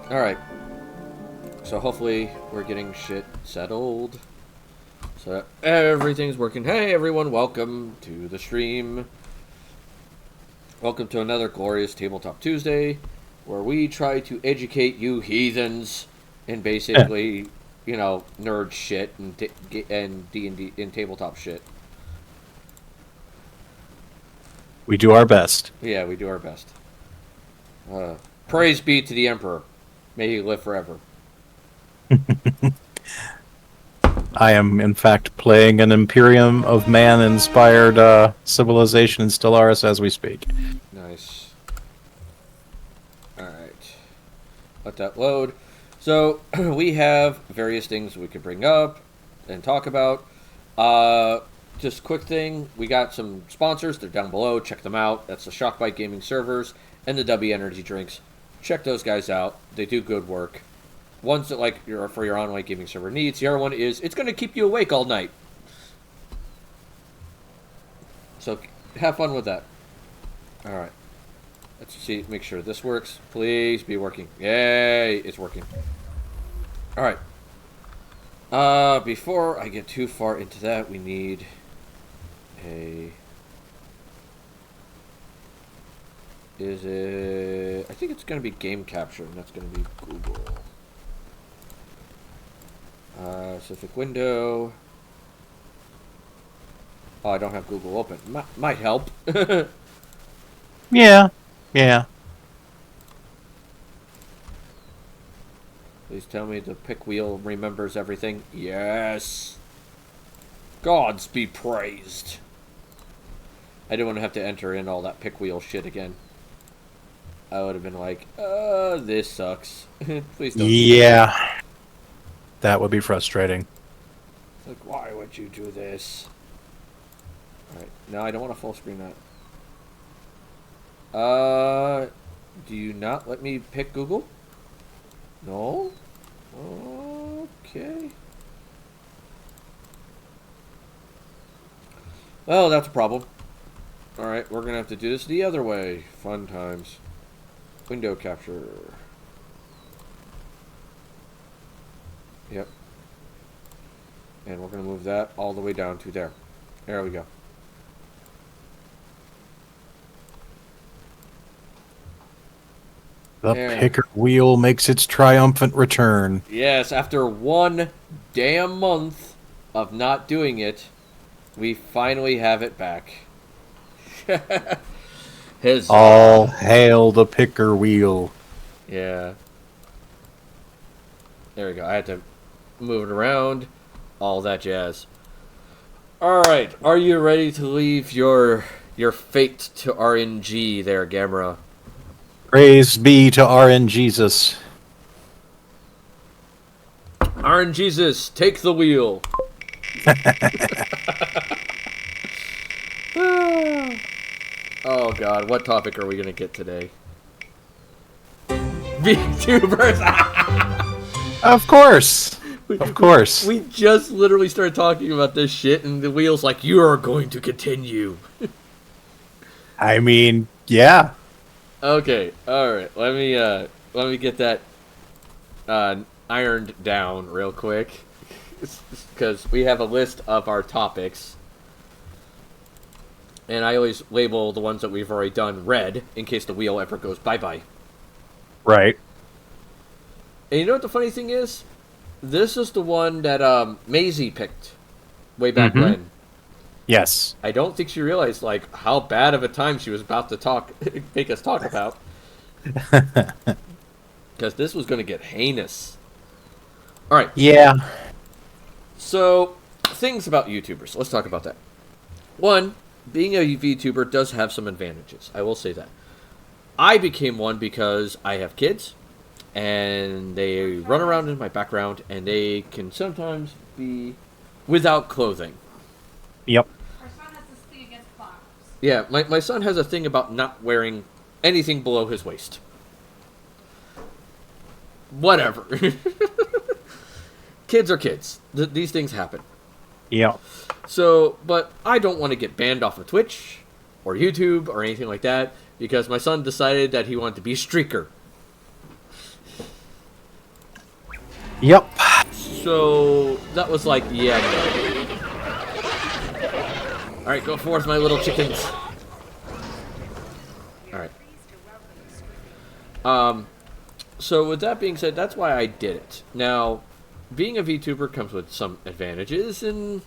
Alright. So hopefully we're getting shit settled. So that everything's working. Hey everyone, welcome to the stream. Welcome to another glorious Tabletop Tuesday, where we try to educate you heathens in basically, nerd shit and D&D and tabletop shit. We do our best. Yeah, we do our best. Praise be to the Emperor. May he live forever. I am, in fact, playing an Imperium of Man-inspired civilization in Stellaris as we speak. Nice. Alright. Let that load. So, we have various things we could bring up and talk about. Just quick thing. We got some sponsors. They're down below. Check them out. That's the Shockbite Gaming servers and the W Energy drinks. Check those guys out. They do good work. One's that, for your online gaming server needs. The other one is it's going to keep you awake all night. So have fun with that. All right. Let's see. Make sure this works. Please be working. Yay! It's working. All right. Before I get too far into that, we need a. Is it? I think it's going to be game capture, and that's going to be Google. Specific window. Oh, I don't have Google open. Might help. Yeah. Please tell me the pick wheel remembers everything. Yes. Gods be praised. I didn't want to have to enter in all that pick wheel shit again. I would have been like, this sucks. Please don't. Yeah. That would be frustrating. Like, why would you do this? Alright, no, I don't want to full screen that. Do you not let me pick Google? No? Okay. Well, that's a problem. Alright, we're gonna have to do this the other way. Fun times. Window capture. Yep. And we're going to move that all the way down to there. There we go. The picker wheel makes its triumphant return. Yes, after one damn month of not doing it, we finally have it back. All hail the picker wheel. Yeah. There we go. I had to move it around. All that jazz. Alright, are you ready to leave your fate to RNG there, Gamera? Praise be to RN Jesus. RNGesus, take the wheel. Oh god, what topic are we gonna get today? VTubers! Of course. Of course. We just literally started talking about this shit, and the wheel's like, you are going to continue. I mean, yeah. Okay, alright, let me get that ironed down real quick, because we have a list of our topics, and I always label the ones that we've already done red, in case the wheel ever goes bye-bye. Right. And you know what the funny thing is? This is the one that Maisie picked way back when. Yes. I don't think she realized how bad of a time she was about to make us talk about. Because this was going to get heinous. All right. Yeah. So, things about YouTubers. Let's talk about that. One, being a VTuber does have some advantages. I will say that. I became one because I have kids, and they run around in my background, and they can sometimes be without clothing. Yep. Our son has this thing against bottoms. Yeah, my son has a thing about not wearing anything below his waist. Whatever. Kids are kids. These things happen. Yep. So, but I don't want to get banned off of Twitch or YouTube or anything like that because my son decided that he wanted to be a streaker. Yep. So that was like, yeah, no. All right, go forth, my little chickens. All right. So with that being said, that's why I did it. Now, being a VTuber comes with some advantages and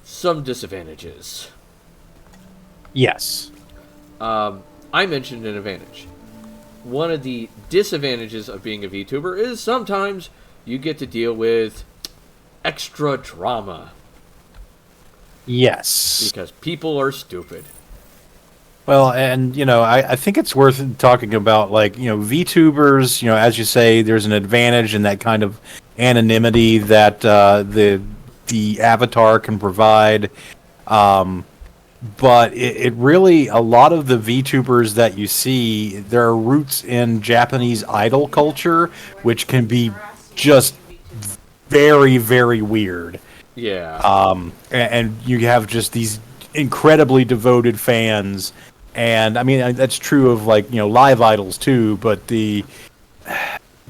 some disadvantages. Yes. I mentioned an advantage. One of the disadvantages of being a VTuber is sometimes you get to deal with extra drama Yes. because people are stupid. Well, and I think it's worth talking about, like, VTubers. As you say, there's an advantage in that kind of anonymity that the avatar can provide. But it really, a lot of the VTubers that you see, there are roots in Japanese idol culture, which can be just very, very weird. Yeah. And you have just these incredibly devoted fans, and I mean that's true of, like, live idols too. But the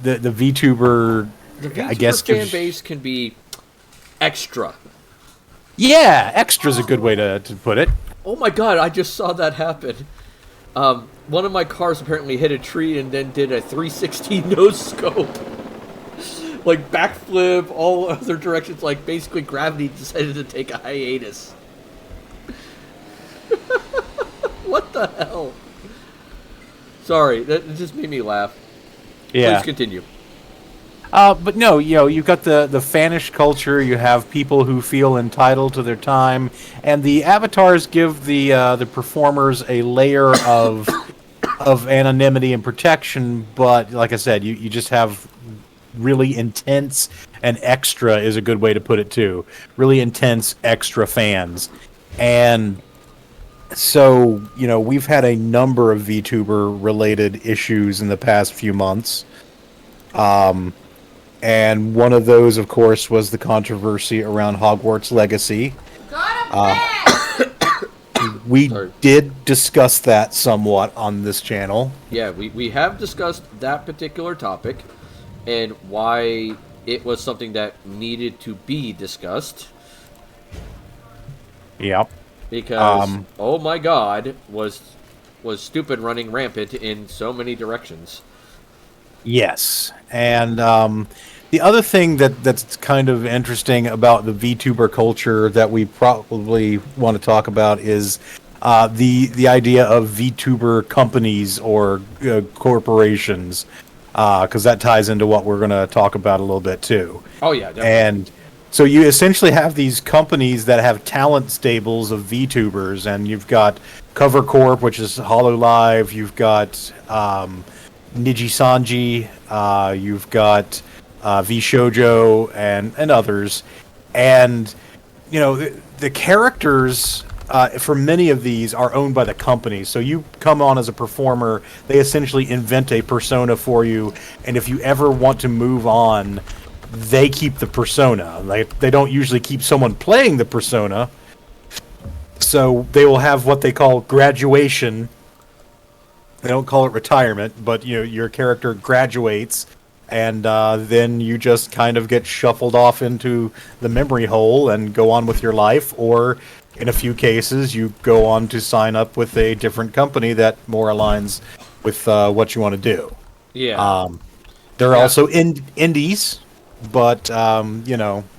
VTuber, The I VTuber guess, fan gives, base can be extra. yeah, extra's a good way to put it. Oh my god, I just saw that happen. One of my cars apparently hit a tree and then did a 360 no scope. Like backflip, all other directions. Like basically gravity decided to take a hiatus. What the hell? Sorry, that just made me laugh. Yeah. Please continue. But no, you've got the fanish culture. You have people who feel entitled to their time, and the avatars give the performers a layer of anonymity and protection. But like I said, you just have really intense and extra is a good way to put it too. Really intense extra fans, and so we've had a number of VTuber related issues in the past few months. And one of those, of course, was the controversy around Hogwarts Legacy. Go to bed! We Sorry. did discuss that somewhat on this channel. Yeah, we have discussed that particular topic and why it was something that needed to be discussed. Yep. Because oh my god, was stupid running rampant in so many directions. Yes. And the other thing that's kind of interesting about the VTuber culture that we probably want to talk about is the idea of VTuber companies or corporations, because that ties into what we're going to talk about a little bit too. Oh yeah, definitely. And so you essentially have these companies that have talent stables of VTubers, and you've got Cover Corp, which is HoloLive. You've got Nijisanji. You've got VShojo and others. And the characters for many of these are owned by the company. So you come on as a performer, they essentially invent a persona for you, and if you ever want to move on, they keep the persona. Like, they don't usually keep someone playing the persona. So they will have what they call graduation. They don't call it retirement, but your character graduates, and then you just kind of get shuffled off into the memory hole and go on with your life, or in a few cases you go on to sign up with a different company that more aligns with what you want to do. Yeah. There are also indies, but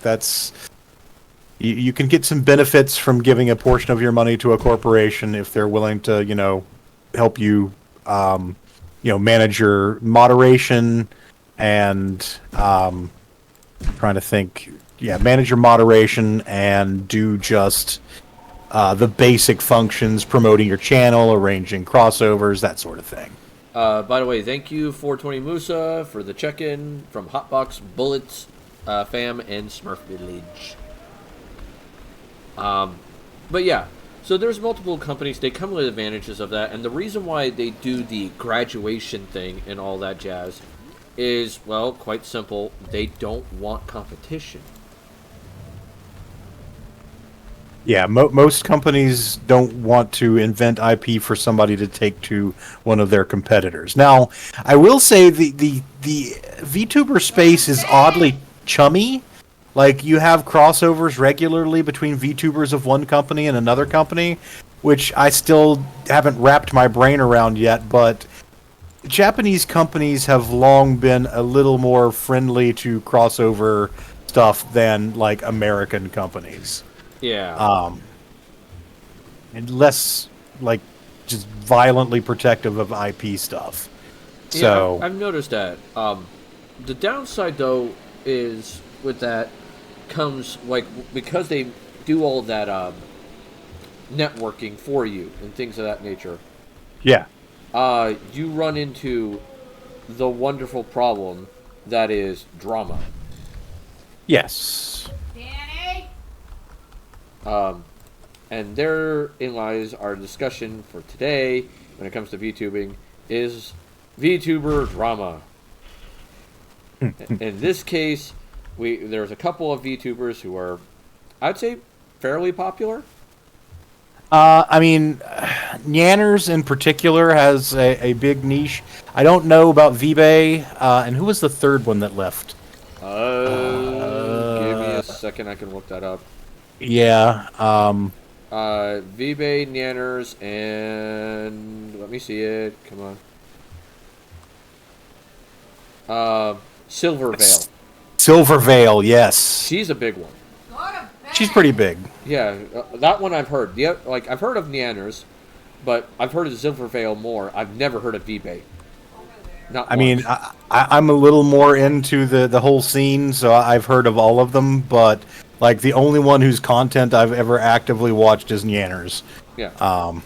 that's you can get some benefits from giving a portion of your money to a corporation if they're willing to help you manage your moderation and trying to think. Yeah, manage your moderation and do just the basic functions, promoting your channel, arranging crossovers, that sort of thing. By the way, thank you 420 Musa for the check-in from Hotbox Bullets, Fam, and Smurf Village. But yeah, so there's multiple companies. They come with advantages of that, and the reason why they do the graduation thing and all that jazz is, well, quite simple. They don't want competition. Yeah, most companies don't want to invent IP for somebody to take to one of their competitors. Now, I will say the VTuber space is oddly chummy. Like, you have crossovers regularly between VTubers of one company and another company, which I still haven't wrapped my brain around yet, but Japanese companies have long been a little more friendly to crossover stuff than, like, American companies. Yeah. And less, like, just violently protective of IP stuff. Yeah, So, I've noticed that. The downside, though, is with that comes like because they do all that networking for you and things of that nature. yeah. You run into the wonderful problem that is drama. Yes. Danny? And therein lies our discussion for today when it comes to VTubing is VTuber drama. In this case, there's a couple of VTubers who are, I'd say, fairly popular. I mean, Nyanners in particular has a big niche. I don't know about Vibe, and who was the third one that left? Give me a second, I can look that up. Yeah, Vibe, Nanners, and let me see it. Come on. Silver Veil. Silver Veil, yes. She's a big one. Go to bed. She's pretty big. Yeah, that one I've heard. Like I've heard of Nanners, but I've heard of Silver Veil more. I've never heard of Vibe. Not I mean, once. I'm a little more into the whole scene, so I've heard of all of them, but like the only one whose content I've ever actively watched is Nyanners. Yeah.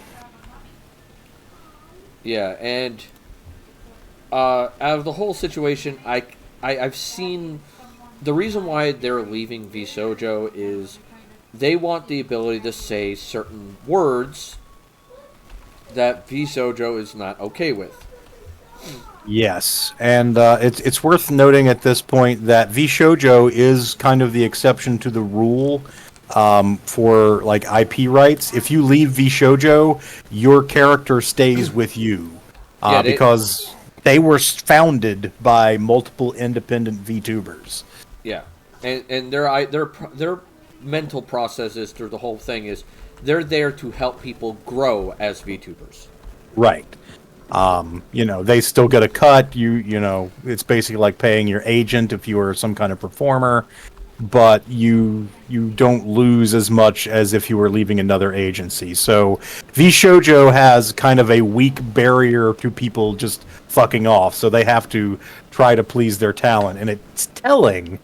Yeah, and out of the whole situation, I've seen the reason why they're leaving VSojo is they want the ability to say certain words that VSojo is not okay with. Yes, and it's worth noting at this point that VShojo is kind of the exception to the rule for like IP rights. If you leave VShojo, your character stays with you Yeah, because they were founded by multiple independent VTubers. Yeah, and their mental processes through the whole thing is they're there to help people grow as VTubers. Right. They still get a cut. It's basically like paying your agent if you were some kind of performer, but you don't lose as much as if you were leaving another agency. So VShojo has kind of a weak barrier to people just fucking off, so they have to try to please their talent. And it's telling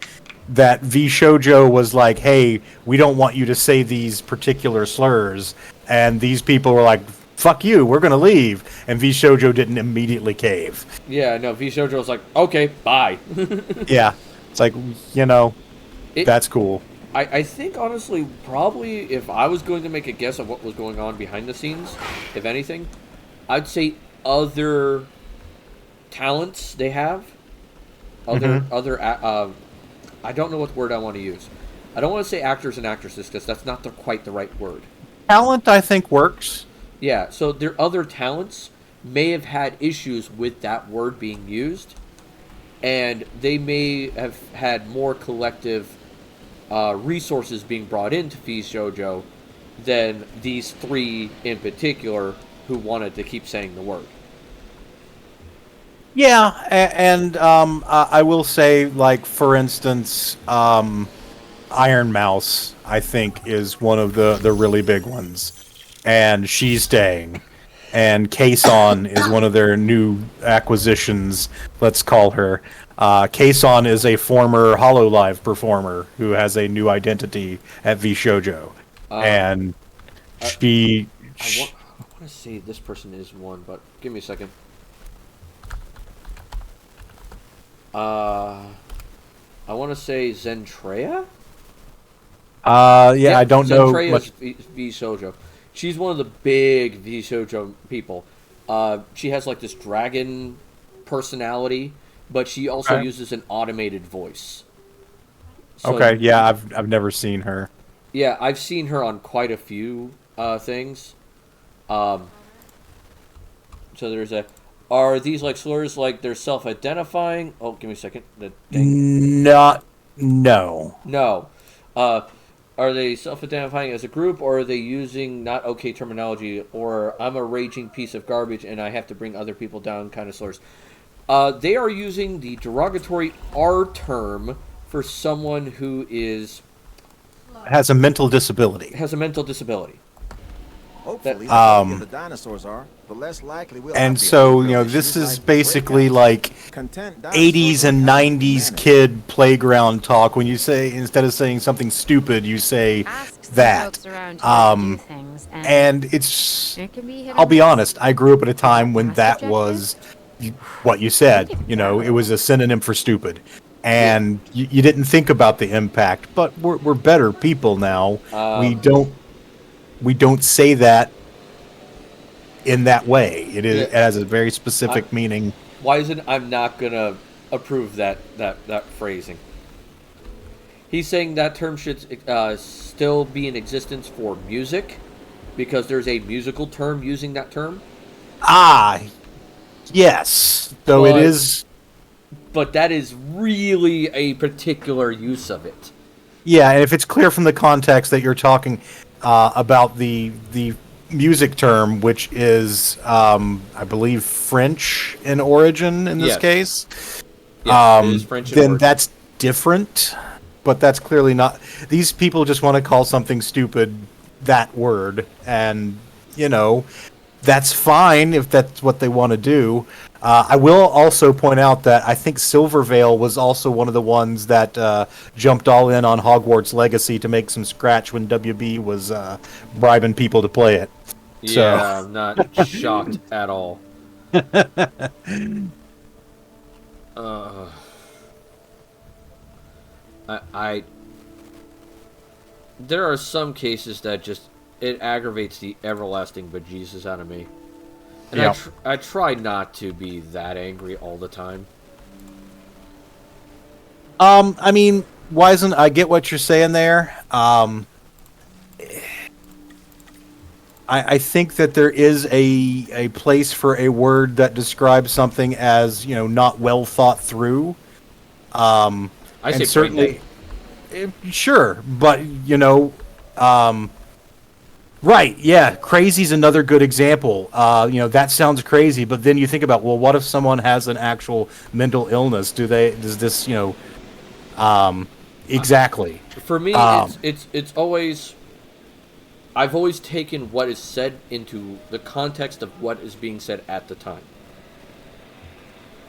that VShojo was like, hey, we don't want you to say these particular slurs, and these people were like, fuck you, we're gonna leave, and VShojo didn't immediately cave. Yeah, no, VShojo was like, okay, bye. Yeah, it's like, that's cool. I think, honestly, probably if I was going to make a guess of what was going on behind the scenes, if anything, I'd say other talents they have. I don't know what word I want to use. I don't want to say actors and actresses because that's not quite the right word. Talent, I think, works. Yeah, so their other talents may have had issues with that word being used, and they may have had more collective resources being brought into VShojo than these three in particular who wanted to keep saying the word. Yeah, and I will say, like, for instance, Iron Mouse, I think, is one of the really big ones. And she's staying. And Kason is one of their new acquisitions, let's call her. Kason is a former HoloLive performer who has a new identity at VShojo. And she... I want to say this person is one, but give me a second. I want to say Zentrea? I don't know much. Zentrea's VShojo. She's one of the big VShojo people. She has like this dragon personality, but she also uses an automated voice. So, Okay, yeah, I've never seen her. Yeah, I've seen her on quite a few things. Um, so there's a. Are these like slurs like they're self-identifying? Oh, give me a second. The thing. Not, no. No. Uh, are they self-identifying as a group, or are they using not okay terminology, or I'm a raging piece of garbage and I have to bring other people down kind of slurs? They are using the derogatory R term for someone who Has a mental disability. has a mental disability. Hopefully, Um, the dinosaurs are, the less likely we'll And have to so, deal with this issues is like basically breakouts. like Content dinosaurs 80s will and have to be 90s managed. kid playground talk. When you say, instead of saying something stupid, you say Ask some that. folks around here to do Um, things, And it's, it can be hit or I'll be miss. honest, I grew up at a time when Past that objectives? was what you said. Maybe It was a synonym for stupid. Yeah. And you didn't think about the impact. But we're better people now. We Um, don't say that in that way. It Yeah. has a very specific meaning. Why isn't I'm not gonna approve that phrasing? He's saying that term should still be in existence for music because there's a musical term using that term. Ah, yes. Though it But- is, But that is really a particular use of it. yeah. And if it's clear from the context that you're talking about the music term, which is, I believe, French in origin in this Yes. case, Yeah, it is French in then origin. that's different. But that's clearly not. These people just want to call something stupid that word, and that's fine if that's what they want to do. I will also point out that I think Silvervale was also one of the ones that jumped all in on Hogwarts Legacy to make some scratch when WB was bribing people to play it. Yeah, I'm not shocked at all. I there are some cases that just it aggravates the everlasting bejesus out of me, and Yeah. I try not to be that angry all the time. I mean, Wizen, I get what you're saying there. I think that there is a place for a word that describes something as not well thought through. I And say certainly, sure, but right, yeah, crazy's another good example. That sounds crazy, but then you think about, well, what if someone has an actual mental illness? Does this, exactly. For me, it's always. I've always taken what is said into the context of what is being said at the time.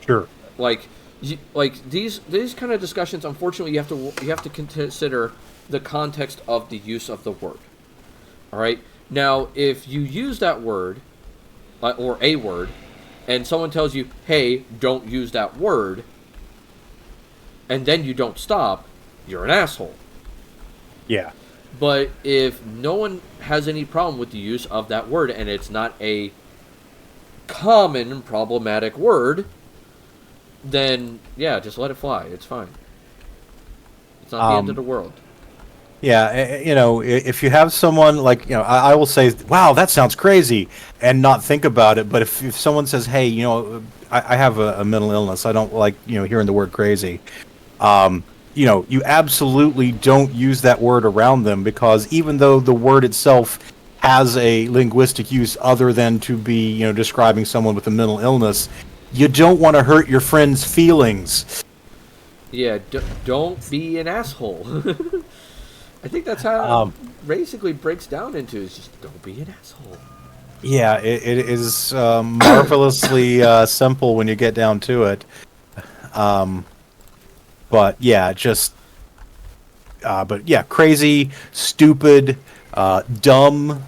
Sure. Like these kind of discussions, unfortunately, you have to consider the context of the use of the word. All right. Now, if you use that word or a word, and someone tells you, "Hey, don't use that word," and then you don't stop, you're an asshole. Yeah. But if no one has any problem with the use of that word, and it's not a common problematic word, then yeah, just let it fly. It's fine. It's not the end of the world. Yeah, if you have someone like, I will say, wow, that sounds crazy, and not think about it. But if someone says, hey, I have a mental illness, I don't like, hearing the word crazy. You absolutely don't use that word around them, because even though the word itself has a linguistic use other than to be, describing someone with a mental illness, you don't want to hurt your friend's feelings. Yeah, don't be an asshole. I think that's how it basically breaks down into is just don't be an asshole. Yeah, it is marvelously simple when you get down to it. But yeah, crazy, stupid, dumb.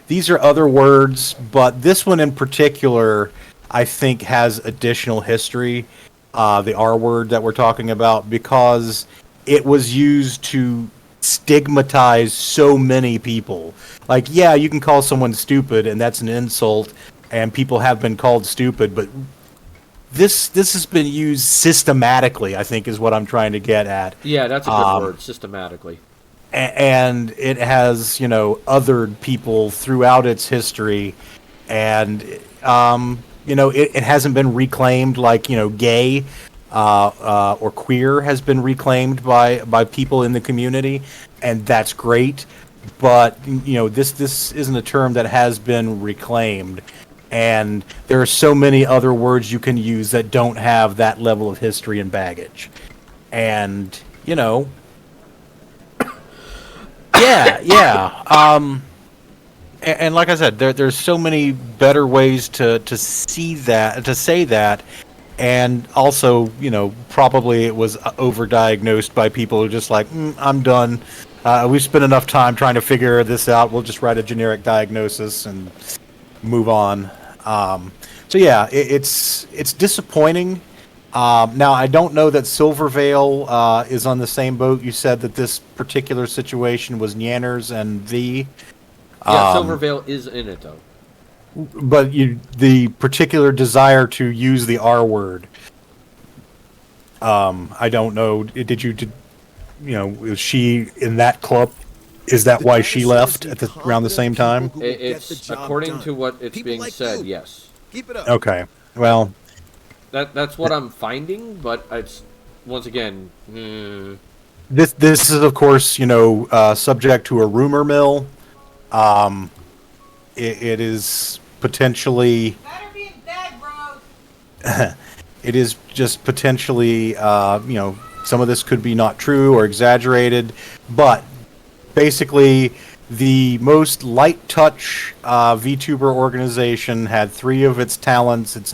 These are other words, but this one in particular, I think, has additional history. The R word that we're talking about, because it was used to stigmatize so many people. Like, yeah, you can call someone stupid, and that's an insult, and people have been called stupid, but this has been used systematically, I think, is what I'm trying to get at. Yeah, that's a good word, systematically. and it has, othered people throughout its history, and it hasn't been reclaimed like gay or queer has been reclaimed by people in the community, and that's great. But this isn't a term that has been reclaimed, and there are so many other words you can use that don't have that level of history and baggage, and yeah. And like I said, there's so many better ways to see that, to say that, and also, probably it was overdiagnosed by people who are just like, I'm done. We've spent enough time trying to figure this out. We'll just write a generic diagnosis and move on. So yeah, it's disappointing. Now, I don't know that Silvervale is on the same boat. You said that this particular situation was Nyanners and the... Yeah, Silvervale is in it, though. But the particular desire to use the R word, I don't know. Was she in that club? Is that why she left around the same time? It's according to what it's being said, yes. Keep it up. Okay, well... That's what I'm finding, but it's, once again... This is, of course, subject to a rumor mill. It is potentially... Better be in bed, bro. It is just potentially, some of this could be not true or exaggerated, but basically the most light touch VTuber organization had 3 of its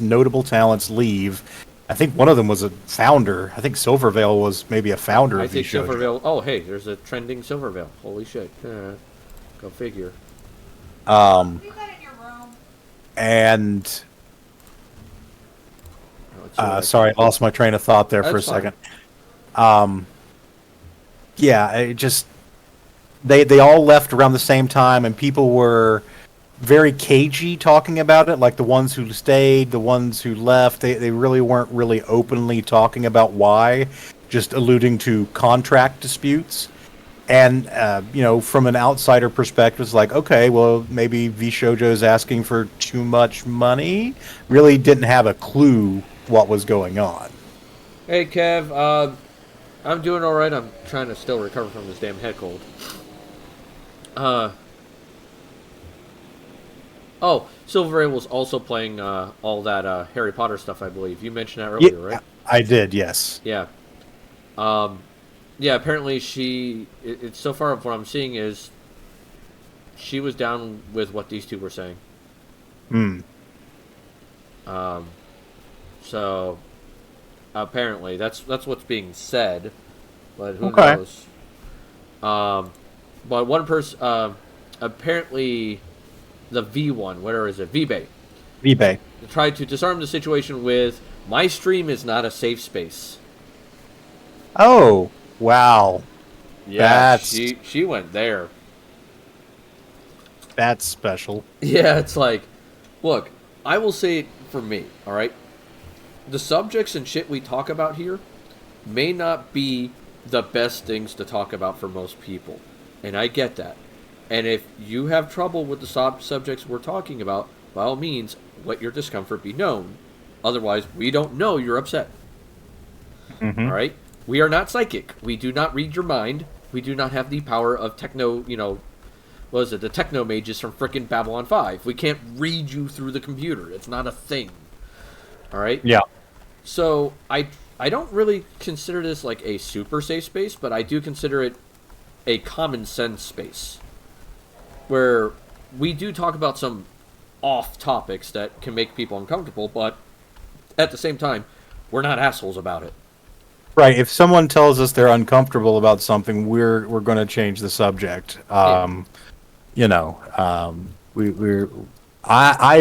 notable talents leave. I think one of them was a founder. I think Silvervale was maybe a founder of think VShojo. Silvervale... Oh, hey, there's a trending Silvervale. Holy shit. Go figure. Leave that in your room. And... Sorry, I lost my train of thought there for a That's fine. second. Yeah, it just... They all left around the same time, and people were very cagey talking about it, like the ones who stayed, the ones who left. They really weren't really openly talking about why, just alluding to contract disputes. And, from an outsider perspective, it's like, okay, well, maybe VShojo's asking for too much money. Really didn't have a clue what was going on. Hey, Kev, I'm doing alright. I'm trying to still recover from this damn head cold. Silvervale was also playing all that Harry Potter stuff, I believe. You mentioned that earlier, right? I did, yes. Yeah. Apparently it's so far what I'm seeing is she was down with what these two were saying. So apparently that's what's being said, but who knows? But one person, apparently the V1, whatever is it, V-Bay, tried to disarm the situation with, my stream is not a safe space. Oh, wow. Yeah, she went there. That's special. Yeah, it's like, look, I will say it for me, alright? The subjects and shit we talk about here may not be the best things to talk about for most people. And I get that. And if you have trouble with the subjects we're talking about, by all means, let your discomfort be known. Otherwise, we don't know you're upset. Alright? We are not psychic. We do not read your mind. We do not have the power of techno, the techno mages from frickin' Babylon 5. We can't read you through the computer. It's not a thing. Alright? Yeah. So, I don't really consider this like a super safe space, but I do consider it a common sense space. Where we do talk about some off topics that can make people uncomfortable, but at the same time, we're not assholes about it. Right. If someone tells us they're uncomfortable about something, we're going to change the subject. I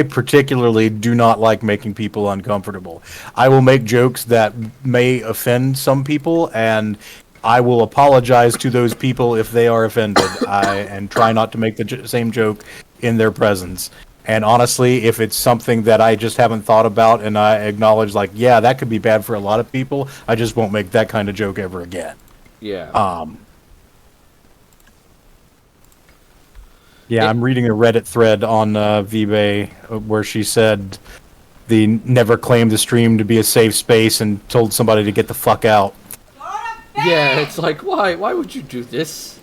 particularly do not like making people uncomfortable. I will make jokes that may offend some people, and I will apologize to those people if they are offended, and try not to make the same joke in their presence. And honestly, if it's something that I just haven't thought about and I acknowledge, like, yeah, that could be bad for a lot of people, I just won't make that kind of joke ever again. Yeah. Yeah, I'm reading a Reddit thread on VBay where she said they never claimed the stream to be a safe space and told somebody to get the fuck out. Go to bed! Yeah, it's like, why? Why would you do this?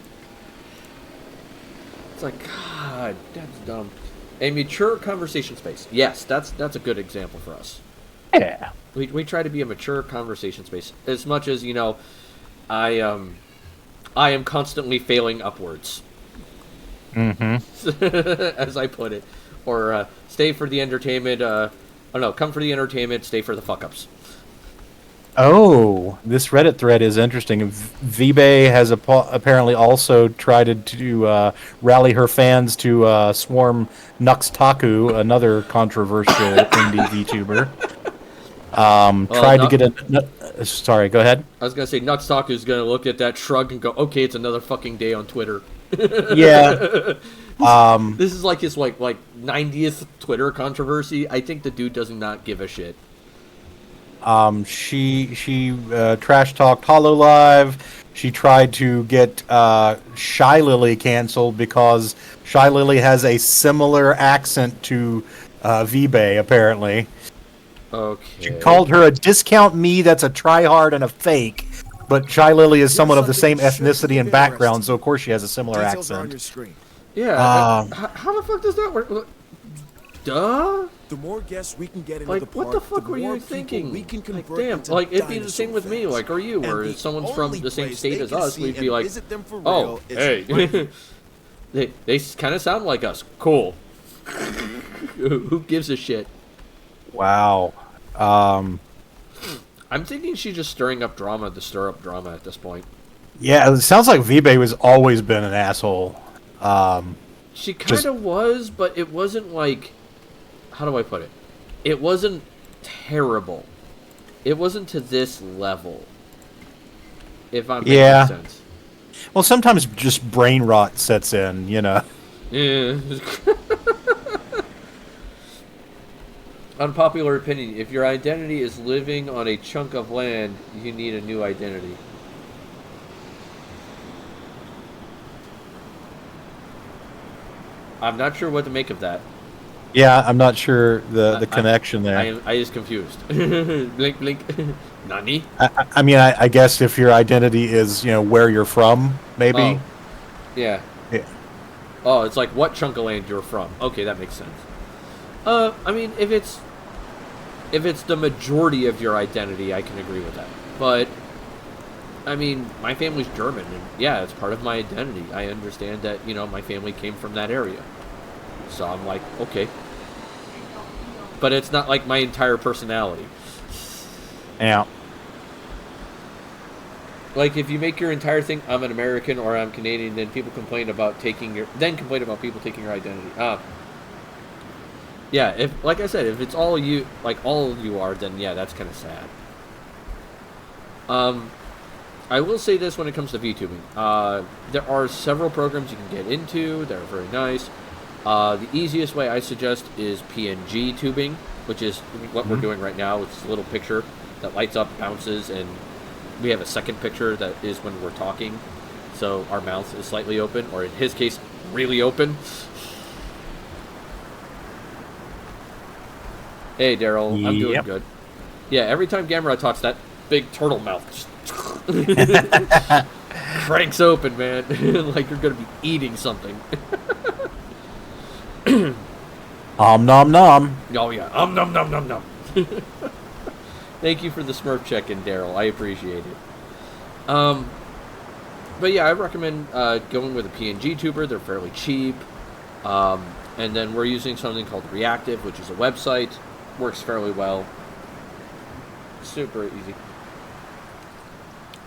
It's like, God, that's dumb. A mature conversation space. Yes, that's a good example for us. Yeah. We try to be a mature conversation space. As much as, I am constantly failing upwards. Mm-hmm. As I put it. Or stay for the entertainment, come for the entertainment, stay for the fuck-ups. Oh, this Reddit thread is interesting. VBay has apparently also tried to rally her fans to swarm Nuxtaku, another controversial indie VTuber. Tried to get a... Sorry, go ahead. I was going to say, Nuxtaku is going to look at that, shrug, and go, okay, it's another fucking day on Twitter. Yeah. This is like his, like 90th Twitter controversy. I think the dude does not give a shit. She trash talked HoloLive. She tried to get Shy Lily canceled because Shy Lily has a similar accent to VBay, apparently. Okay. She called her a discount me that's a tryhard and a fake, but Shy Lily is someone of the same ethnicity and background, so of course she has a similar Details are on your accent. screen. Yeah. How the fuck does that work? Duh. The more guests we can get into Like, the park, what the fuck were more you people thinking? We can Like, convert damn. into Like, it'd be the same dinosaur with me, fans. like, or you, And or the if someone's from only the same place state they as can us, see we'd be and like, visit them for oh, real is hey. right they kind of sound like us. Cool. Who gives a shit? Wow. I'm thinking she's just stirring up drama to stir up drama at this point. Yeah, it sounds like VBay has always been an asshole. She kind of was, but it wasn't like... How do I put it? It wasn't terrible. It wasn't to this level. If I'm making sense. Well, sometimes just brain rot sets in, Yeah. Unpopular opinion. If your identity is living on a chunk of land, you need a new identity. I'm not sure what to make of that. Yeah, I'm not sure the connection there. I is confused. Blink, blink. Nani? I mean, I guess if your identity is, where you're from, maybe. Oh. Yeah. Yeah. Oh, it's like what chunk of land you're from. Okay, that makes sense. I mean, if it's the majority of your identity, I can agree with that. But I mean, my family's German, and yeah, it's part of my identity. I understand that, my family came from that area. So I'm like, okay. But it's not like my entire personality. Yeah. Like, if you make your entire thing, I'm an American or I'm Canadian, then people complain about people taking your identity. Yeah, like I said, if it's all you, like all you are, then yeah, that's kind of sad. I will say this when it comes to VTubing. There are several programs you can get into that are very nice. The easiest way I suggest is PNG tubing, which is what we're doing right now. It's a little picture that lights up, bounces, and we have a second picture that is when we're talking. So our mouth is slightly open, or in his case, really open. Hey, Daryl, I'm doing good. Yeah, every time Gamera talks, that big turtle mouth just cranks open, man. Like you're going to be eating something. Nom nom. Oh, yeah. Nom nom nom nom. Thank you for the Smurf check-in, Daryl. I appreciate it. But yeah, I recommend going with a PNG tuber. They're fairly cheap. And then we're using something called Reactive, which is a website. Works fairly well. Super easy.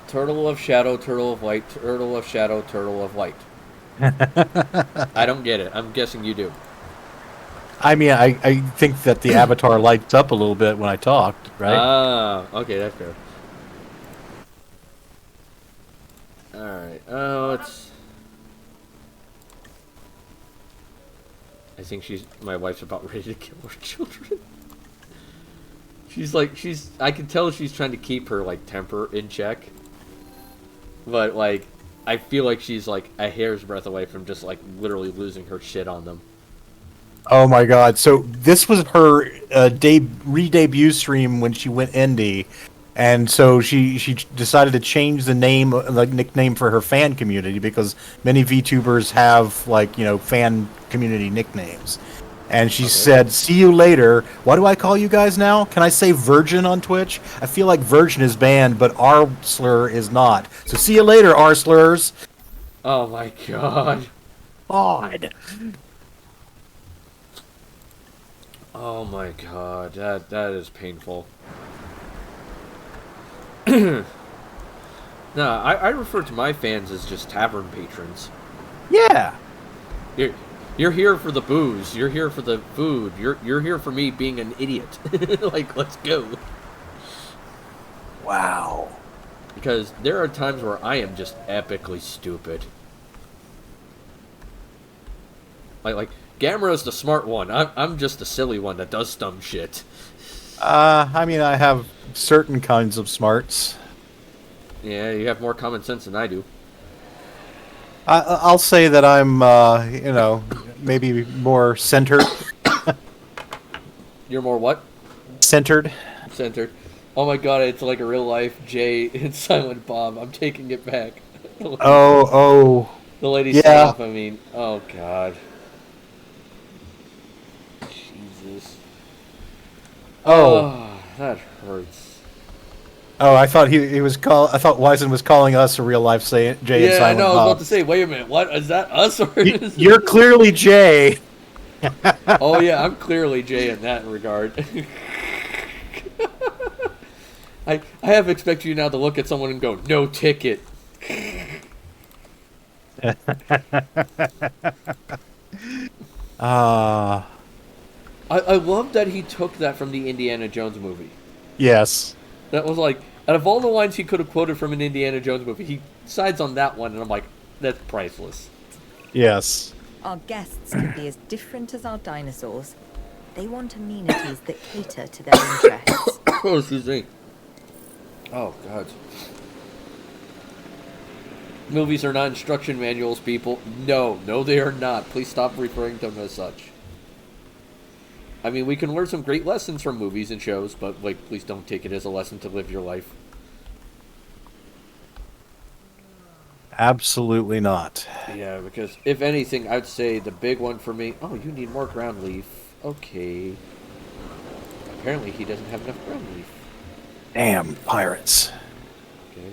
Turtle of shadow, turtle of light, turtle of shadow, turtle of light. I don't get it. I'm guessing you do. I mean, I think that the avatar lights up a little bit when I talked, right? Ah, okay, that's fair. Alright, let's... I think my wife's about ready to kill her children. I can tell she's trying to keep her, temper in check. But, I feel like she's like a hair's breadth away from just like literally losing her shit on them. Oh my god! So this was her re-debut stream when she went indie, and so she decided to change the name, like nickname for her fan community, because many VTubers have like fan community nicknames. And she said, "See you later." What do I call you guys now? Can I say Virgin on Twitch? I feel like Virgin is banned, but R slur is not. So see you later, R slurs. Oh my god. Odd. Oh my god, that is painful. No, I refer to my fans as just tavern patrons. Yeah. You're here for the booze. You're here for the food. You're here for me being an idiot. Like, let's go. Wow. Because there are times where I am just epically stupid. Like Gamera's the smart one. I'm just the silly one that does dumb shit. I mean, I have certain kinds of smarts. Yeah, you have more common sense than I do. I'll say that I'm, maybe more centered. You're more what? Centered. Centered. Oh my god, it's like a real life Jay in Silent Bob. I'm taking it back. Oh. The lady Yeah. off, I mean. Oh god. Jesus. Oh. That hurts. Oh, I thought he was I thought Wyzen was calling us a real life Jay and Yeah, I Silent know. I was Bob. about to say, wait a minute. What is that? Us or is You're clearly Jay. Oh yeah, I'm clearly Jay in that regard. I have expected you now to look at someone and go, no ticket. I love that he took that from the Indiana Jones movie. Yes. That was like, out of all the lines he could have quoted from an Indiana Jones movie, he sides on that one, and I'm like, that's priceless. Yes. Our guests can be as different as our dinosaurs. They want amenities that cater to their interests. Oh, excuse me. Oh, God. Movies are not instruction manuals, people. No, they are not. Please stop referring to them as such. I mean, we can learn some great lessons from movies and shows, but, like, please don't take it as a lesson to live your life. Absolutely not. Yeah, because, if anything, I'd say the big one for me... Oh, you need more ground leaf. Okay. Apparently, he doesn't have enough ground leaf. Damn, pirates. Okay,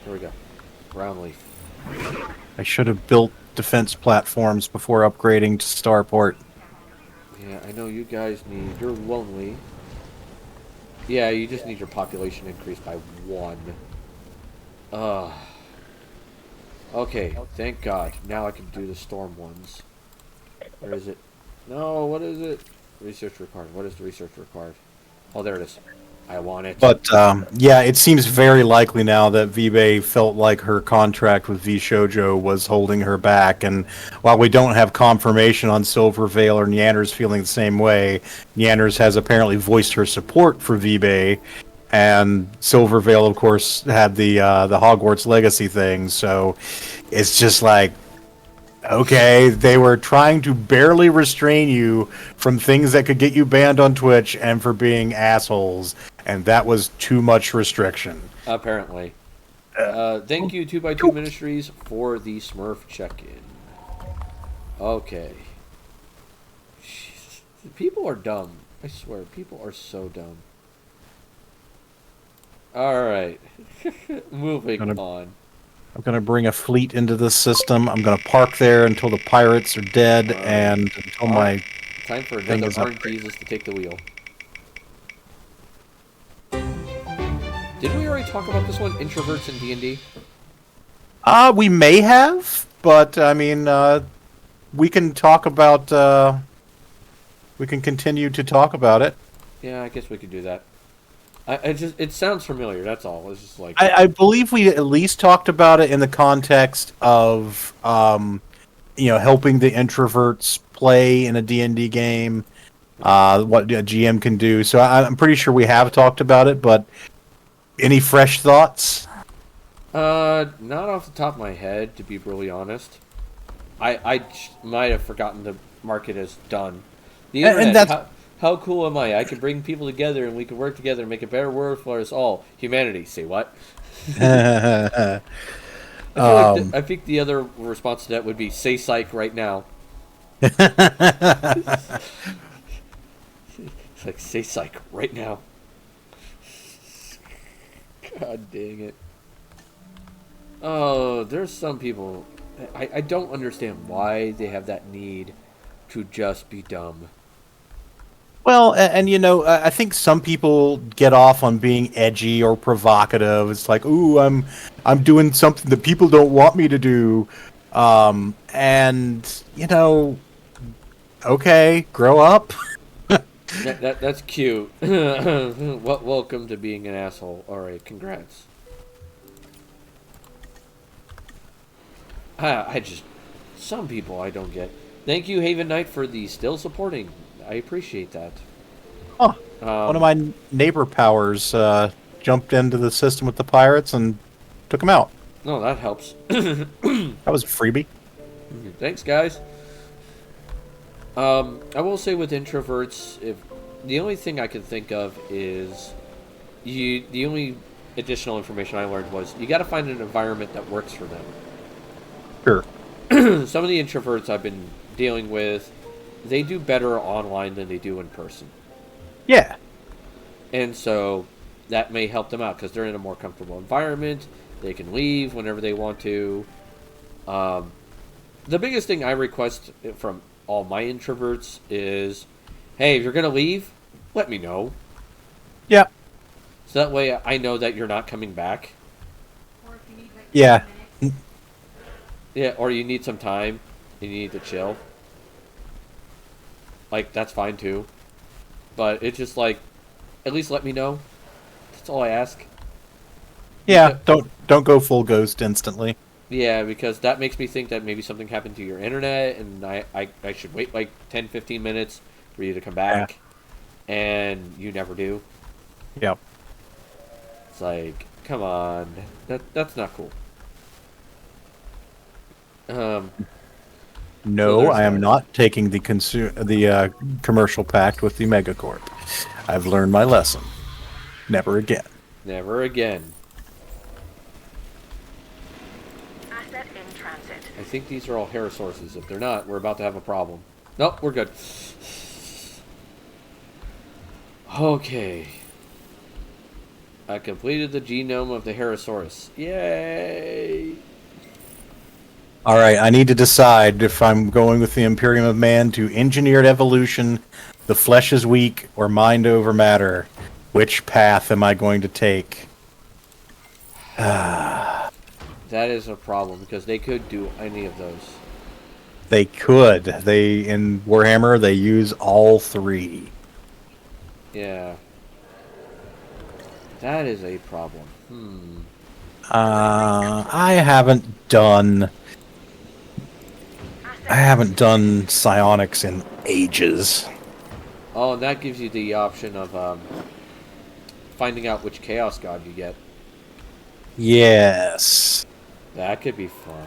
here we go. Ground leaf. I should have built defense platforms before upgrading to Starport. Yeah, I know you guys need... You're lonely. Yeah, you just need your population increased by 1. Okay, thank God. Now I can do the storm ones. Where is it? No, what is it? Research required. What is the research required? Oh, there it is. I want it. But, yeah, it seems very likely now that Vibe felt like her contract with V-Shoujo was holding her back, and while we don't have confirmation on Silvervale or Nyanners feeling the same way, Nyanners has apparently voiced her support for Vibe, and Silvervale, of course, had the Hogwarts Legacy thing, so it's just like, okay, they were trying to barely restrain you from things that could get you banned on Twitch and for being assholes, and that was too much restriction. Apparently. Thank you, 2x2 Ministries, for the Smurf check-in. Okay. Jesus. People are dumb. I swear, people are so dumb. Alright. Moving on. I'm going to bring a fleet into this system. I'm going to park there until the pirates are dead and until my... Time for thing another is Orange upgraded. Jesus to take the wheel. Didn't we already talk about this one? Introverts in D&D? We may have, but, I mean, we can talk about... we can continue to talk about it. Yeah, I guess we could do that. It sounds familiar, that's all. It's just like... I believe we at least talked about it in the context of, helping the introverts play in a D&D game, what a GM can do. So I'm pretty sure we have talked about it, but Any fresh thoughts? Not off the top of my head, to be really honest. Might have forgotten to mark it as done. The And internet, that's how cool am I? I can bring people together and we can work together and make a better world for us all. Humanity, say what? I feel like I think the other response to that would be say psych right now. It's like say psych right now. God dang it. Oh, there's some people. I don't understand why they have that need to just be dumb. Well, and you know, I think some people get off on being edgy or provocative. It's like, ooh, I'm doing something that people don't want me to do, and you know, okay, grow up. That's cute. Welcome to being an asshole. All right, congrats. I just some people I don't get. Thank you, Haven Knight, for the still supporting. I appreciate that. Oh, one of my neighbor powers jumped into the system with the pirates and took them out. No, that helps. That was a freebie. Thanks, guys. I will say with introverts, if the only thing I can think of is the only additional information I learned was you got to find an environment that works for them. Sure. Some of the introverts I've been dealing with, they do better online than they do in person. Yeah. And so that may help them out because they're in a more comfortable environment. They can leave whenever they want to. The biggest thing I request from all my introverts is, hey, if you're going to leave, let me know. Yeah. So that way I know that you're not coming back. Or if you need like Yeah. 10 minutes. Yeah, or you need some time and you need to chill. Like, that's fine too. But it's just like, at least let me know. That's all I ask. Yeah. Don't go full ghost instantly. Yeah, because that makes me think that maybe something happened to your internet and I should wait like 10, 15 minutes for you to come back. And you never do. Yep. It's like, come on. That's not cool. So No, there's I am that. not taking the commercial pact with the Megacorp. I've learned my lesson. Never again. Never again. Asset in transit. I think these are all hair sources. If they're not, we're about to have a problem. Nope, we're good. Okay. I completed the genome of the Herosaurus. Yay! All right, I need to decide if I'm going with the Imperium of Man to engineered evolution, the flesh is weak, or mind over matter. Which path am I going to take? That is a problem because they could do any of those. They could. In Warhammer, they use all three. Yeah. That is a problem. I haven't done psionics in ages. Oh, and that gives you the option of finding out which Chaos God you get. Yes. That could be fun.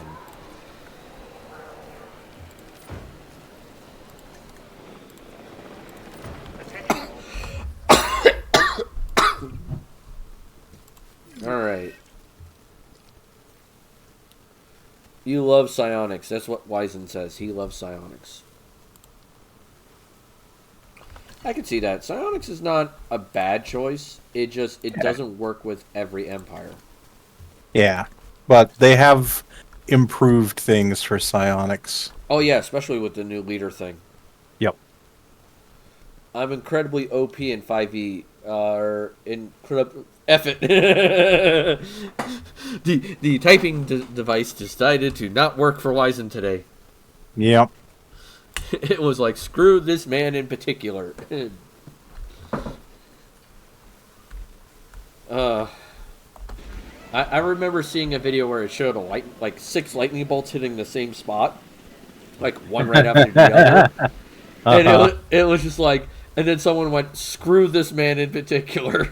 Alright. You love psionics. That's what Wizen says. He loves psionics. I can see that. Psionics is not a bad choice. It doesn't work with every empire. Yeah. But they have improved things for psionics. Oh yeah, especially with the new leader thing. Yep. I'm incredibly OP in 5e. Incredible. F it. the typing device decided to not work for Wizen today. Yep. It was like, screw this man in particular. I remember seeing a video where it showed like 6 lightning bolts hitting the same spot, like one right after the other, and it was just like And then someone went, screw this man in particular.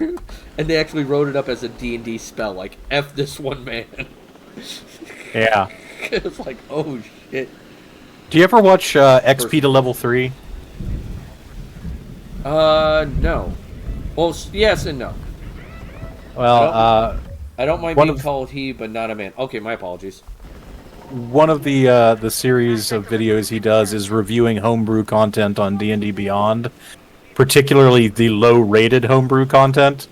And they actually wrote it up as a D&D spell, like, F this one man. Yeah. It's like, oh, shit. Do you ever watch XP to Level 3? No. Well, yes and no. Well, I don't mind one being of- called he, but not a man. Okay, my apologies. one of the series of videos he does is reviewing homebrew content on D&D Beyond, particularly the low-rated homebrew content.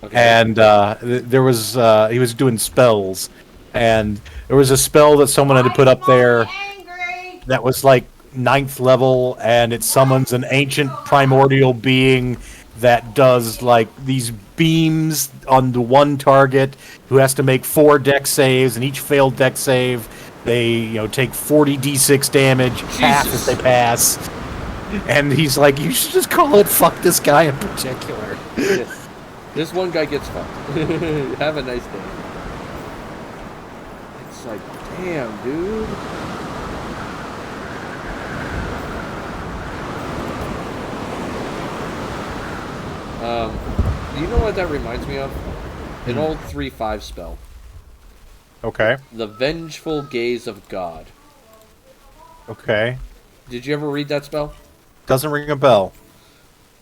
Okay. And there was he was doing spells, and there was a spell that someone had to put up there that was like 9th level, and it summons an ancient primordial being that does like these beams on the one target who has to make 4 deck saves, and each failed deck save they take 40 d6 damage, half if they pass. And he's like, you should just call it fuck this guy in particular. Yes. This one guy gets fucked. Have a nice day. It's like, damn, dude. You know what that reminds me of? An old 3/5 spell. Okay. The Vengeful Gaze of God. Okay. Did you ever read that spell? Doesn't ring a bell.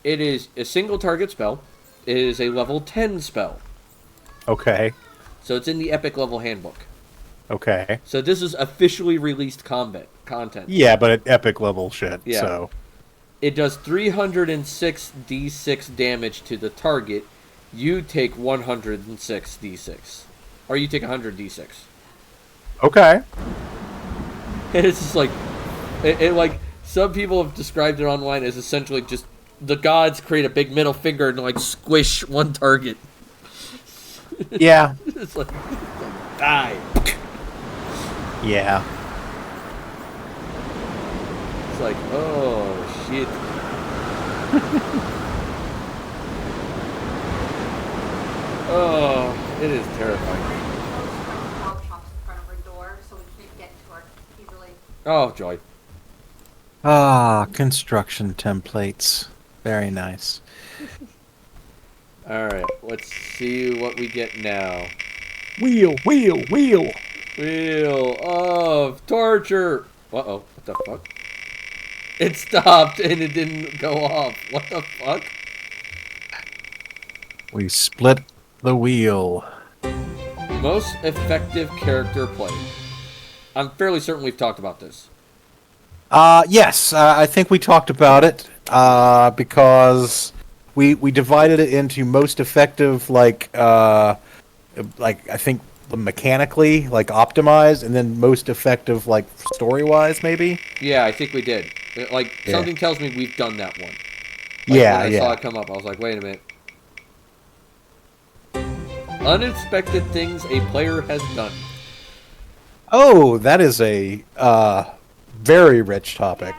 It is a single target spell. It is a level 10 spell. Okay. So it's in the Epic level handbook. Okay. So this is officially released combat content. Yeah, but at epic level shit. Yeah. So. It does 306 d6 damage to the target. You take 106 d6. Or you take 100 d6. Okay. And it's just like... It like... Some people have described it online as essentially just... The gods create a big middle finger and like squish one target. Yeah. It's like... Die. Yeah. It's like, oh, shit. Oh, it is terrifying. Workshops in front of her door, so we can't get to her easily. Oh, joy. Ah, construction templates. Very nice. Alright, let's see what we get now. Wheel. Wheel of torture. Uh-oh, what the fuck? It stopped and it didn't go off. What the fuck? We split the wheel. Most effective character play. I'm fairly certain we've talked about this. Yes, I think we talked about it, because we divided it into most effective, like I think mechanically, like optimized, and then most effective, like story-wise, maybe. Yeah, I think we did. Like, Yeah. something tells me we've done that one. Like, Yeah, when I yeah. saw it come up, I was like, wait a minute. Unexpected things a player has done. Oh, that is a very rich topic.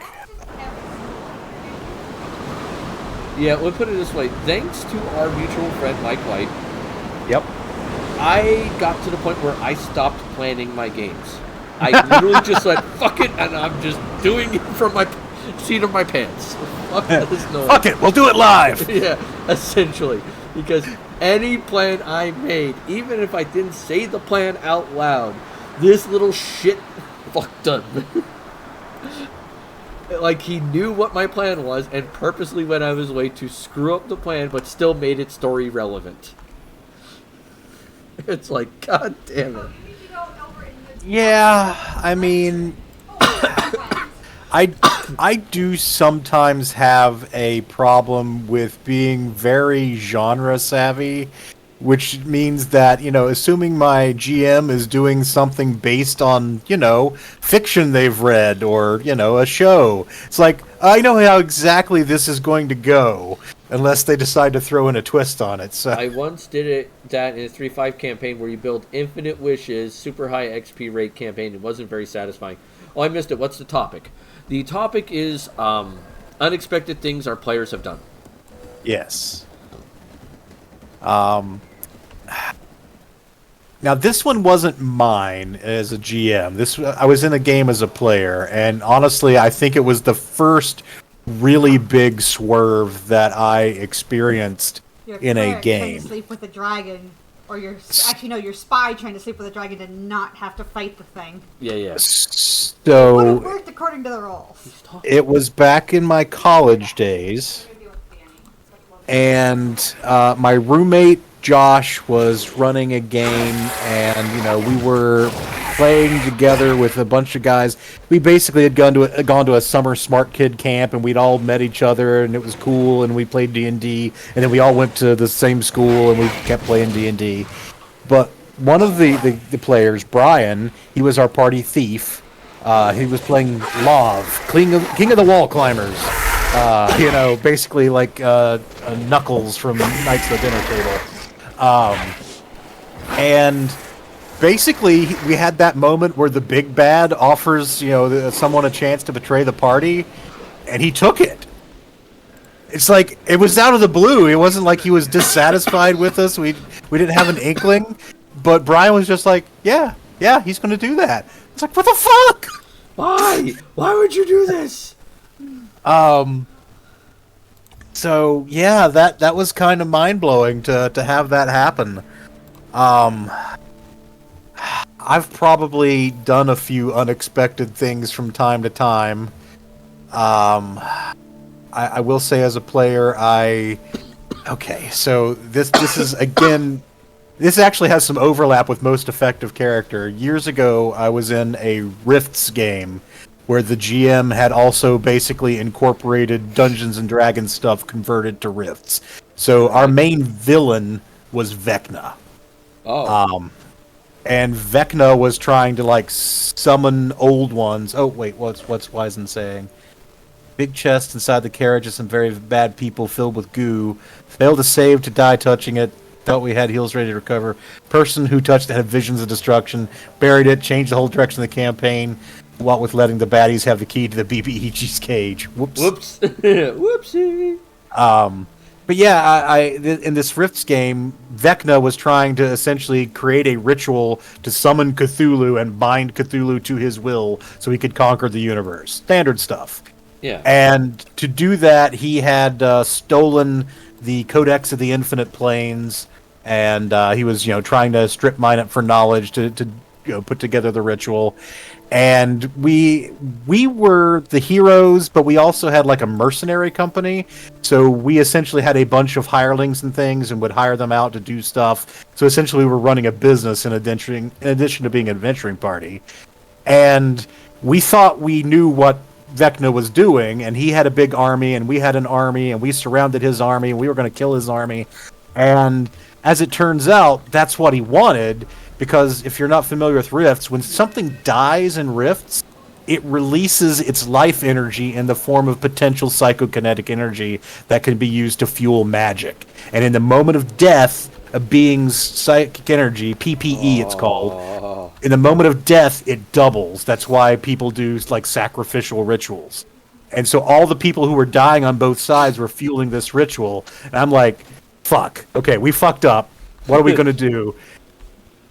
Yeah, we'll put it this way. Thanks to our mutual friend, Mike White, Yep. I got to the point where I stopped planning my games. I literally just said, fuck it, and I'm just doing it from my seat of my pants. Fuck this noise. Fuck it, we'll do it live. Yeah, essentially. Because any plan I made, even if I didn't say the plan out loud, this little shit fucked up. Like, he knew what my plan was and purposely went out of his way to screw up the plan, but still made it story relevant. It's like, god damn it. Yeah, I mean, I do sometimes have a problem with being very genre savvy, which means that, assuming my GM is doing something based on, fiction they've read or, a show, it's like, I know how exactly this is going to go, unless they decide to throw in a twist on it. So I once did that in a 3.5 campaign where you build infinite wishes, super high XP rate campaign. It wasn't very satisfying. Oh, I missed it. What's the topic? The topic is unexpected things our players have done. Yes. Now this one wasn't mine as a GM. I was in a game as a player, and honestly, I think it was the first really big swerve that I experienced Your in a cleric trying game. to sleep with a dragon, or your your spy trying to sleep with a dragon to not have to fight the thing. Yeah, yeah. Would have So worked according to the rules. it was back in my college days, and my roommate Josh was running a game, and we were playing together with a bunch of guys. We basically had gone to a summer smart kid camp, and we'd all met each other, and it was cool. And we played D&D, and then we all went to the same school, and we kept playing D&D. But one of the players, Brian, he was our party thief. He was playing Lov, King of the Wall Climbers. Basically like Knuckles from Knights of the Dinner Table. And basically, we had that moment where the big bad offers, someone a chance to betray the party, and he took it. It's like, it was out of the blue. It wasn't like he was dissatisfied with us. We didn't have an inkling, but Brian was just like, yeah, he's going to do that. It's like, what the fuck? Why? Why would you do this? So yeah, that was kind of mind blowing to have that happen. I've probably done a few unexpected things from time to time. I will say as a player, so this is again, this actually has some overlap with Most Effective Character. Years ago, I was in a Rifts game where the GM had also basically incorporated Dungeons and Dragons stuff converted to Rifts. So our main villain was Vecna. Oh. And Vecna was trying to summon old ones. Oh wait, what's Wizen saying? Big chest inside the carriage of some very bad people filled with goo. Failed to save to die touching it. Thought we had heals ready to recover. Person who touched it had visions of destruction. Buried it. Changed the whole direction of the campaign. What with letting the baddies have the key to the BBEG's cage. Whoops. Whoopsie. But yeah, in this Rifts game, Vecna was trying to essentially create a ritual to summon Cthulhu and bind Cthulhu to his will so he could conquer the universe. Standard stuff. Yeah. And to do that, he had stolen the Codex of the Infinite Planes, and he was, trying to strip mine it for knowledge to put together the ritual. And we were the heroes, but we also had a mercenary company. So we essentially had a bunch of hirelings and things, and would hire them out to do stuff. So essentially, we were running a business in addition to being an adventuring party. And we thought we knew what Vecna was doing, and he had a big army, and we had an army, and we surrounded his army, and we were going to kill his army. And as it turns out, that's what he wanted. Because if you're not familiar with Rifts, when something dies in Rifts, it releases its life energy in the form of potential psychokinetic energy that can be used to fuel magic. And in the moment of death, a being's psychic energy, PPE it's called, in the moment of death, it doubles. That's why people do sacrificial rituals. And so all the people who were dying on both sides were fueling this ritual. And I'm like, fuck, okay, we fucked up. What are we going to do?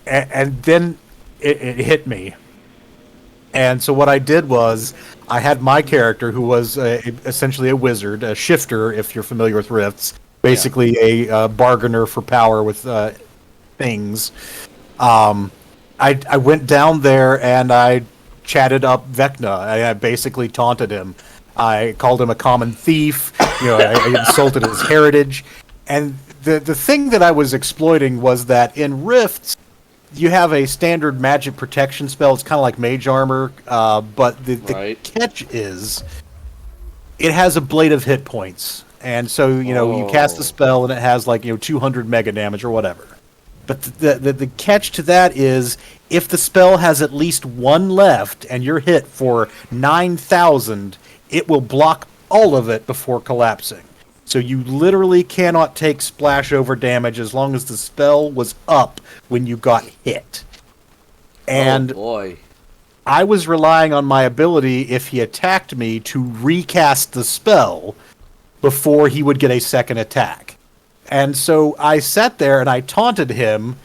And then it hit me. And so what I did was, I had my character, who was essentially a wizard, a shifter, if you're familiar with Rifts, basically a bargainer for power with things. I went down there and I chatted up Vecna. I basically taunted him. I called him a common thief. I insulted his heritage. And the thing that I was exploiting was that in Rifts, you have a standard magic protection spell. It's kind of like mage armor, but the catch is it has a blade of hit points. And so, you cast a spell and it has 200 mega damage or whatever. But the catch to that is if the spell has at least one left and you're hit for 9,000, it will block all of it before collapsing. So you literally cannot take splash over damage as long as the spell was up when you got hit. And oh boy. I was relying on my ability, if he attacked me, to recast the spell before he would get a second attack. And so I sat there and I taunted him,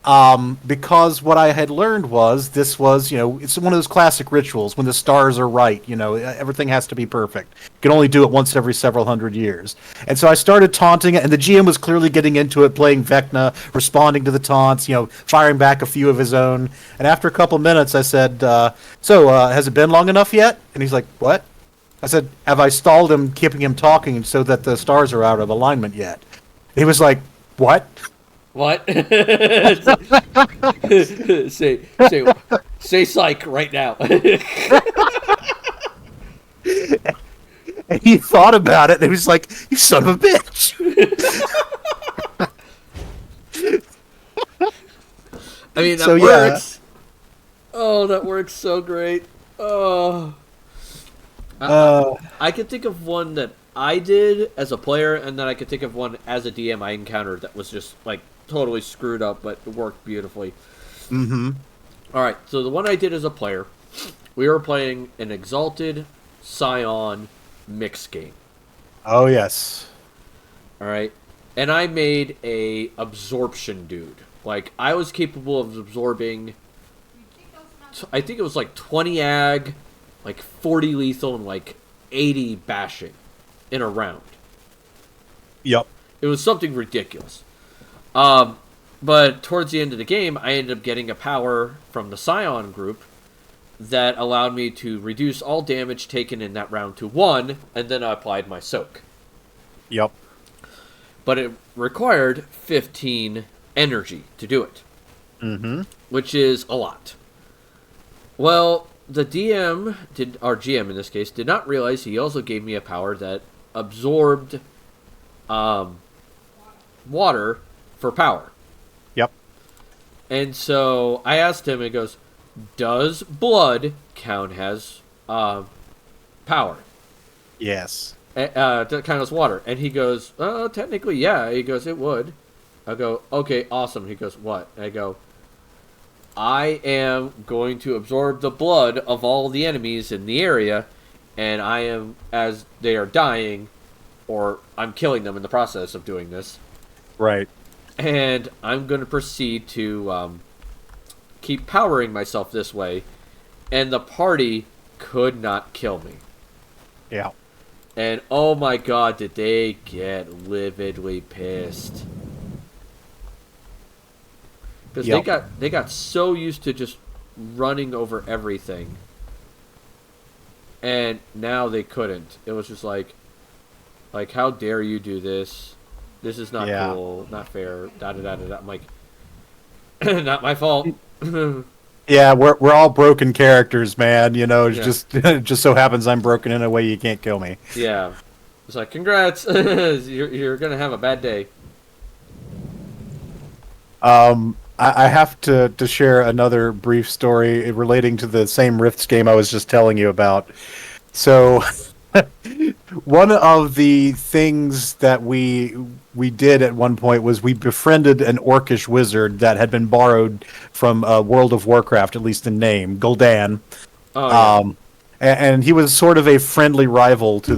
because what I had learned was this was, it's one of those classic rituals when the stars are right, everything has to be perfect. You can only do it once every several hundred years. And so I started taunting it, and the GM was clearly getting into it, playing Vecna, responding to the taunts, firing back a few of his own. And after a couple minutes, I said, has it been long enough yet? And he's like, what? I said, have I stalled him, keeping him talking so that the stars are out of alignment yet? He was like, what? What? say psych right now. And he thought about it, and he was like, you son of a bitch. I mean, that works. Oh, that works so great. Oh. I could think of one that I did as a player, and then I could think of one as a DM I encountered that was just, like, totally screwed up, but it worked beautifully. Mm-hmm. Alright, so the one I did as a player, we were playing an Exalted Scion mix game. Oh, yes. Alright, and I made a absorption dude. Like, I was capable of absorbing, I think it was like 20 ag, like 40 lethal, and like 80 bashing in a round. Yep. It was something ridiculous. But towards the end of the game, I ended up getting a power from the Scion group that allowed me to reduce all damage taken in that round to 1, and then I applied my soak. Yep. But it required 15 energy to do it. Mm-hmm. Which is a lot. Well, the DM, our GM in this case, did not realize he also gave me a power that absorbed water for power. Yep. And so I asked him, he goes, does blood count as power? Yes. That count as water? And he goes, technically, yeah. He goes, it would. I go, okay, awesome. He goes, what? And I go, I am going to absorb the blood of all the enemies in the area, and I am, as they are dying, or I'm killing them in the process of doing this. Right. And I'm going to proceed to keep powering myself this way, and the party could not kill me. Yeah. And oh my god, did they get lividly pissed. Because they got so used to just running over everything. And now they couldn't. It was just like, how dare you do this? This is not cool, not fair, da-da-da-da-da. I'm like, not my fault. Yeah, we're all broken characters, man. Just it just so happens I'm broken in a way you can't kill me. Yeah. It's like, congrats, you're going to have a bad day. I have to share another brief story relating to the same Rifts game I was just telling you about. So, one of the things that we did at one point was we befriended an orcish wizard that had been borrowed from World of Warcraft, at least in name, Gul'dan. Oh, yeah. And he was sort of a friendly rival to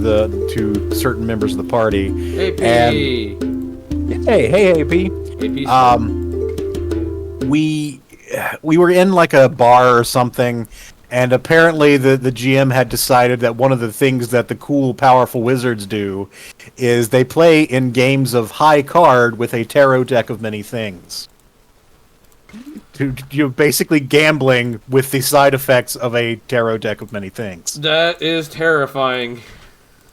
certain members of the party. AP! Hey, AP. AP. We were in like a bar or something, and apparently the GM had decided that one of the things that the cool, powerful wizards do is they play in games of high card with a tarot deck of many things. You're basically gambling with the side effects of a tarot deck of many things. That is terrifying.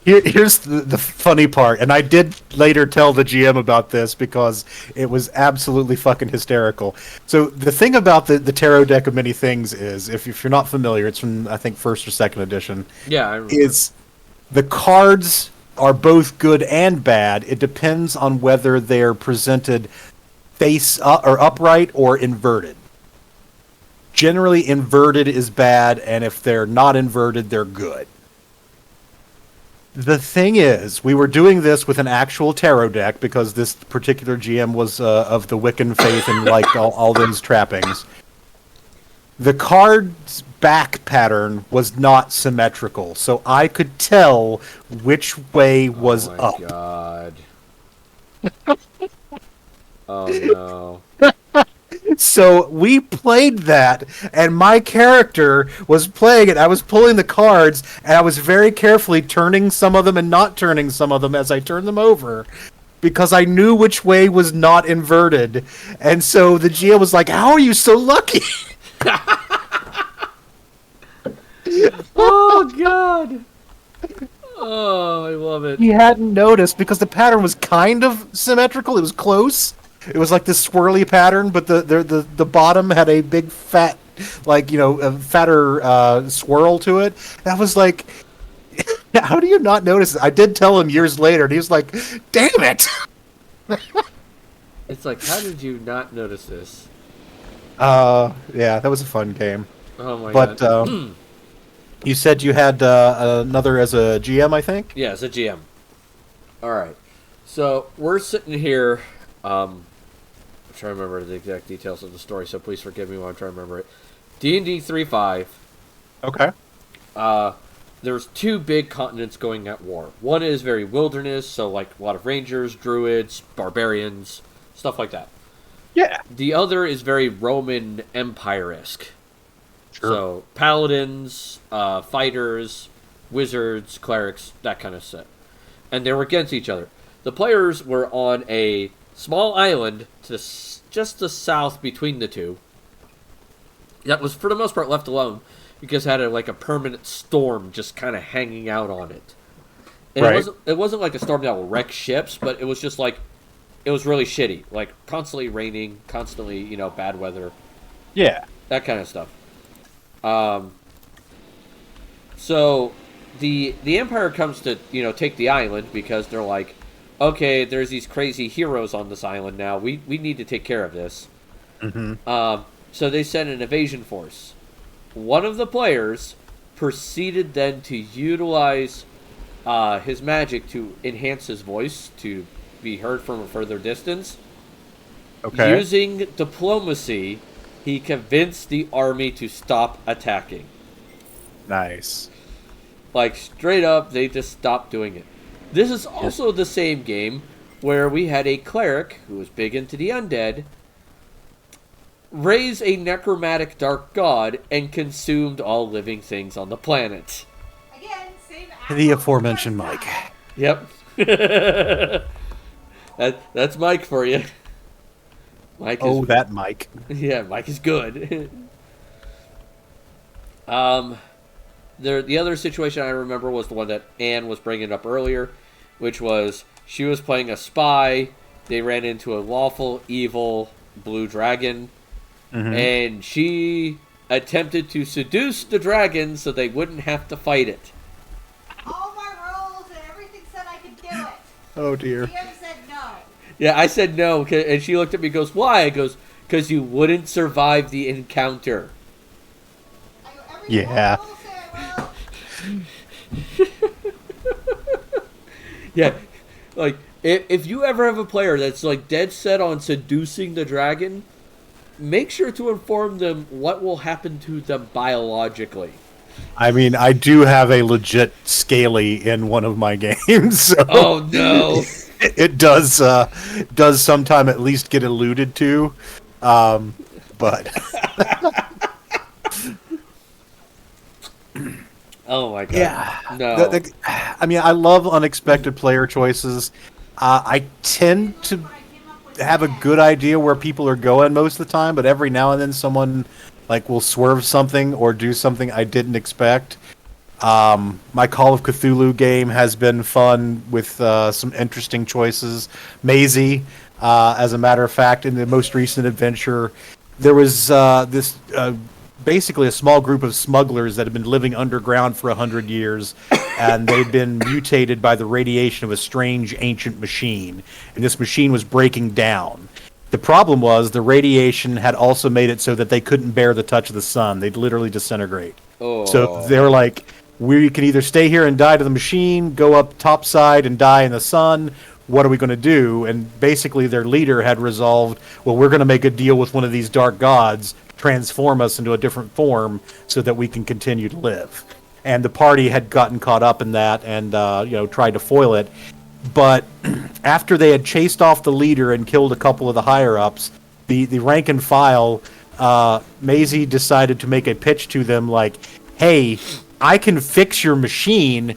Here's the funny part, and I did later tell the GM about this because it was absolutely fucking hysterical. So the thing about the tarot deck of many things is, if you're not familiar, it's from, I think, 1st or 2nd edition. Yeah, I remember. Is the cards are both good and bad. It depends on whether they're presented face up or upright or inverted. Generally, inverted is bad, and if they're not inverted, they're good. The thing is, we were doing this with an actual tarot deck because this particular GM was of the Wiccan faith and liked Alden's trappings. The card's back pattern was not symmetrical, so I could tell which way was up. Oh my god. Oh no. So we played that, and my character was playing it. I was pulling the cards, and I was very carefully turning some of them and not turning some of them as I turned them over, because I knew which way was not inverted. And so the GM was like, "How are you so lucky?" Oh God! Oh, I love it. He hadn't noticed because the pattern was kind of symmetrical. It was close. It was like this swirly pattern, but the bottom had a big fat, like, a fatter swirl to it. And I was like, how do you not notice it? I did tell him years later, and he was like, damn it! It's like, how did you not notice this? Yeah, that was a fun game. Oh my But God. you said you had another as a GM, I think? Yeah, it's a GM. All right. So we're sitting here. I'm trying to remember the exact details of the story, so please forgive me while I'm trying to remember it. D&D 3.5. Okay. There's two big continents going at war. One is very wilderness, so like a lot of rangers, druids, barbarians, stuff like that. Yeah. The other is very Roman Empire-esque. Sure. So paladins, fighters, wizards, clerics, that kind of stuff. And they were against each other. The players were on a small island to just the south between the two. That was for the most part left alone because it had a permanent storm just kind of hanging out on it. And Right. it wasn't like a storm that will wreck ships, but it was just like it was really shitty, like constantly raining, constantly bad weather, Yeah. that kind of stuff. So the Empire comes to take the island because they're like, okay, there's these crazy heroes on this island now. We need to take care of this. Mm-hmm. So they sent an invasion force. One of the players proceeded then to utilize his magic to enhance his voice to be heard from a further distance. Okay. Using diplomacy, he convinced the army to stop attacking. Nice. Like, straight up, they just stopped doing it. This is also the same game where we had a cleric, who was big into the undead, raise a necromantic dark god and consumed all living things on the planet. Again, same The aforementioned Mike. Yep. That's Mike for you. Mike Oh, is, that Mike. yeah, Mike is good. The other situation I remember was the one that Anne was bringing up earlier, which was she was playing a spy. They ran into a lawful evil blue dragon, and she attempted to seduce the dragon so they wouldn't have to fight it. All my rolls and everything said I could do it. Oh, dear. DM said no. Yeah, I said no, and she looked at me and goes, "Why?" I goes, "Because you wouldn't survive the encounter." I go, every Yeah. roll say I will. Yeah, like, if you ever have a player that's, like, dead set on seducing the dragon, make sure to inform them what will happen to them biologically. I mean, I do have a legit Scaly in one of my games, so Oh, no. it does sometime at least get alluded to, but Oh, my God. yeah, No. I mean, I love unexpected player choices. I tend to have a good idea where people are going most of the time, but every now and then someone will swerve something or do something I didn't expect. My Call of Cthulhu game has been fun with some interesting choices. Maisie, as a matter of fact, in the most recent adventure, there was this basically a small group of smugglers that had been living underground for 100 years, and they'd been mutated by the radiation of a strange ancient machine, and this machine was breaking down. The problem was the radiation had also made it so that they couldn't bear the touch of the sun. They'd literally disintegrate. Oh. So they were like, we can either stay here and die to the machine, go up topside and die in the sun. What are we going to do? And basically their leader had resolved, well, we're going to make a deal with one of these dark gods, transform us into a different form so that we can continue to live. And the party had gotten caught up in that and tried to foil it. But after they had chased off the leader and killed a couple of the higher-ups, the rank and file, Maisie decided to make a pitch to them like, hey, I can fix your machine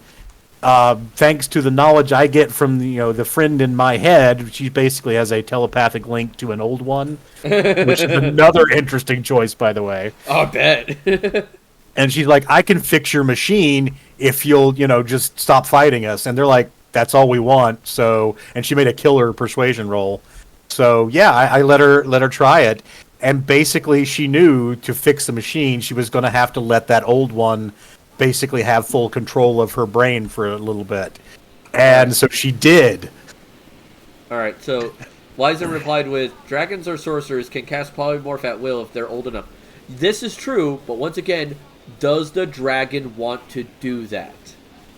thanks to the knowledge I get from the friend in my head. She basically has a telepathic link to an old one, which is another interesting choice, by the way. I bet. And she's like, I can fix your machine if you'll, just stop fighting us. And they're like, that's all we want. So, and she made a killer persuasion roll. So yeah, I let her try it. And basically she knew to fix the machine, she was going to have to let that old one basically have full control of her brain for a little bit. And so she did. Alright, so Liza replied with, dragons or sorcerers can cast polymorph at will if they're old enough. This is true, but once again, does the dragon want to do that?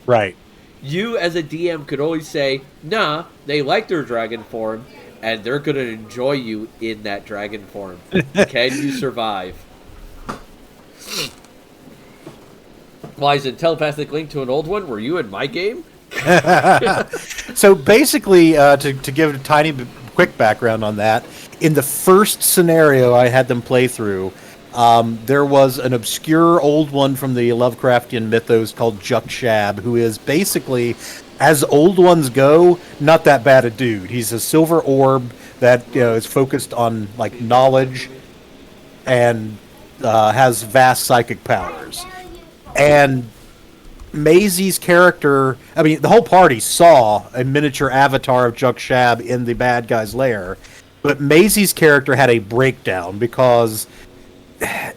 Right. You, as a DM, could always say, nah, they like their dragon form, and they're going to enjoy you in that dragon form. Can you survive? Liza, telepathic link to an old one? Were you in my game? So basically, to give a tiny quick background on that, in the first scenario I had them play through, there was an obscure old one from the Lovecraftian mythos called Juk-Shab, who is basically, as old ones go, not that bad a dude. He's a silver orb that is focused on like knowledge and has vast psychic powers. And Maisie's character, I mean, the whole party saw a miniature avatar of Juk-Shab in the bad guy's lair, but Maisie's character had a breakdown because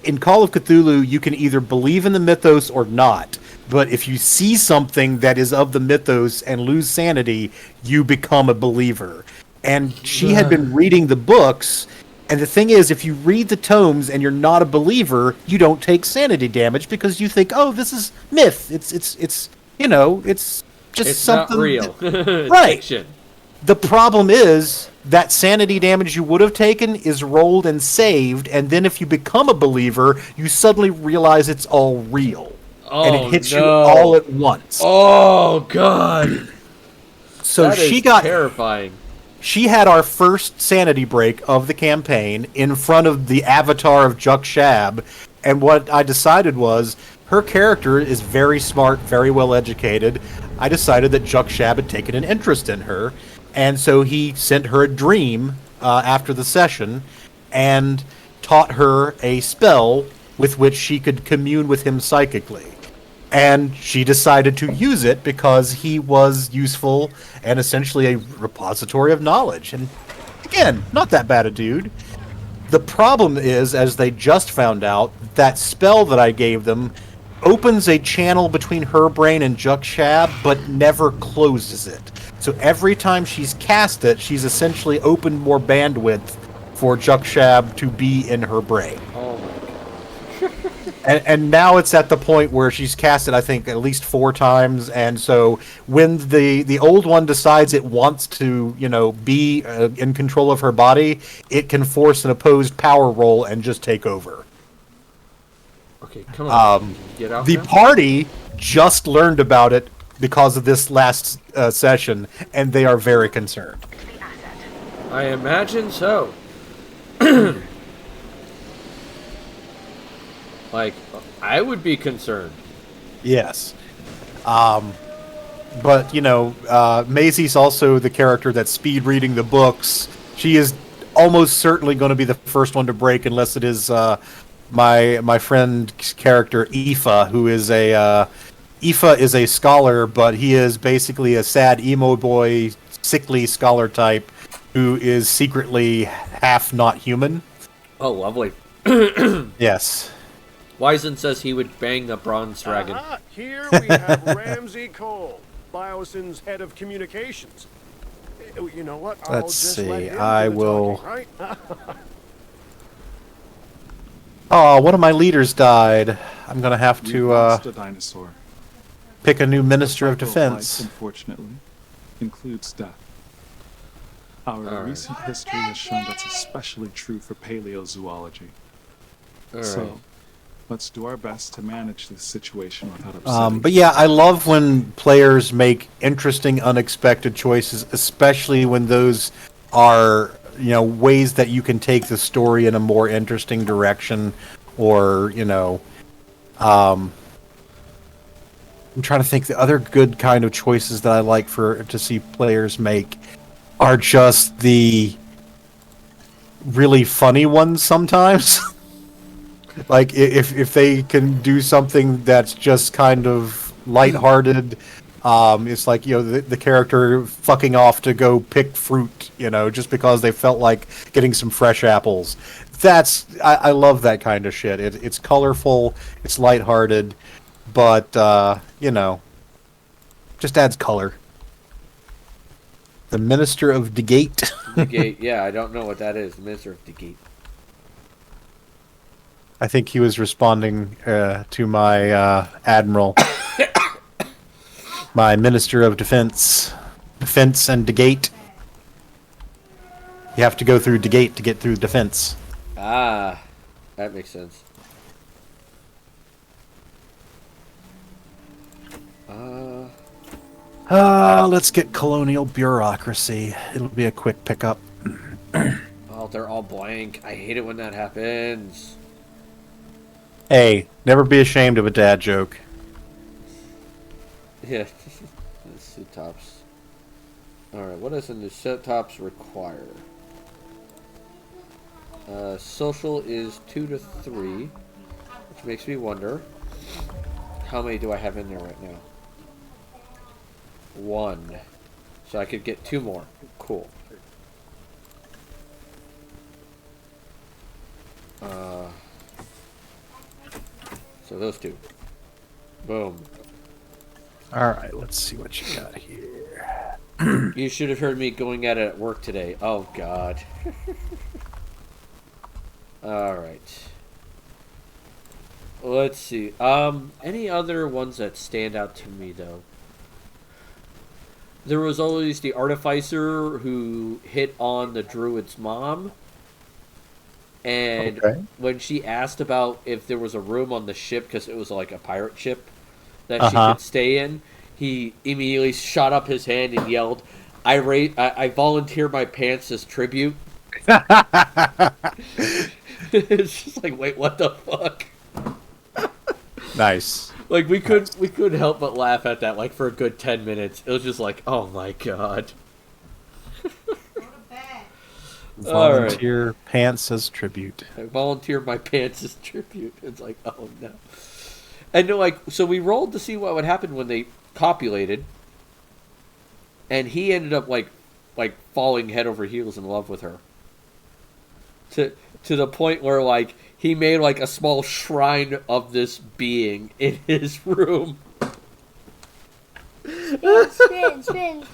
in Call of Cthulhu, you can either believe in the mythos or not. But if you see something that is of the mythos and lose sanity, you become a believer. And she had been reading the books, and the thing is, if you read the tomes and you're not a believer, you don't take sanity damage because you think, oh, this is myth. It's just It's something not real. Right. Fiction. The problem is that sanity damage you would have taken is rolled and saved, and then if you become a believer, you suddenly realize it's all real. And it hits you all at once. Oh, God. So That is terrifying. She had our first sanity break of the campaign in front of the avatar of Juk-Shab, and what I decided was, her character is very smart, very well educated. I decided that Juk-Shab had taken an interest in her, and so he sent her a dream after the session and taught her a spell with which she could commune with him psychically. And she decided to use it because he was useful and essentially a repository of knowledge. And again, not that bad a dude. The problem is, as they just found out, that spell that I gave them opens a channel between her brain and Juk-Shab, but never closes it. So every time she's cast it, she's essentially opened more bandwidth for Juk-Shab to be in her brain. Oh, my God. And now it's at the point where she's cast it, I think, at least 4 times. And so when the old one decides it wants to, be in control of her body, it can force an opposed power roll and just take over. Okay, come on. Get out The now? party just learned about it because of this last session, and they are very concerned. I imagine so. Like, I would be concerned. Yes. But, Maisie's also the character that's speed reading the books. She is almost certainly going to be the first one to break unless it is my friend's character, Aoife, who is Aoife is a scholar, but he is basically a sad emo boy, sickly scholar type who is secretly half not human. Oh, lovely. Yes. Wyzen says he would bang the bronze dragon. Here we have Ramsey Cole, Biosyn's head of communications. You know what? I'll Let's just see, let him do I the will- talking, right? Oh, one of my leaders died. I'm going to have We've to lost a dinosaur. pick a new Minister of Cycle life, Defense. unfortunately, includes death. Our Alright. recent history has shown that's especially true for paleozoology. So, let's do our best to manage this situation without upsetting. But yeah, I love when players make interesting, unexpected choices, especially when those are ways that you can take the story in a more interesting direction, or I'm trying to think the other good kind of choices that I like to see players make are just the really funny ones sometimes. Like if they can do something that's just kind of lighthearted, it's like the character fucking off to go pick fruit, just because they felt like getting some fresh apples. I love that kind of shit. It's colorful, it's lighthearted, but just adds color. The Minister of Degate. Degate, yeah, I don't know what that is. The Minister of Degate. I think he was responding to my admiral, my Minister of Defense and Degate. You have to go through Degate to get through defense. Ah, that makes sense. Let's get colonial bureaucracy. It'll be a quick pickup. Oh, they're all blank. I hate it when that happens. Hey, never be ashamed of a dad joke. Yeah, the suit tops. Alright, what does the new set tops require? Social is 2 to 3, which makes me wonder, how many do I have in there right now? 1. So I could get 2 more. Cool. So those 2. Boom. Alright, let's see what you got here. You should have heard me going at it at work today. Oh, God. Alright. Let's see. Any other ones that stand out to me, though? There was always the artificer who hit on the druid's mom. And when she asked about if there was a room on the ship, because it was like a pirate ship that she could stay in, he immediately shot up his hand and yelled, I volunteer my pants as tribute. It's just like, wait, what the fuck? Nice. Like, we couldn't help but laugh at that, like, for a good 10 minutes. It was just like, oh my god. Volunteer pants as tribute. I volunteer my pants as tribute. It's like, oh no. And like, so we rolled to see what would happen when they copulated, and he ended up like falling head over heels in love with her. To the point where like he made like a small shrine of this being in his room. Spin.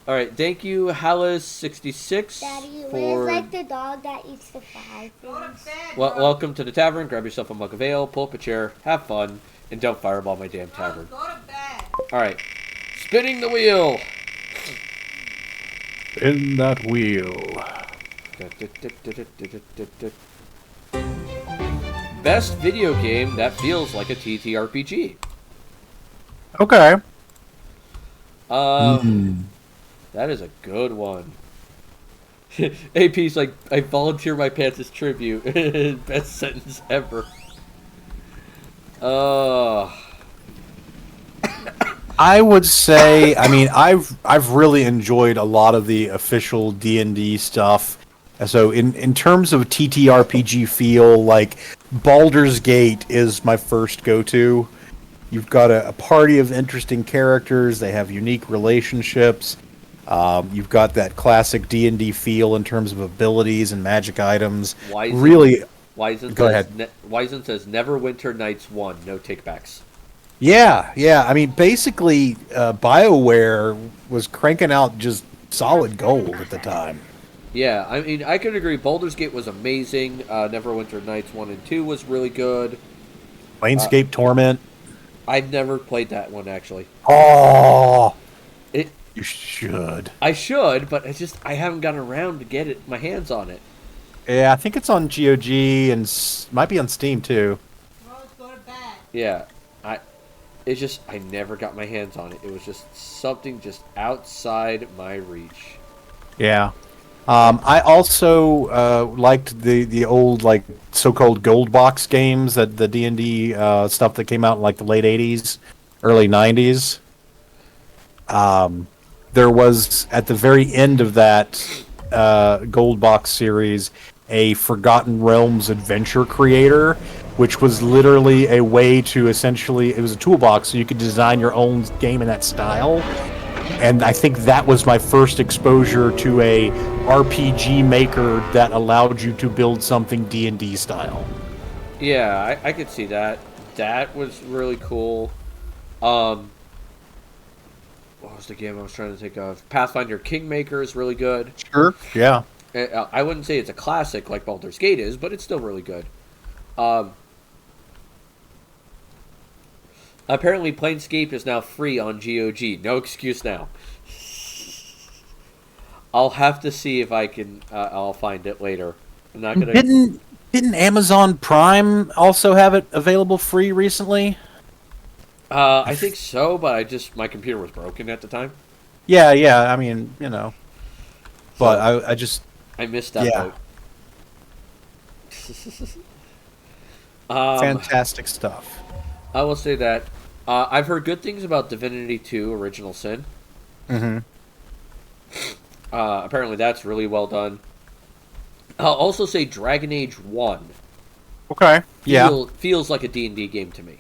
All right, thank you, Hallis66. Daddy, for... where's like the dog that eats the fry things? Welcome to the tavern. Grab yourself a mug of ale, pull up a chair, have fun, and don't fireball my damn tavern. Go to bed. All right, spinning the wheel. In that wheel. Best video game that feels like a TTRPG. Okay. That is a good one. AP's like, I volunteer my pants as tribute. Best sentence ever. I would say, I mean, I've really enjoyed a lot of the official D&D stuff. So in terms of TTRPG feel, like Baldur's Gate is my first go-to. You've got a party of interesting characters. They have unique relationships. You've got that classic D&D feel in terms of abilities and magic items. Wizen says, Neverwinter Nights 1, no takebacks. Yeah. I mean, basically, BioWare was cranking out just solid gold at the time. Yeah, I mean, I could agree. Baldur's Gate was amazing. Neverwinter Nights 1 and 2 was really good. Planescape Torment. I've never played that one, actually. Oh! You should. I should, but I haven't gotten around to get my hands on it. Yeah, I think it's on GOG and might be on Steam, too. Rose, go to bed. Yeah, I never got my hands on it. It was just something just outside my reach. Yeah. I also liked the old like so-called gold box games, that the D&D stuff that came out in like the late 80s, early 90s. There was at the very end of that gold box series a Forgotten Realms adventure creator, which was literally a way to essentially, it was a toolbox so you could design your own game in that style. And I think that was my first exposure to a RPG maker that allowed you to build something D&D style. Yeah, I could see that. That was really cool. What was the game I was trying to think of? Pathfinder Kingmaker is really good. Sure. Yeah. I wouldn't say it's a classic like Baldur's Gate is, but it's still really good. Apparently, Planescape is now free on GOG. No excuse now. I'll have to see if I can. I'll find it later. I'm not gonna. Didn't Amazon Prime also have it available free recently? I think so, but my computer was broken at the time. Yeah, yeah. I mean, but I missed that yeah. boat. Fantastic stuff. I will say that I've heard good things about Divinity 2: Original Sin. Mm-hmm. Apparently, that's really well done. I'll also say Dragon Age 1. Okay. Yeah. Feels like a D&D game to me.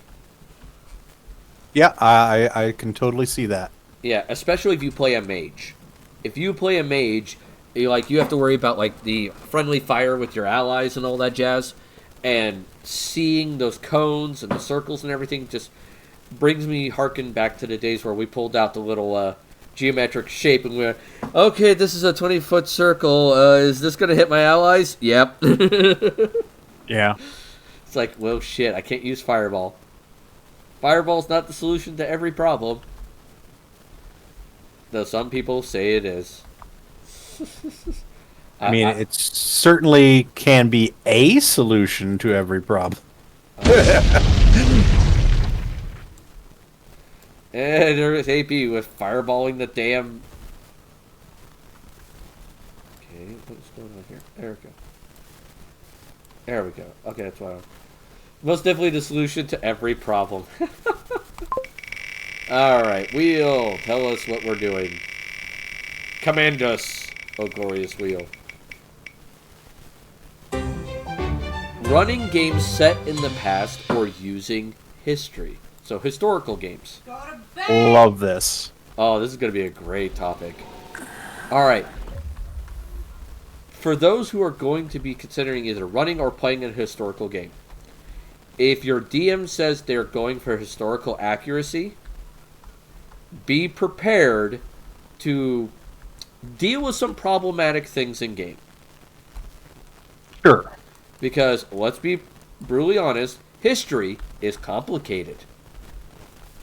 Yeah, I can totally see that. Yeah, especially if you play a mage. If you play a mage, you have to worry about like the friendly fire with your allies and all that jazz, and seeing those cones and the circles and everything just brings me harken back to the days where we pulled out the little geometric shape and we went, okay, this is a 20-foot circle. Is this gonna hit my allies? Yep. Yeah. It's like, well, shit, I can't use Fireball. Fireball's not the solution to every problem. Though some people say it is. I mean, it certainly can be a solution to every problem. And there is AP with fireballing the damn... Okay, what's going on here? There we go. There we go. Okay, that's why. Most definitely the solution to every problem. Alright, wheel. Tell us what we're doing. Command us, oh glorious wheel. Running games set in the past or using history. So, historical games. Love this. Oh, this is going to be a great topic. Alright. For those who are going to be considering either running or playing a historical game, if your DM says they're going for historical accuracy, be prepared to deal with some problematic things in game. Sure. Because, let's be brutally honest, history is complicated.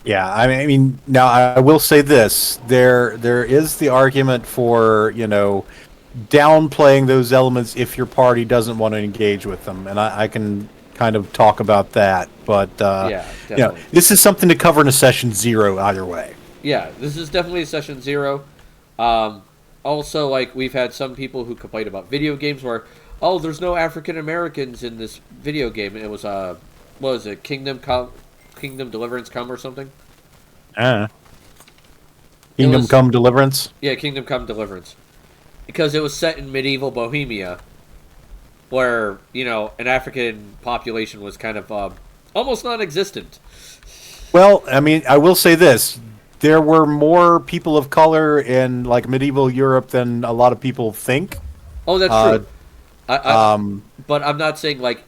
Yeah, I mean, now I will say this: there is the argument for downplaying those elements if your party doesn't want to engage with them, and I can kind of talk about that. But Yeah, definitely. this is something to cover in a session 0 either way. Yeah, this is definitely a session 0. Also, like, we've had some people who complain about video games where, oh, there's no African Americans in this video game. And it was, what was it, Kingdom Deliverance Come or something? Kingdom Come Deliverance? Yeah, Kingdom Come Deliverance. Because it was set in medieval Bohemia, where, an African population was kind of almost non-existent. Well, I mean, I will say this. There were more people of color in, like, medieval Europe than a lot of people think. Oh, that's true. But I'm not saying, like,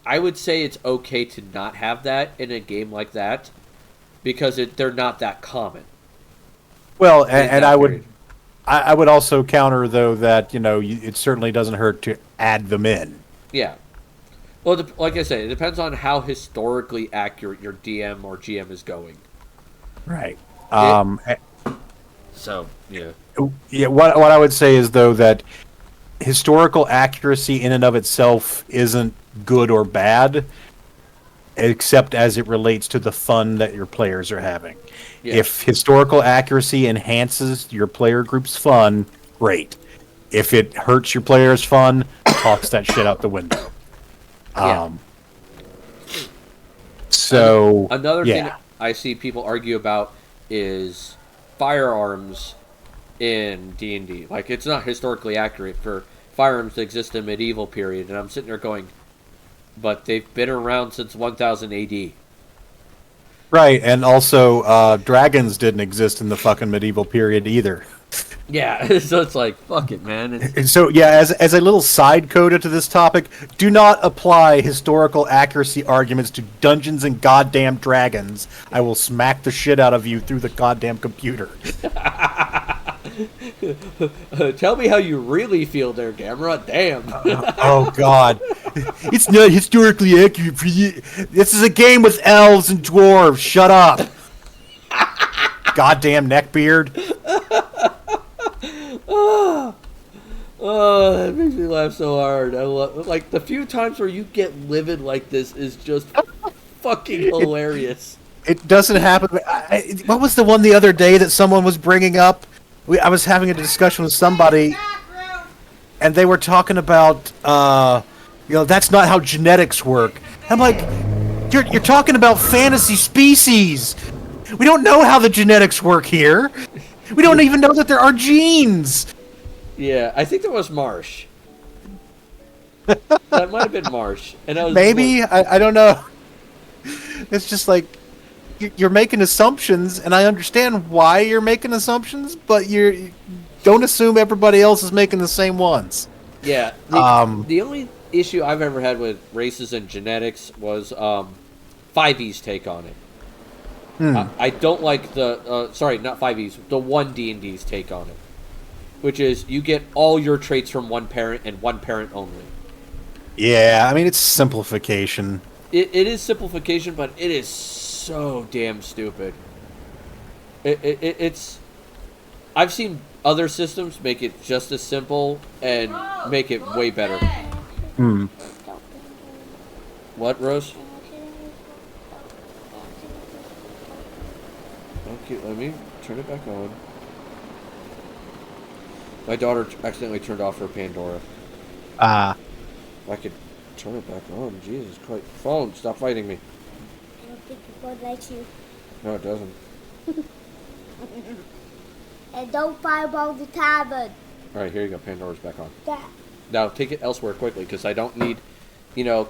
I would say it's okay to not have that in a game like that, because they're not that common. Well, and I would also counter, though, that, it certainly doesn't hurt to add them in. Yeah. Well, like I said, it depends on how historically accurate your DM or GM is going. Right. So, yeah. Yeah, what I would say is, though, that historical accuracy in and of itself isn't good or bad, except as it relates to the fun that your players are having. Yeah. If historical accuracy enhances your player group's fun, great. If it hurts your players' fun, toss that shit out the window. Yeah. So Another yeah. thing I see people argue about is firearms in D&D. Like, it's not historically accurate for firearms to exist in medieval period, and I'm sitting there going, but they've been around since 1000 AD. Right, and also dragons didn't exist in the fucking medieval period either. Yeah, so it's like, fuck it, man. And so, yeah, as a little side coda to this topic, do not apply historical accuracy arguments to Dungeons and goddamn Dragons. I will smack the shit out of you through the goddamn computer. Tell me how you really feel there, Gamera. Damn. Oh, God. It's not historically accurate for you. This is a game with elves and dwarves. Shut up. Goddamn neckbeard. Oh, that makes me laugh so hard. I love, like, the few times where you get livid like this is just fucking hilarious. It doesn't happen. What was the one the other day that someone was bringing up? I was having a discussion with somebody, and they were talking about, that's not how genetics work. I'm like, you're talking about fantasy species. We don't know how the genetics work here. We don't even know that there are genes. Yeah, I think that was Marsh. That might have been Marsh. And I was Maybe, I don't know. It's just like, you're making assumptions, and I understand why you're making assumptions, but you don't assume everybody else is making the same ones. Yeah. The only issue I've ever had with races and genetics was 5e's take on it. I don't like the sorry, not 5e's, the 1D&D's take on it, which is you get all your traits from one parent and one parent only. Yeah, I mean, it's simplification. It is simplification, but it is so damn stupid. It's I've seen other systems make it just as simple and make it way better. What, Rose? Okay, let me turn it back on. My daughter accidentally turned off her Pandora. If I could turn it back on. Jesus Christ. Phone, stop fighting me. I don't think it would let you. No, it doesn't. And don't fireball the tablet. Alright, here you go. Pandora's back on. That. Now, take it elsewhere quickly, because I don't need,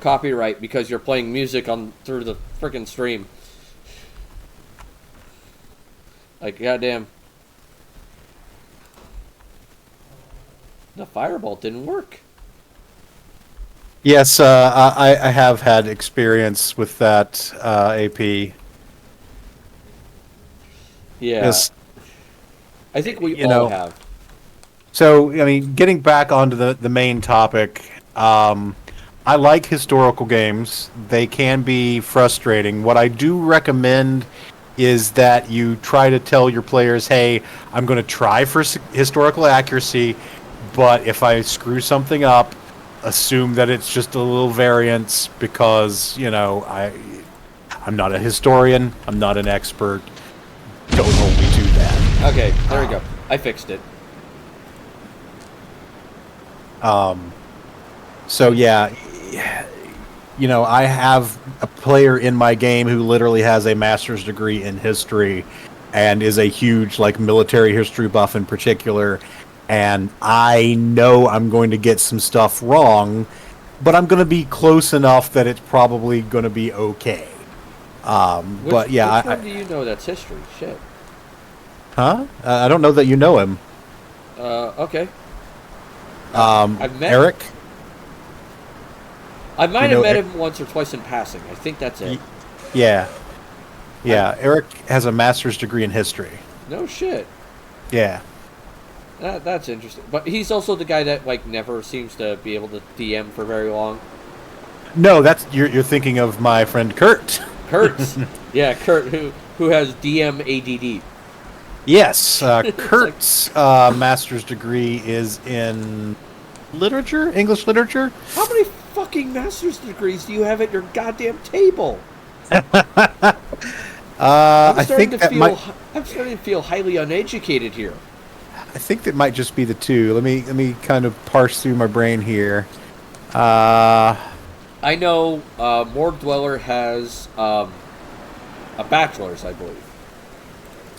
copyright because you're playing music on through the frickin' stream. Like, goddamn. The firebolt didn't work. Yes, I have had experience with that AP. Yeah. Yes. I think we You all know, have. So, I mean, getting back onto the main topic, I like historical games. They can be frustrating. What I do recommend is that you try to tell your players, hey, I'm going to try for historical accuracy, but if I screw something up, assume that it's just a little variance because, I'm not a historian, I'm not an expert. Don't hold me to that. Okay, there we go. I fixed it. So yeah, I have a player in my game who literally has a master's degree in history and is a huge military history buff in particular, and I know I'm going to get some stuff wrong, but I'm going to be close enough that it's probably going to be okay. But yeah, which one do you know that's history? Shit. Huh? I don't know that you know him. Okay. I've met Eric. I might have met him once or twice in passing. I think that's it. Yeah. Eric has a master's degree in history. No shit. Yeah. That's interesting. But he's also the guy that never seems to be able to DM for very long. No, that's you're thinking of my friend Kurt. Kurt's. Yeah, Kurt who has DM ADD. Yes, Kurt's master's degree is in literature, English literature. How many fucking master's degrees do you have at your goddamn table? I think that I'm starting to feel highly uneducated here. I think that might just be the two. Let me kind of parse through my brain here. I know Morgue Dweller has a bachelor's, I believe.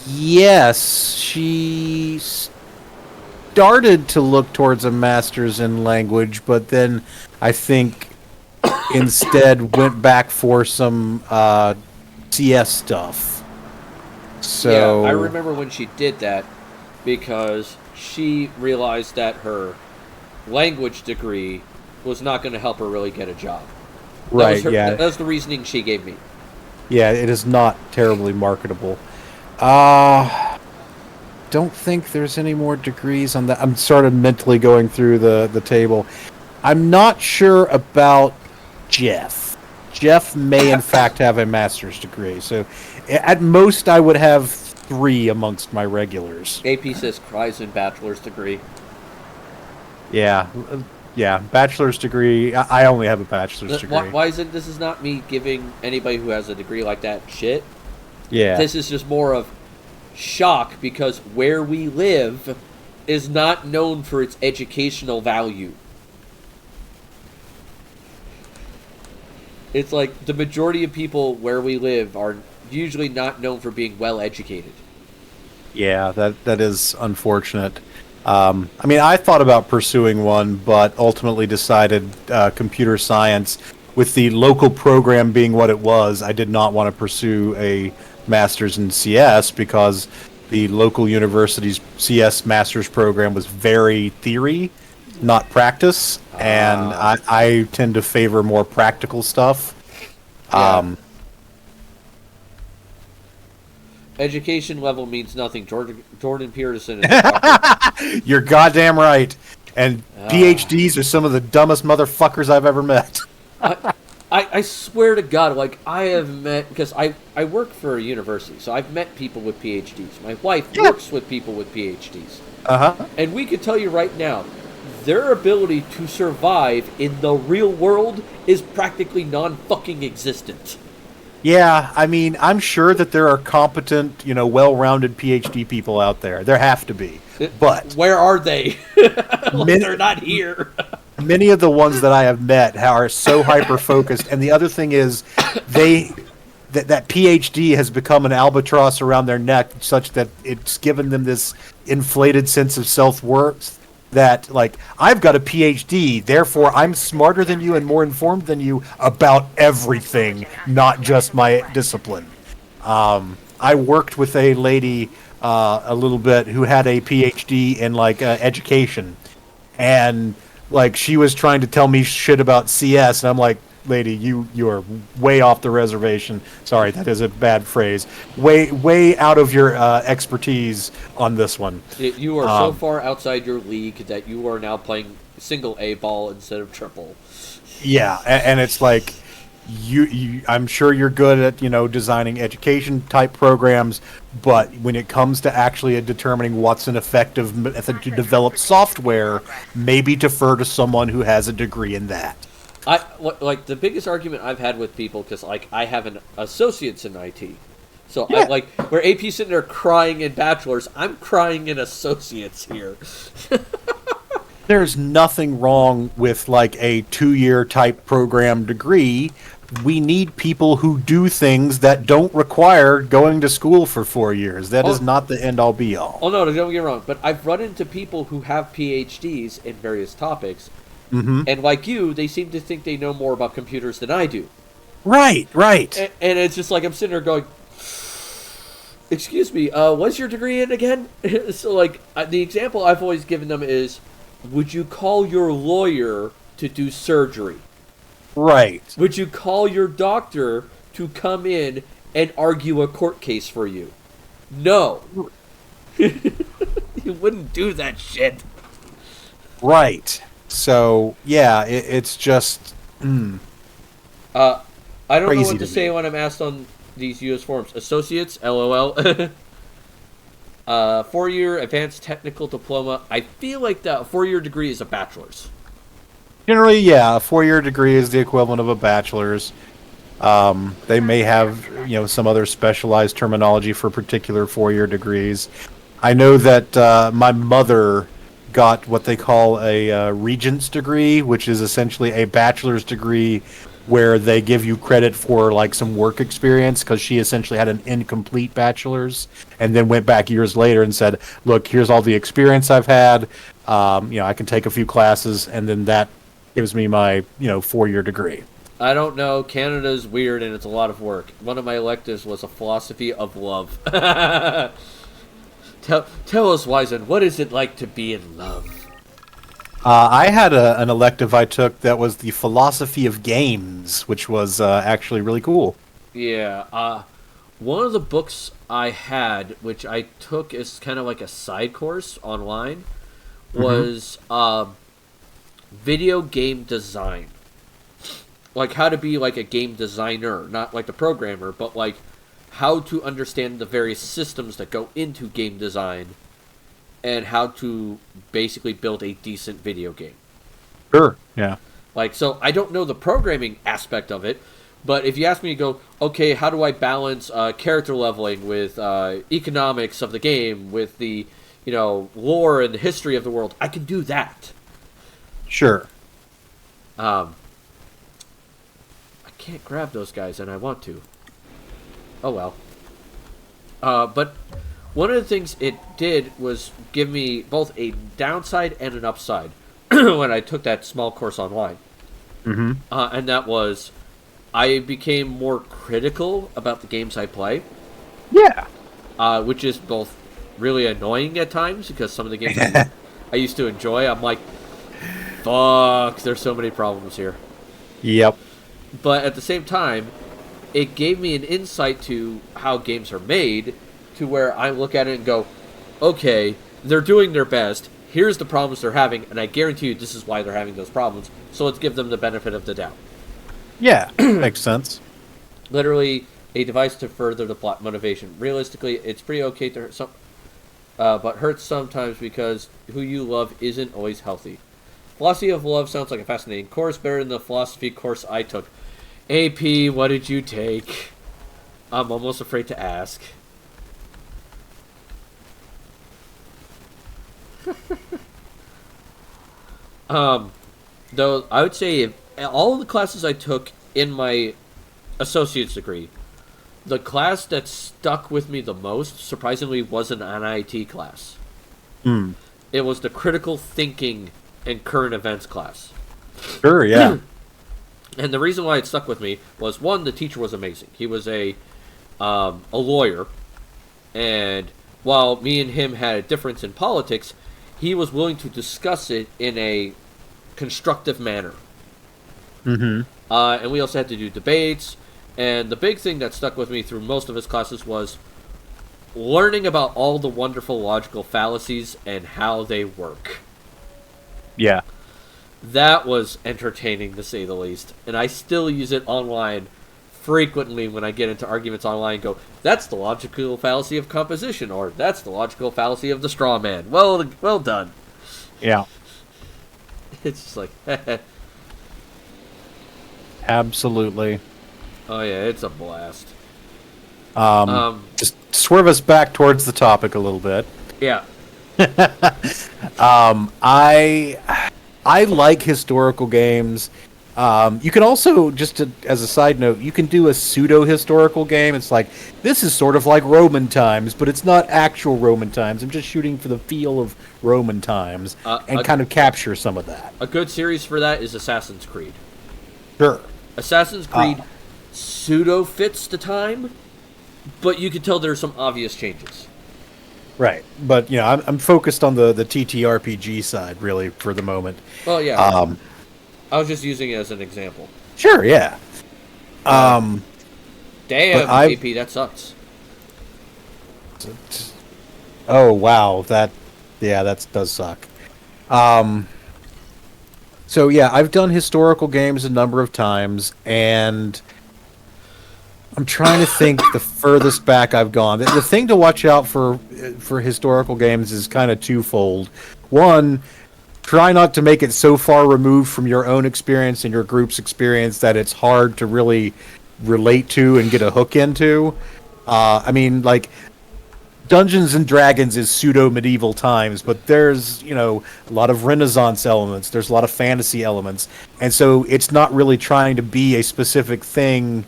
Yes, she started to look towards a master's in language, but then I think instead went back for some CS stuff. So yeah, I remember when she did that because she realized that her language degree was not going to help her really get a job. Right, yeah. That was the reasoning she gave me. Yeah, it is not terribly marketable. Don't think there's any more degrees on that. I'm sort of mentally going through the table. I'm not sure about Jeff. Jeff may in fact have a master's degree. So at most I would have 3 amongst my regulars. AP says cries in bachelor's degree. Yeah. Yeah, bachelor's degree. I only have a bachelor's degree. Why is it this is not me giving anybody who has a degree like that shit? Yeah. This is just more of shock because where we live is not known for its educational value. It's like the majority of people where we live are usually not known for being well educated. Yeah, that is unfortunate. I mean, I thought about pursuing one, but ultimately decided computer science, with the local program being what it was, I did not want to pursue a master's in CS because the local university's CS master's program was very theory, not practice, and I tend to favor more practical stuff. Yeah. Education level means nothing. Jordan Peterson is a fucker. You're goddamn right. And PhDs are some of the dumbest motherfuckers I've ever met. I swear to God, like, I have met, because I work for a university, so I've met people with PhDs. My wife works with people with PhDs. Uh-huh. And we can tell you right now, their ability to survive in the real world is practically non-fucking existent. Yeah, I mean, I'm sure that there are competent, well-rounded PhD people out there. There have to be. But where are they? They're not here. Many of the ones that I have met are so hyper-focused, and the other thing is that PhD has become an albatross around their neck such that it's given them this inflated sense of self-worth that, like, I've got a PhD, therefore I'm smarter than you and more informed than you about everything, not just my discipline. I worked with a lady a little bit who had a PhD in, like, education, and, like, she was trying to tell me shit about CS, and I'm like, lady, you are way off the reservation. Sorry, that is a bad phrase. Way out of your expertise on this one. You are so far outside your league that you are now playing single A ball instead of triple. Yeah, and it's like you I'm sure you're good at designing education type programs, but when it comes to actually determining what's an effective method to develop software, maybe defer to someone who has a degree in that. Like the biggest argument I've had with people, because like I have an associate's in IT, so yeah. I like where AP's sitting there crying in bachelor's, I'm crying in associates here. There's nothing wrong with like a 2-year type program degree. We need people who do things that don't require going to school for 4 years. That is not the end all be all. Oh no, don't get me wrong, but I've run into people who have PhDs in various topics. Mm-hmm. And like you, they seem to think they know more about computers than I do. Right. And it's just like I'm sitting there going, excuse me, what's your degree in again? So like, the example I've always given them is, would you call your lawyer to do surgery? Right. Would you call your doctor to come in and argue a court case for you? No. You wouldn't do that shit. Right. So, yeah, it's just... I don't know Crazy what to say when I'm asked on these US forums. Associates, LOL. 4-year advanced technical diploma. I feel like that 4-year degree is a bachelor's. Generally, yeah, a 4-year degree is the equivalent of a bachelor's. They may have, some other specialized terminology for particular 4-year degrees. I know that my mother got what they call a regent's degree, which is essentially a bachelor's degree where they give you credit for like some work experience because she essentially had an incomplete bachelor's and then went back years later and said, look, here's all the experience I've had. I can take a few classes and then that gives me my 4-year degree. I don't know. Canada's weird and it's a lot of work. One of my electives was a philosophy of love. Tell us, Wizen, what is it like to be in love? I had an elective I took that was the philosophy of games, which was actually really cool. Yeah. One of the books I had, which I took as kind of like a side course online, was video game design. Like how to be like a game designer, not like the programmer, but like how to understand the various systems that go into game design and how to basically build a decent video game. Sure, yeah. Like, so I don't know the programming aspect of it, but if you ask me to go, okay, how do I balance character leveling with economics of the game, with the, lore and the history of the world, I can do that. Sure. I can't grab those guys, and I want to. Oh, well. But one of the things it did was give me both a downside and an upside when I took that small course online. And that was, I became more critical about the games I play. Yeah. Which is both really annoying at times, because some of the games I used to enjoy, I'm like, fuck, there's so many problems here. Yep. But at the same time, it gave me an insight to how games are made, to where I look at it and go, okay, they're doing their best, here's the problems they're having, and I guarantee you this is why they're having those problems, so let's give them the benefit of the doubt. Yeah, makes sense. Literally, a device to further the plot motivation. Realistically, it's pretty okay to hurt some, but hurts sometimes because who you love isn't always healthy. Philosophy of Love sounds like a fascinating course, better than the philosophy course I took. AP, what did you take? I'm almost afraid to ask. Though I would say if all of the classes I took in my associate's degree, the class that stuck with me the most, surprisingly, wasn't an IT class. It was the critical thinking and current events class. Sure, yeah. And the reason why it stuck with me was, one, the teacher was amazing. He was a lawyer, and while me and him had a difference in politics, he was willing to discuss it in a constructive manner. And we also had to do debates, and the big thing that stuck with me through most of his classes was learning about all the wonderful logical fallacies and how they work. Yeah. That was entertaining, to say the least. And I still use it online frequently when I get into arguments online and go, that's the logical fallacy of composition, or that's the logical fallacy of the straw man. Well done. Yeah. It's just like, Absolutely. oh yeah, it's a blast. Just swerve us back towards the topic a little bit. Yeah. I like historical games. You can also, as a side note, you can do a pseudo-historical game. It's like, this is sort of like Roman times, but it's not actual Roman times. I'm just shooting for the feel of Roman times and kind of capture some of that. A good series for that is Assassin's Creed. Sure. Assassin's Creed pseudo-fits the time, but you can tell there's some obvious changes. Right, but I'm focused on the TTRPG side really for the moment. Well, yeah. I was just using it as an example. Sure, yeah. Damn, AP, that sucks. Oh wow, that does suck. So yeah, I've done historical games a number of times, and I'm trying to think the furthest back I've gone. The thing to watch out for historical games is kind of twofold. One, try not to make it so far removed from your own experience and your group's experience that it's hard to really relate to and get a hook into. I mean, like, Dungeons and Dragons is pseudo medieval times, but there's, a lot of Renaissance elements. There's a lot of fantasy elements. And so it's not really trying to be a specific thing.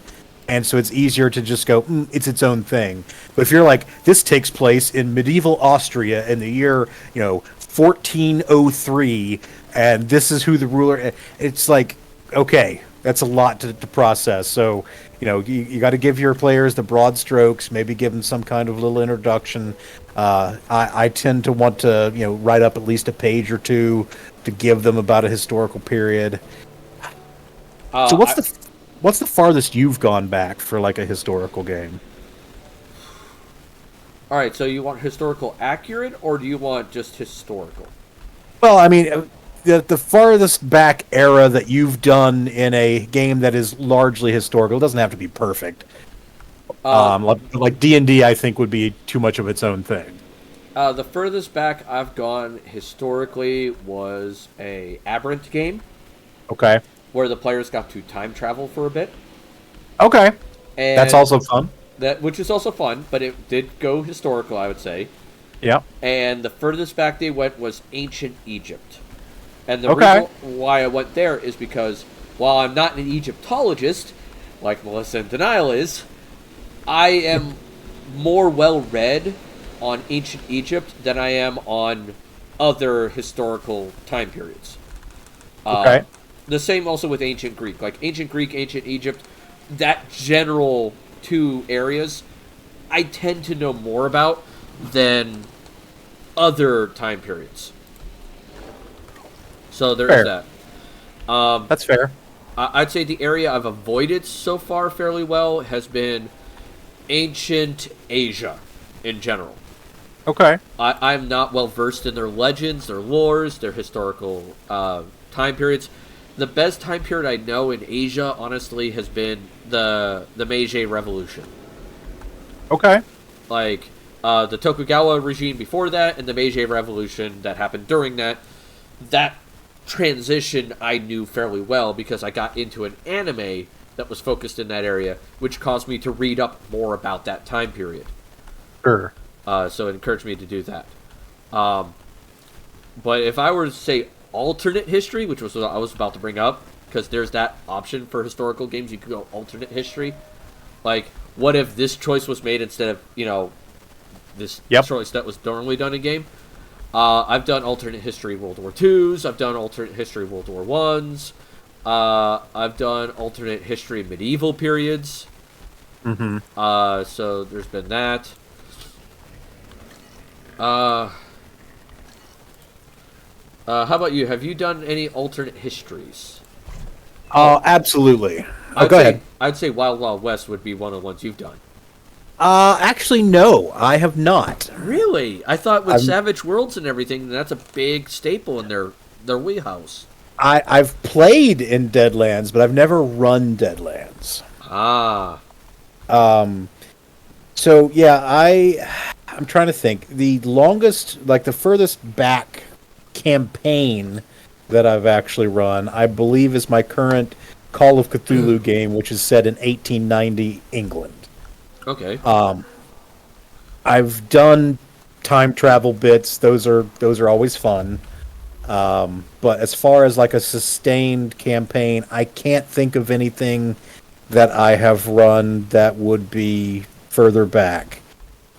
And so it's easier to just go, it's its own thing. But if you're like, this takes place in medieval Austria in the year, 1403, and this is who the ruler, it's like, okay, that's a lot to process. So, you got to give your players the broad strokes, maybe give them some kind of little introduction. I tend to want to, write up at least a page or two to give them about a historical period. So what's the farthest you've gone back for like a historical game? All right, so you want historical accurate, or do you want just historical? Well, I mean, the farthest back era that you've done in a game that is largely historical, it doesn't have to be perfect. Like D&D, I think would be too much of its own thing. The furthest back I've gone historically was a Aberrant game. Okay. Where the players got to time travel for a bit. Okay. And that's also fun. Which is also fun, but it did go historical, I would say. Yeah. And the furthest back they went was ancient Egypt. And the reason why I went there is because while I'm not an Egyptologist, like Melissa in Denial is, I am more well-read on ancient Egypt than I am on other historical time periods. Okay. The same also with ancient Greek. Like ancient Greek, ancient Egypt, that general two areas, I tend to know more about than other time periods. So there is that. That's fair. I'd say the area I've avoided so far fairly well has been ancient Asia in general. Okay. I'm not well versed in their legends, their lores, their historical time periods. The best time period I know in Asia, honestly, has been the Meiji Revolution. Okay. Like the Tokugawa regime before that, and the Meiji Revolution that happened during that. That transition I knew fairly well because I got into an anime that was focused in that area, which caused me to read up more about that time period. Sure. So it encouraged me to do that. But if I were to say alternate history, which was what I was about to bring up, because there's that option for historical games, you could go alternate history. Like, what if this choice was made instead of, this choice that was normally done in game? I've done alternate history World War IIs. I've done alternate history World War I's. I've done alternate history medieval periods. Mm-hmm. So there's been that. How about you? Have you done any alternate histories? Absolutely. Go ahead. I'd say Wild Wild West would be one of the ones you've done. Actually, no, I have not. Really? I thought with Savage Worlds and everything, that's a big staple in their wheelhouse. I've played in Deadlands, but I've never run Deadlands. Ah. So yeah, I'm trying to think. The longest, like the furthest back campaign that I've actually run, I believe, is my current Call of Cthulhu game, which is set in 1890 England. Okay. I've done time travel bits. Those are always fun. But as far as like a sustained campaign, I can't think of anything that I have run that would be further back.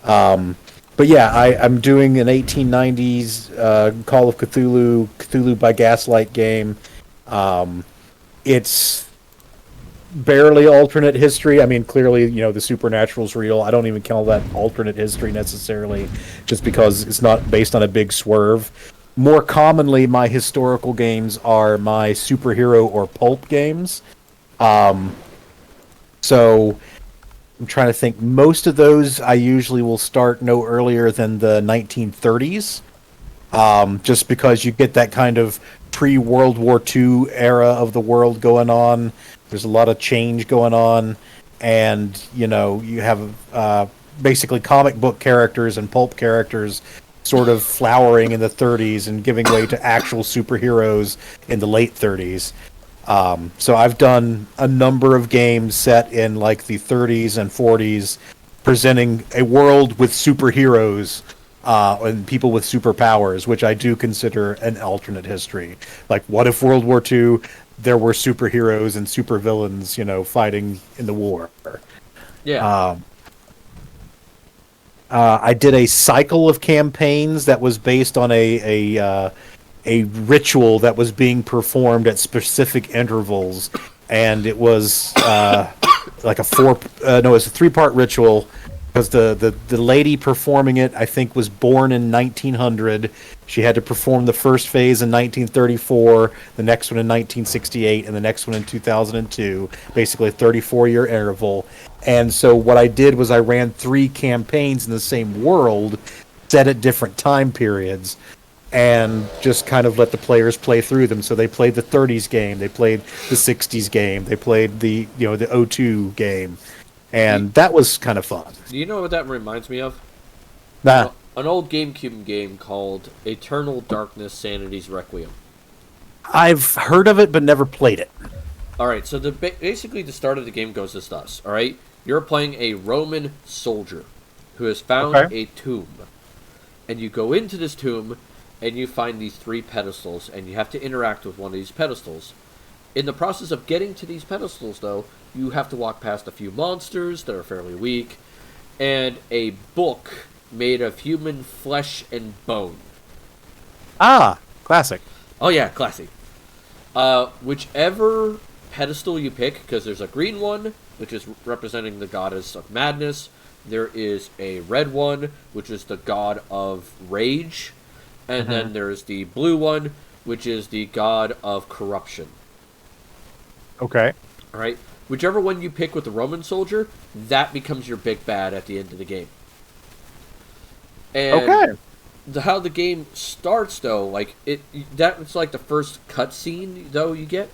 But yeah, I'm doing an 1890s Call of Cthulhu by Gaslight game. It's barely alternate history. I mean, clearly, the supernatural's real. I don't even call that alternate history necessarily, just because it's not based on a big swerve. More commonly, my historical games are my superhero or pulp games. So I'm trying to think. Most of those I usually will start no earlier than the 1930s, just because you get that kind of pre-World War II era of the world going on. There's a lot of change going on, and you have basically comic book characters and pulp characters sort of flowering in the 30s and giving way to actual superheroes in the late 30s. So I've done a number of games set in like the 30s and 40s, presenting a world with superheroes and people with superpowers, which I do consider an alternate history. Like, what if World War II, there were superheroes and supervillains, fighting in the war? Yeah. I did a cycle of campaigns that was based on a ritual that was being performed at specific intervals, and it was like it was a 3-part ritual, because the lady performing it, I think, was born in 1900. She had to perform the first phase in 1934, the next one in 1968, and the next one in 2002, basically a 34-year interval. And so what I did was I ran 3 campaigns in the same world, set at different time periods, and just kind of let the players play through them. So they played the 30s game, they played the 60s game, they played the the 02 game, and that was kind of fun. Do you know what that reminds me of? Nah. An old GameCube game called Eternal Darkness: Sanity's Requiem. I've heard of it, but never played it. All right, so basically the start of the game goes as thus. All right, you're playing a Roman soldier who has found a tomb, and you go into this tomb, and you find these 3 pedestals, and you have to interact with one of these pedestals. In the process of getting to these pedestals, though, you have to walk past a few monsters that are fairly weak, and a book made of human flesh and bone. Ah, classic. Oh yeah, classic. Whichever pedestal you pick, because there's a green one, which is representing the goddess of madness. There is a red one, which is the god of rage. And then there's the blue one, which is the god of corruption. Okay. All right? Whichever one you pick with the Roman soldier, that becomes your big bad at the end of the game. And how the game starts, though, like that's like the first cutscene, though, you get.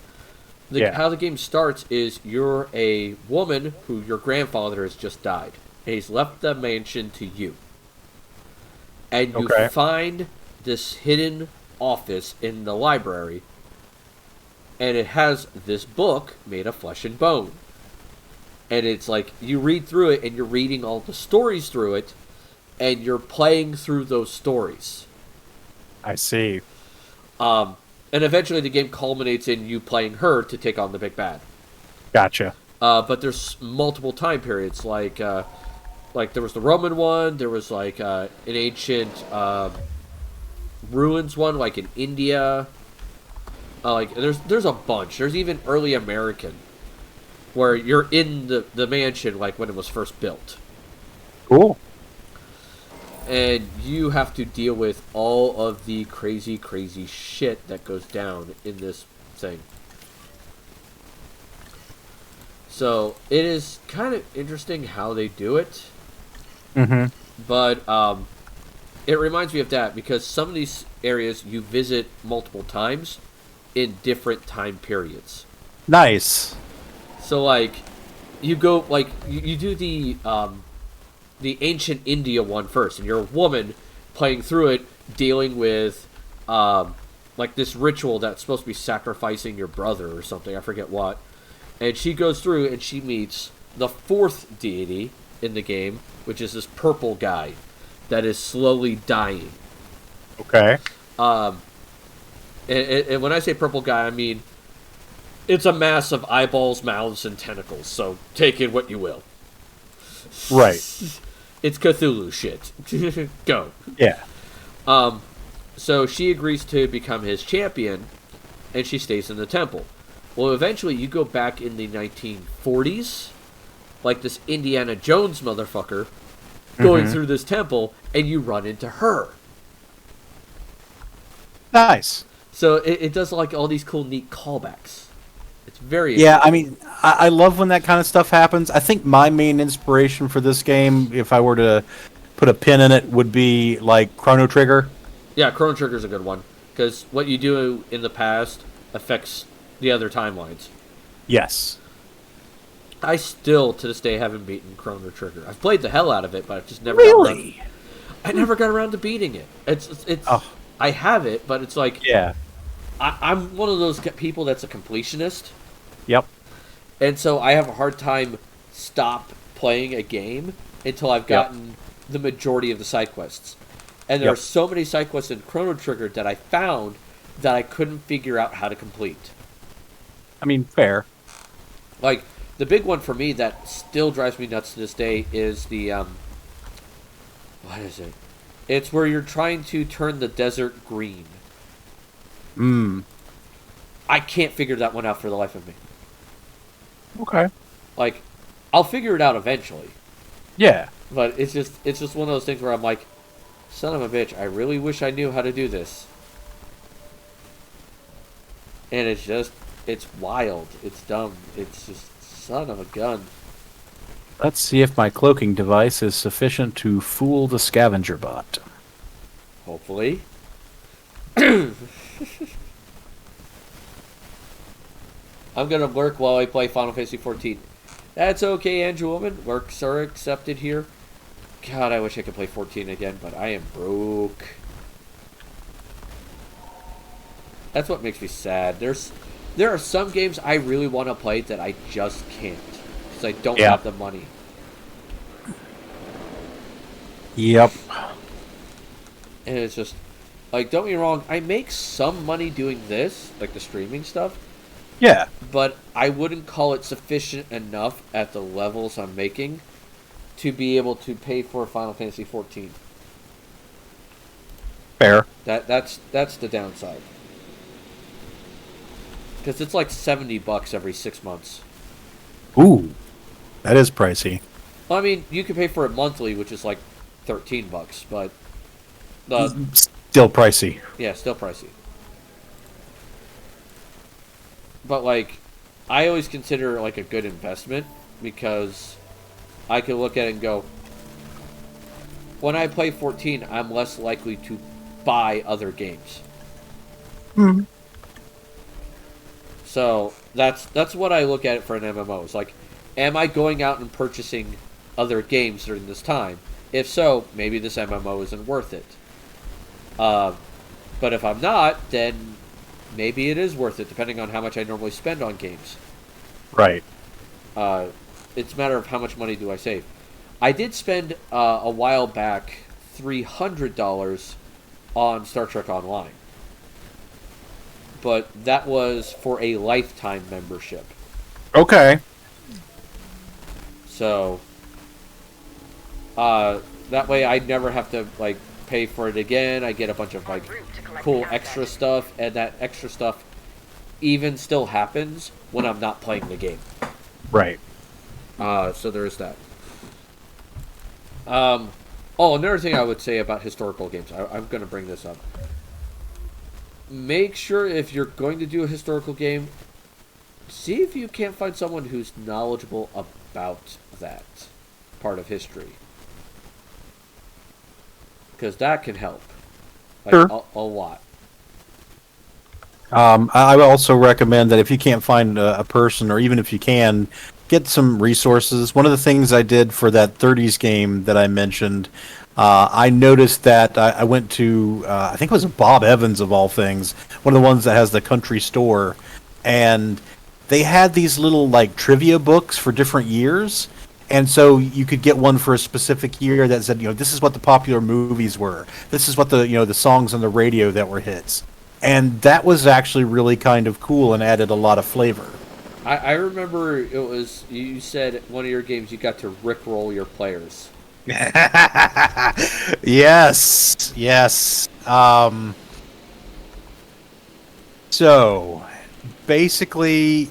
How the game starts is you're a woman who your grandfather has just died. And he's left the mansion to you. And you find this hidden office in the library, and it has this book made of flesh and bone. And it's like, you read through it, and you're reading all the stories through it, and you're playing through those stories. I see. And eventually the game culminates in you playing her to take on the big bad. Gotcha. But there's multiple time periods, like there was the Roman one, there was like an ancient ruins one, like in India. There's a bunch. There's even early American, where you're in the mansion, like when it was first built. Cool. And you have to deal with all of the crazy, crazy shit that goes down in this thing. So it is kind of interesting how they do it. Mm-hmm. But it reminds me of that, because some of these areas you visit multiple times in different time periods. Nice. So like, you go like you do the ancient India one first, and you're a woman playing through it, dealing with like this ritual that's supposed to be sacrificing your brother or something. I forget what. And she goes through and she meets the 4th deity in the game, which is this purple guy that is slowly dying. Okay. And when I say purple guy, I mean it's a mass of eyeballs, mouths, and tentacles. So take it what you will. Right. It's Cthulhu shit. Go. Yeah. So she agrees to become his champion, and she stays in the temple. Well, eventually you go back in the 1940s, like this Indiana Jones motherfucker, going through this temple, and you run into her. Nice. So it does like all these cool, neat callbacks. It's very I mean, I love when that kind of stuff happens. I think my main inspiration for this game, if I were to put a pin in it, would be like Chrono Trigger. Yeah, Chrono Trigger's a good one, because what you do in the past affects the other timelines. Yes. I still, to this day, haven't beaten Chrono Trigger. I've played the hell out of it, but I've just never really. I never got around to beating it. It's. Oh. I have it, but it's like, I'm one of those people that's a completionist. Yep. And so I have a hard time playing a game until I've gotten the majority of the side quests. And there are so many side quests in Chrono Trigger that I found that I couldn't figure out how to complete. I mean, fair. Like, the big one for me that still drives me nuts to this day is the, what is it? It's where you're trying to turn the desert green. I can't figure that one out for the life of me. Okay. Like, I'll figure it out eventually. Yeah. But it's just one of those things where I'm like, son of a bitch, I really wish I knew how to do this. And it's wild. It's dumb. It's just, son of a gun. Let's see if my cloaking device is sufficient to fool the scavenger bot. Hopefully. I'm gonna lurk while I play Final Fantasy XIV. That's okay, Andrew Woman. Lurks are accepted here. God, I wish I could play 14 again, but I am broke. That's what makes me sad. There are some games I really want to play that I just can't because I don't have the money. Yep. And it's just like, don't get me wrong, I make some money doing this, like the streaming stuff. Yeah. But I wouldn't call it sufficient enough at the levels I'm making to be able to pay for Final Fantasy XIV. Fair. That's the downside. Because it's like $70 every 6 months. Ooh, that is pricey. Well, I mean, you can pay for it monthly, which is like $13, but still pricey. Yeah, still pricey. But like, I always consider it like a good investment because I can look at it and go, when I play 14, I'm less likely to buy other games. So that's what I look at it for an MMO. It's like, am I going out and purchasing other games during this time? If so, maybe this MMO isn't worth it. But if I'm not, then maybe it is worth it, depending on how much I normally spend on games. Right. It's a matter of how much money do I save. I did spend a while back $300 on Star Trek Online. But that was for a lifetime membership. Okay. So, that way I never have to, like, pay for it again. I get a bunch of, like, cool extra stuff, and that extra stuff even still happens when I'm not playing the game. Right. So there is that. Another thing I would say about historical games. I'm going to bring this up. Make sure if you're going to do a historical game, see if you can't find someone who's knowledgeable about that part of history. Because that can help. Like, sure. A lot. I would also recommend that if you can't find a person, or even if you can, get some resources. One of the things I did for that 30s game that I mentioned, I noticed that I went to, I think it was Bob Evans of all things, one of the ones that has the country store, and they had these little like trivia books for different years. And so you could get one for a specific year that said, this is what the popular movies were. This is what the songs on the radio that were hits. And that was actually really kind of cool and added a lot of flavor. I remember it was, you said one of your games you got to rickroll your players. Yes. So, basically,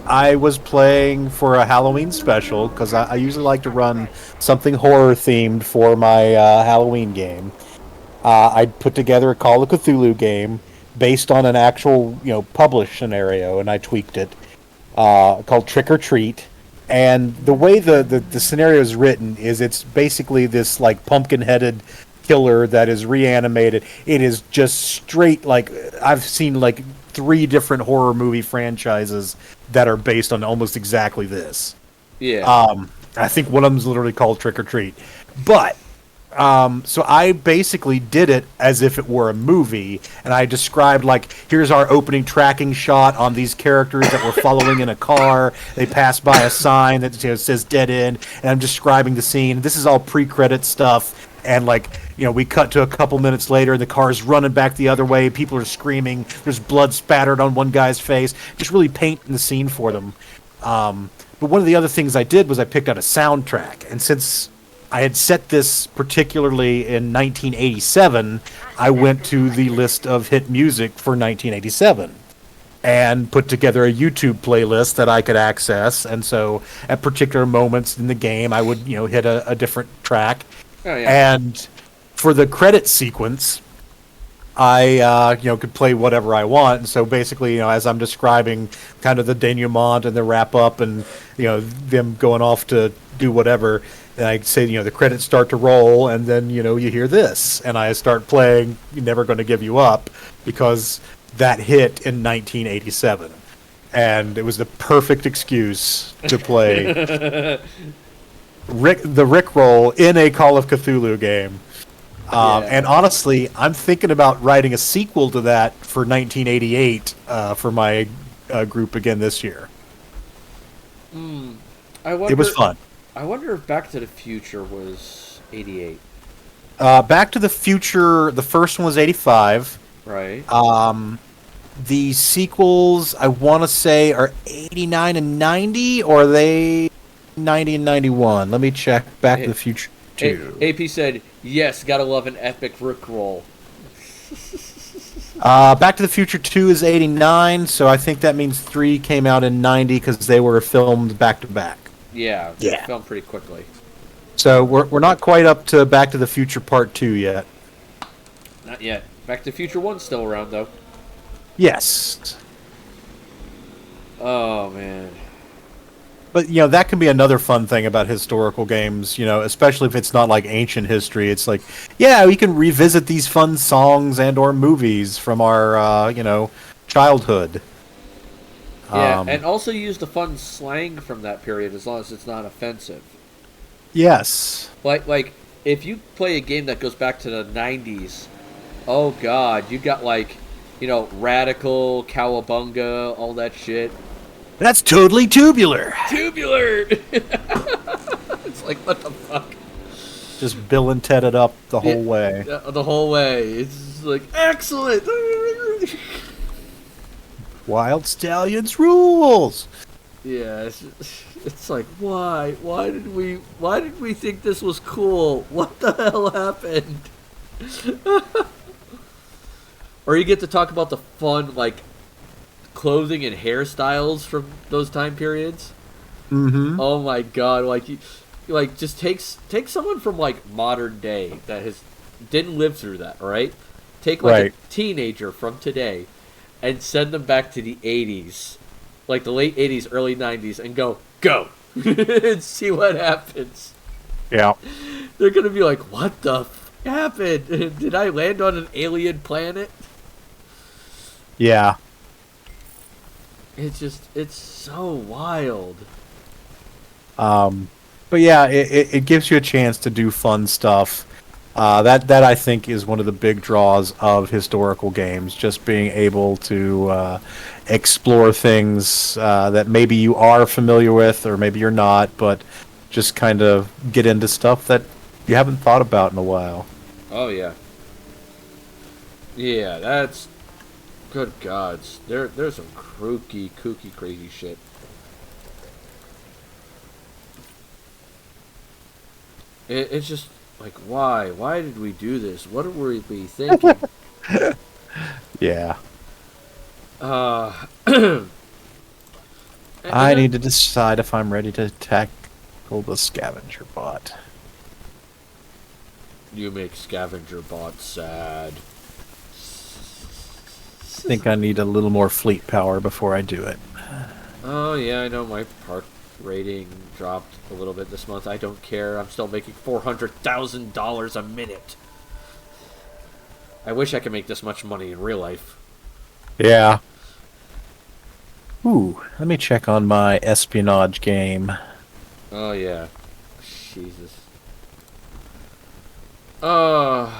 I was playing for a Halloween special, because I usually like to run something horror-themed for my Halloween game. I put together a Call of Cthulhu game based on an actual, published scenario, and I tweaked it, called Trick or Treat. And the way the scenario is written is it's basically this, like, pumpkin-headed killer that is reanimated. It is just straight, like, I've seen, like, 3 different horror movie franchises that are based on almost exactly this. Yeah. I think one of them is literally called Trick or Treat. But So I basically did it as if it were a movie, and I described, like, here's our opening tracking shot on these characters that we're following in a car. They pass by a sign that says dead end, and I'm describing the scene. This is all pre-credit stuff, and, like, we cut to a couple minutes later, and the car's running back the other way. People are screaming. There's blood spattered on one guy's face. Just really painting the scene for them. But one of the other things I did was I picked out a soundtrack, and since I had set this particularly in 1987, I went to the list of hit music for 1987 and put together a YouTube playlist that I could access. And so at particular moments in the game, I would, hit a different track. Oh, yeah. And for the credit sequence, I, could play whatever I want. And so basically, as I'm describing kind of the denouement and the wrap up and, them going off to do whatever, and I say, the credits start to roll, and then, you hear this, and I start playing Never Gonna Give You Up, because that hit in 1987. And it was the perfect excuse to play the Rickroll in a Call of Cthulhu game. And honestly, I'm thinking about writing a sequel to that for 1988 for my group again this year. It was fun. I wonder if Back to the Future was 88. Back to the Future, the first one was 85. Right. The sequels, I want to say, are 89 and 90, or are they 90 and 91? Let me check. Back to the Future 2. AP said, yes, gotta love an epic Rickroll. Back to the Future 2 is 89, so I think that means 3 came out in 90 because they were filmed back to back. Yeah, they filmed pretty quickly. So we're not quite up to Back to the Future Part 2 yet. Not yet. Back to the Future 1's still around, though. Yes. Oh, man. But, that can be another fun thing about historical games, especially if it's not like ancient history. It's like, yeah, we can revisit these fun songs and or movies from our, childhood. Yeah, and also use the fun slang from that period as long as it's not offensive. Yes. Like if you play a game that goes back to the 90s, oh god, you got radical, cowabunga, all that shit. That's totally tubular. Tubular! It's like, what the fuck? Just Bill and Ted it up the whole way. The whole way. It's just like, excellent! Wild Stallions rules. Yeah, it's like, why? Why did we think this was cool? What the hell happened? Or you get to talk about the fun, clothing and hairstyles from those time periods. Mm-hmm. Oh my god, just take someone from modern day that didn't live through that, right? Take a teenager from today and send them back to the 80s, the late 80s, early 90s, and go and see what happens. Yeah. They're gonna be like, what the happened? Did I land on an alien planet? Yeah. It's so wild. But yeah, it gives you a chance to do fun stuff. That I think is one of the big draws of historical games, just being able to explore things that maybe you are familiar with or maybe you're not, but just kind of get into stuff that you haven't thought about in a while. Oh yeah. Yeah, that's good gods. There's some kooky, crazy shit. It's just like, why? Why did we do this? What were we thinking? Yeah. I need to decide if I'm ready to tackle the scavenger bot. You make scavenger bots sad. I think I need a little more fleet power before I do it. Oh yeah, I know my park rating dropped a little bit this month. I don't care. I'm still making $400,000 a minute. I wish I could make this much money in real life. Yeah. Ooh, let me check on my espionage game. Oh yeah. Jesus. Alright.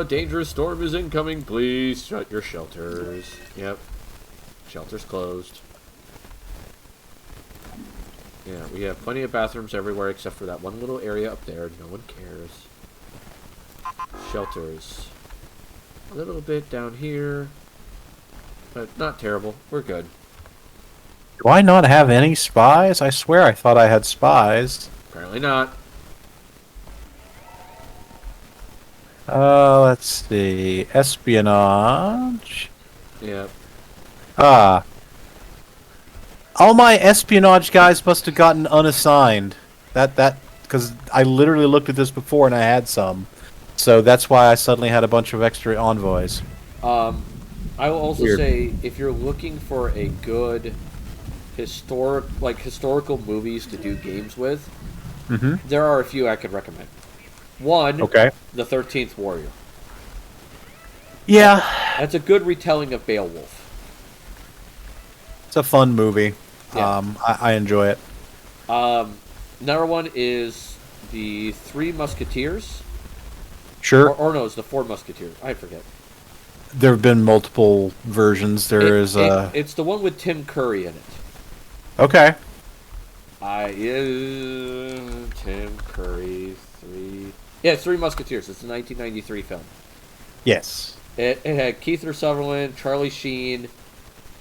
Dangerous storm is incoming. Please shut your shelters. Yep. Shelters closed. Yeah, we have plenty of bathrooms everywhere except for that one little area up there. No one cares. Shelters. A little bit down here. But not terrible. We're good. Do I not have any spies? I swear I thought I had spies. Apparently not. Let's see. Espionage. Yep. Ah. All my espionage guys must have gotten unassigned. Because I literally looked at this before and I had some. So that's why I suddenly had a bunch of extra envoys. I will also Weird. say, if you're looking for a good historical movies to do games with, there are a few I could recommend. One, Okay. The 13th Warrior. Yeah, That's a good retelling of Beowulf. it's a fun movie. Yeah. I enjoy it. Another one is the Three Musketeers. Sure. Or no, it's the Four Musketeers. I forget. There have been multiple versions. It's the one with Tim Curry in it. okay. Tim Curry, three... Yeah, it's Three Musketeers. It's a 1993 film. Yes. It had Kiefer Sutherland, Charlie Sheen,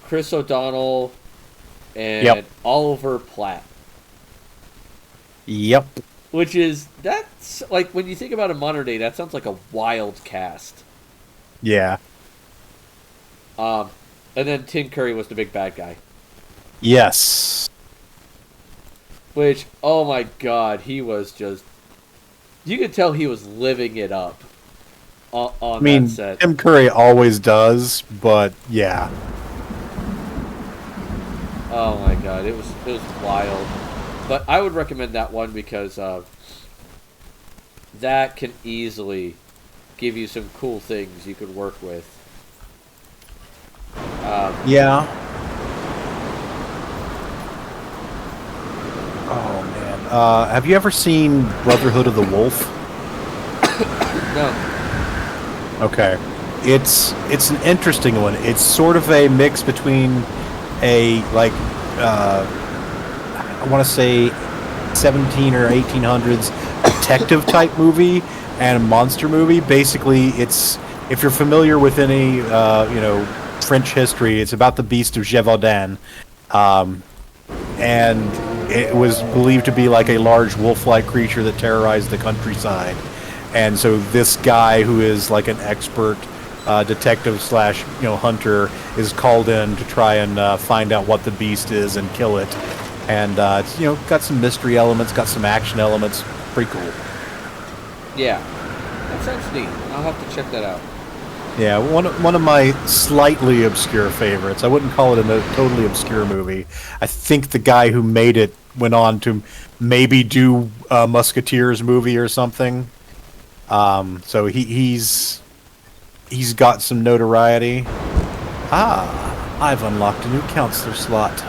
Chris O'Donnell, and Yep. Oliver Platt. Yep. That's like, when you think about it modern day, that sounds like a wild cast. Yeah. And then Tim Curry was the big bad guy. Yes. Which, oh my god, he was just... You could tell he was living it up on that set. Tim Curry always does, but yeah. Oh my god, it was wild. But I would recommend that one because that can easily give you some cool things you could work with. Yeah. Oh man. Have you ever seen Brotherhood of the Wolf? No. Okay. It's an interesting one. It's sort of a mix between a I want to say 17 or 1800s detective type movie and a monster movie. Basically, it's, if you're familiar with any French history, it's about the beast of Gévaudan. And it was believed to be like a large wolf-like creature that terrorized the countryside. And so this guy, who is like an expert detective / hunter, is called in to try and find out what the beast is and kill it. And it's got some mystery elements, got some action elements. Pretty cool. Yeah. That sounds neat. I'll have to check that out. Yeah, one of my slightly obscure favorites. I wouldn't call it a totally obscure movie. I think the guy who made it went on to maybe do a Musketeers movie or something. So he's got some notoriety. I've unlocked a new counselor slot.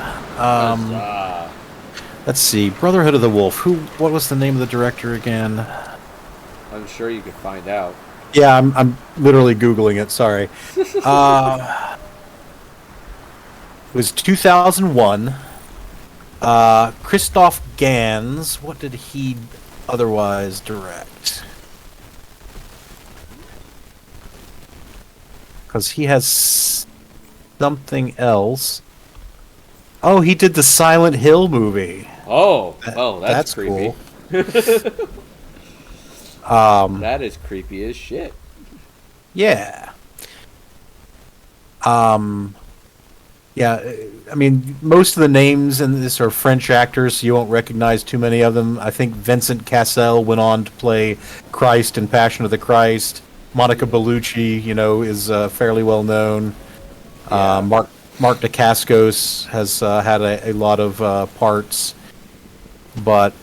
Let's see, Brotherhood of the Wolf. What was the name of the director again? I'm sure you could find out. Yeah, I'm literally Googling it, sorry. It was 2001. Christoph Gans, what did he otherwise direct? Because he has something else. Oh, he did the Silent Hill movie. Oh, that's creepy. Cool. That is creepy as shit. Yeah. Yeah, I mean, most of the names in this are French actors, so you won't recognize too many of them. I think Vincent Cassel went on to play Christ in Passion of the Christ. Monica Bellucci, is fairly well known. Yeah. Mark Dacascos has had a lot of parts. But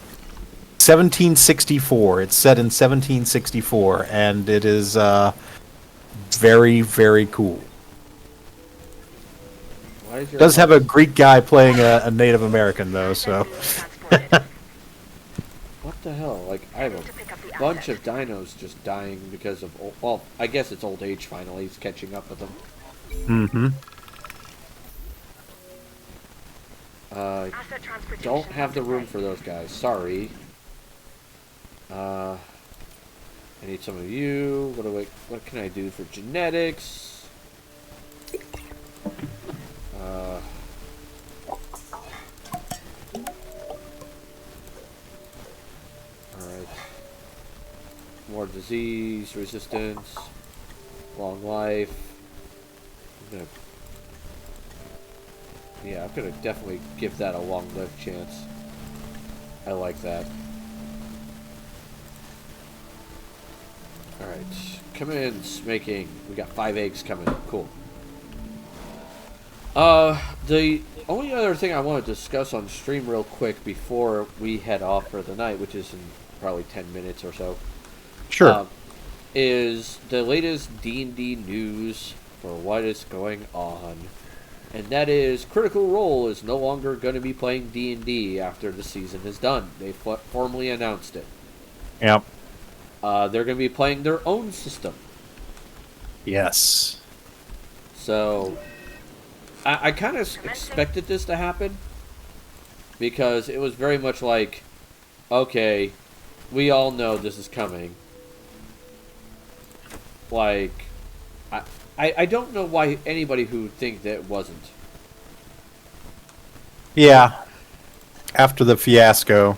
1764, it's set in 1764, and it is very, very cool. Why is your Does have a Greek guy playing a Native American, though, so... the hell? Like, I have a bunch of dinos just dying because of, well, I guess it's old age finally. It's catching up with them. Mm-hmm. Don't have the room for those guys. Sorry. I need some of you. What can I do for genetics? Alright. More disease, resistance, long life. I'm gonna definitely give that a long live chance. I like that. Alright. Come in, Smaking. We got 5 eggs coming. Cool. The only other thing I want to discuss on stream real quick before we head off for the night, which is in probably 10 minutes or so. Sure. Is the latest D&D news for what is going on. And that is, Critical Role is no longer going to be playing D&D after the season is done. They formally announced it. Yep. They're going to be playing their own system. Yes. So, I kind of expected this to happen. Because it was very much like, okay, we all know this is coming. Like, I don't know why anybody who would think that it wasn't. Yeah. After the fiasco.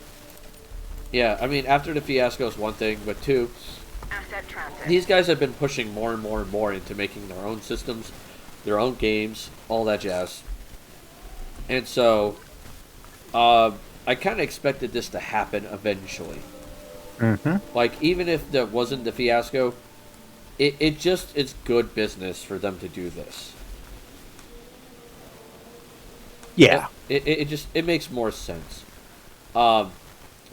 Yeah, I mean, after the fiasco is one thing, but two, these guys have been pushing more and more and more into making their own systems, their own games, all that jazz. And so, I kind of expected this to happen eventually. Mm-hmm. Like, even if that wasn't the fiasco, it's good business for them to do this. Yeah. It makes more sense.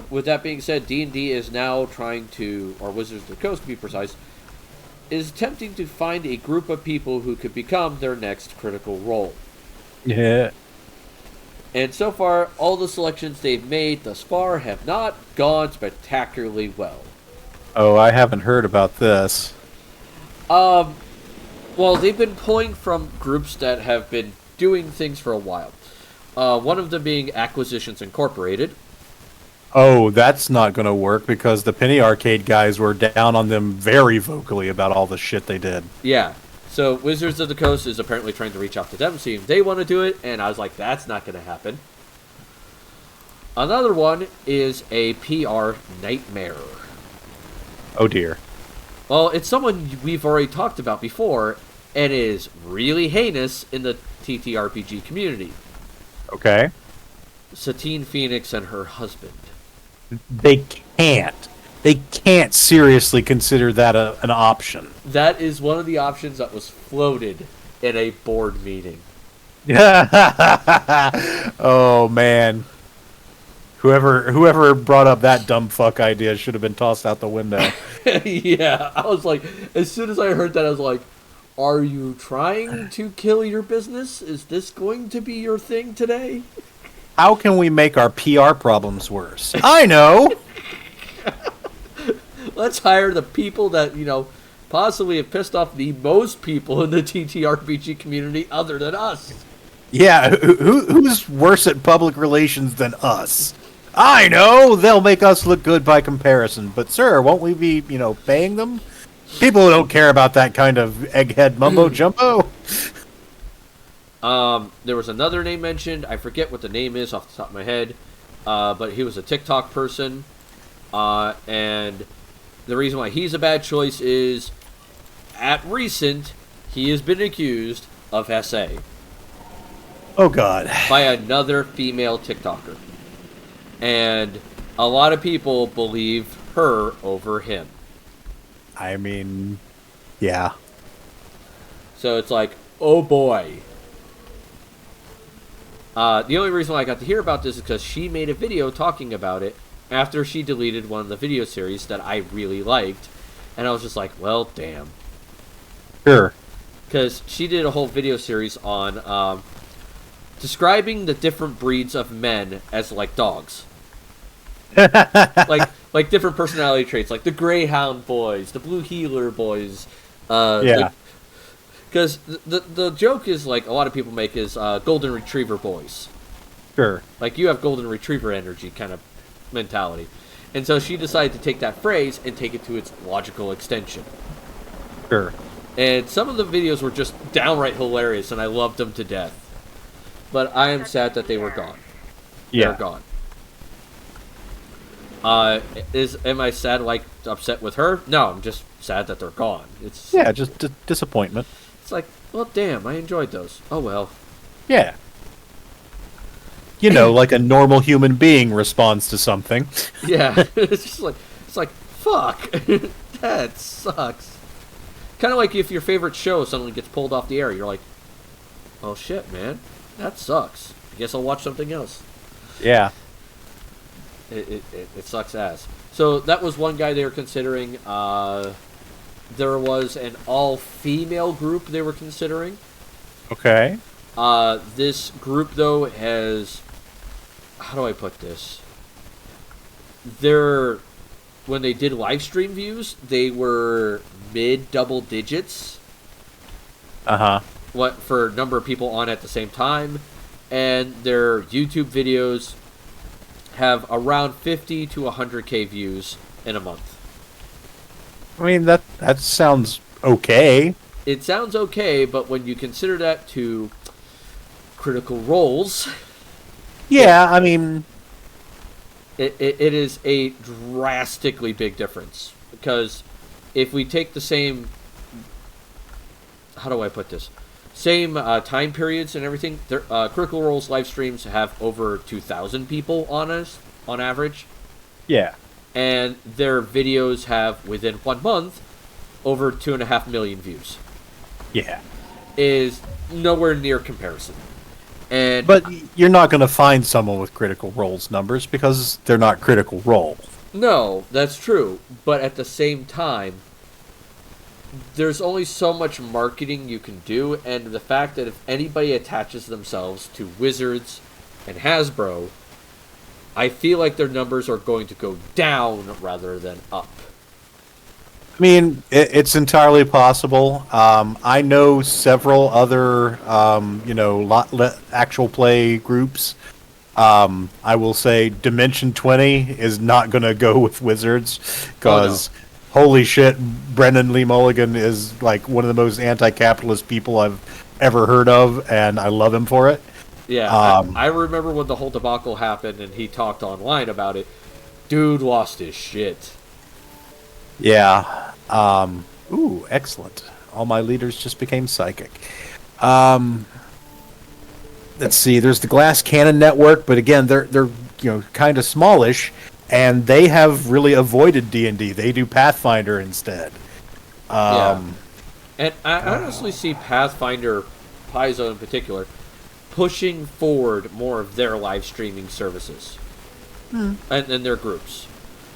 With that being said, D&D is now trying to, or Wizards of the Coast to be precise, is attempting to find a group of people who could become their next Critical Role. Yeah. And so far, all the selections they've made thus far have not gone spectacularly well. Oh, I haven't heard about this. Well, they've been pulling from groups that have been doing things for a while. One of them being Acquisitions Incorporated. Oh, that's not going to work because the Penny Arcade guys were down on them very vocally about all the shit they did. Yeah. So Wizards of the Coast is apparently trying to reach out to them, see if they want to do it, and I was like, that's not going to happen. Another one is a PR nightmare. Oh, dear. Well, it's someone we've already talked about before, and is really heinous in the TTRPG community. Okay. Satine Phoenix and her husband. They can't seriously consider that an option. That is one of the options that was floated in a board meeting. Oh, man. Whoever brought up that dumb fuck idea should have been tossed out the window. Yeah, I was like, as soon as I heard that, I was like, are you trying to kill your business? Is this going to be your thing today? How can we make our PR problems worse? I know! Let's hire the people that, possibly have pissed off the most people in the TTRPG community other than us. Yeah, who's worse at public relations than us? I know! They'll make us look good by comparison, but sir, won't we be, paying them? People don't care about that kind of egghead mumbo-jumbo. There was another name mentioned. I forget what the name is off the top of my head. But he was a TikTok person. And the reason why he's a bad choice is, at recent, he has been accused of SA. Oh, God. By another female TikToker. And a lot of people believe her over him. I mean, yeah. So it's like, oh boy. The only reason why I got to hear about this is because she made a video talking about it after she deleted one of the video series that I really liked. And I was just like, well, damn. Sure. Because she did a whole video series on describing the different breeds of men as like dogs. Like, like different personality traits, like the Greyhound boys, the Blue Heeler boys. Yeah. Because the joke is, like, a lot of people make is Golden Retriever boys. Sure. Like, you have Golden Retriever energy kind of mentality. And so she decided to take that phrase and take it to its logical extension. Sure. And some of the videos were just downright hilarious, and I loved them to death. But I am sad that they were gone. Yeah. They're gone. Am I sad, like, upset with her? No, I'm just sad that they're gone. It's just disappointment. It's like, well, damn, I enjoyed those. Oh well. Yeah. You know, like a normal human being responds to something. Yeah, it's like, fuck, that sucks. Kind of like if your favorite show suddenly gets pulled off the air, you're like, oh shit, man, that sucks. I guess I'll watch something else. Yeah. It sucks ass. So that was one guy they were considering. There was an all-female group they were considering. Okay. This group, though, has... How do I put this? When they did live stream views, they were mid-double digits. Uh-huh. For number of people on at the same time. And their YouTube videos have around 50 to 100K views in a month. I mean, that sounds okay. It sounds okay, but when you consider that to Critical Roles... Yeah, I mean... It is a drastically big difference. Because if we take the same... How do I put this? Same time periods and everything, Critical Role's live streams have over 2,000 people on average. Yeah. And their videos have, within 1 month, over 2.5 million views. Yeah. Is nowhere near comparison. But you're not going to find someone with Critical Role's numbers because they're not Critical Role. No, that's true. But at the same time, there's only so much marketing you can do, and the fact that if anybody attaches themselves to Wizards and Hasbro, I feel like their numbers are going to go down rather than up. I mean, it's entirely possible. I know several other, actual play groups. I will say Dimension 20 is not going to go with Wizards because, holy shit, Brendan Lee Mulligan is like one of the most anti-capitalist people I've ever heard of, and I love him for it. Yeah, I remember when the whole debacle happened and he talked online about it. Dude lost his shit. Yeah. Ooh, excellent. All my leaders just became psychic. Let's see. There's the Glass Cannon Network, but again, they're kind of smallish, and they have really avoided D&D. They do Pathfinder instead. Yeah. And I honestly see Pathfinder, Paizo in particular, pushing forward more of their live streaming services and their groups.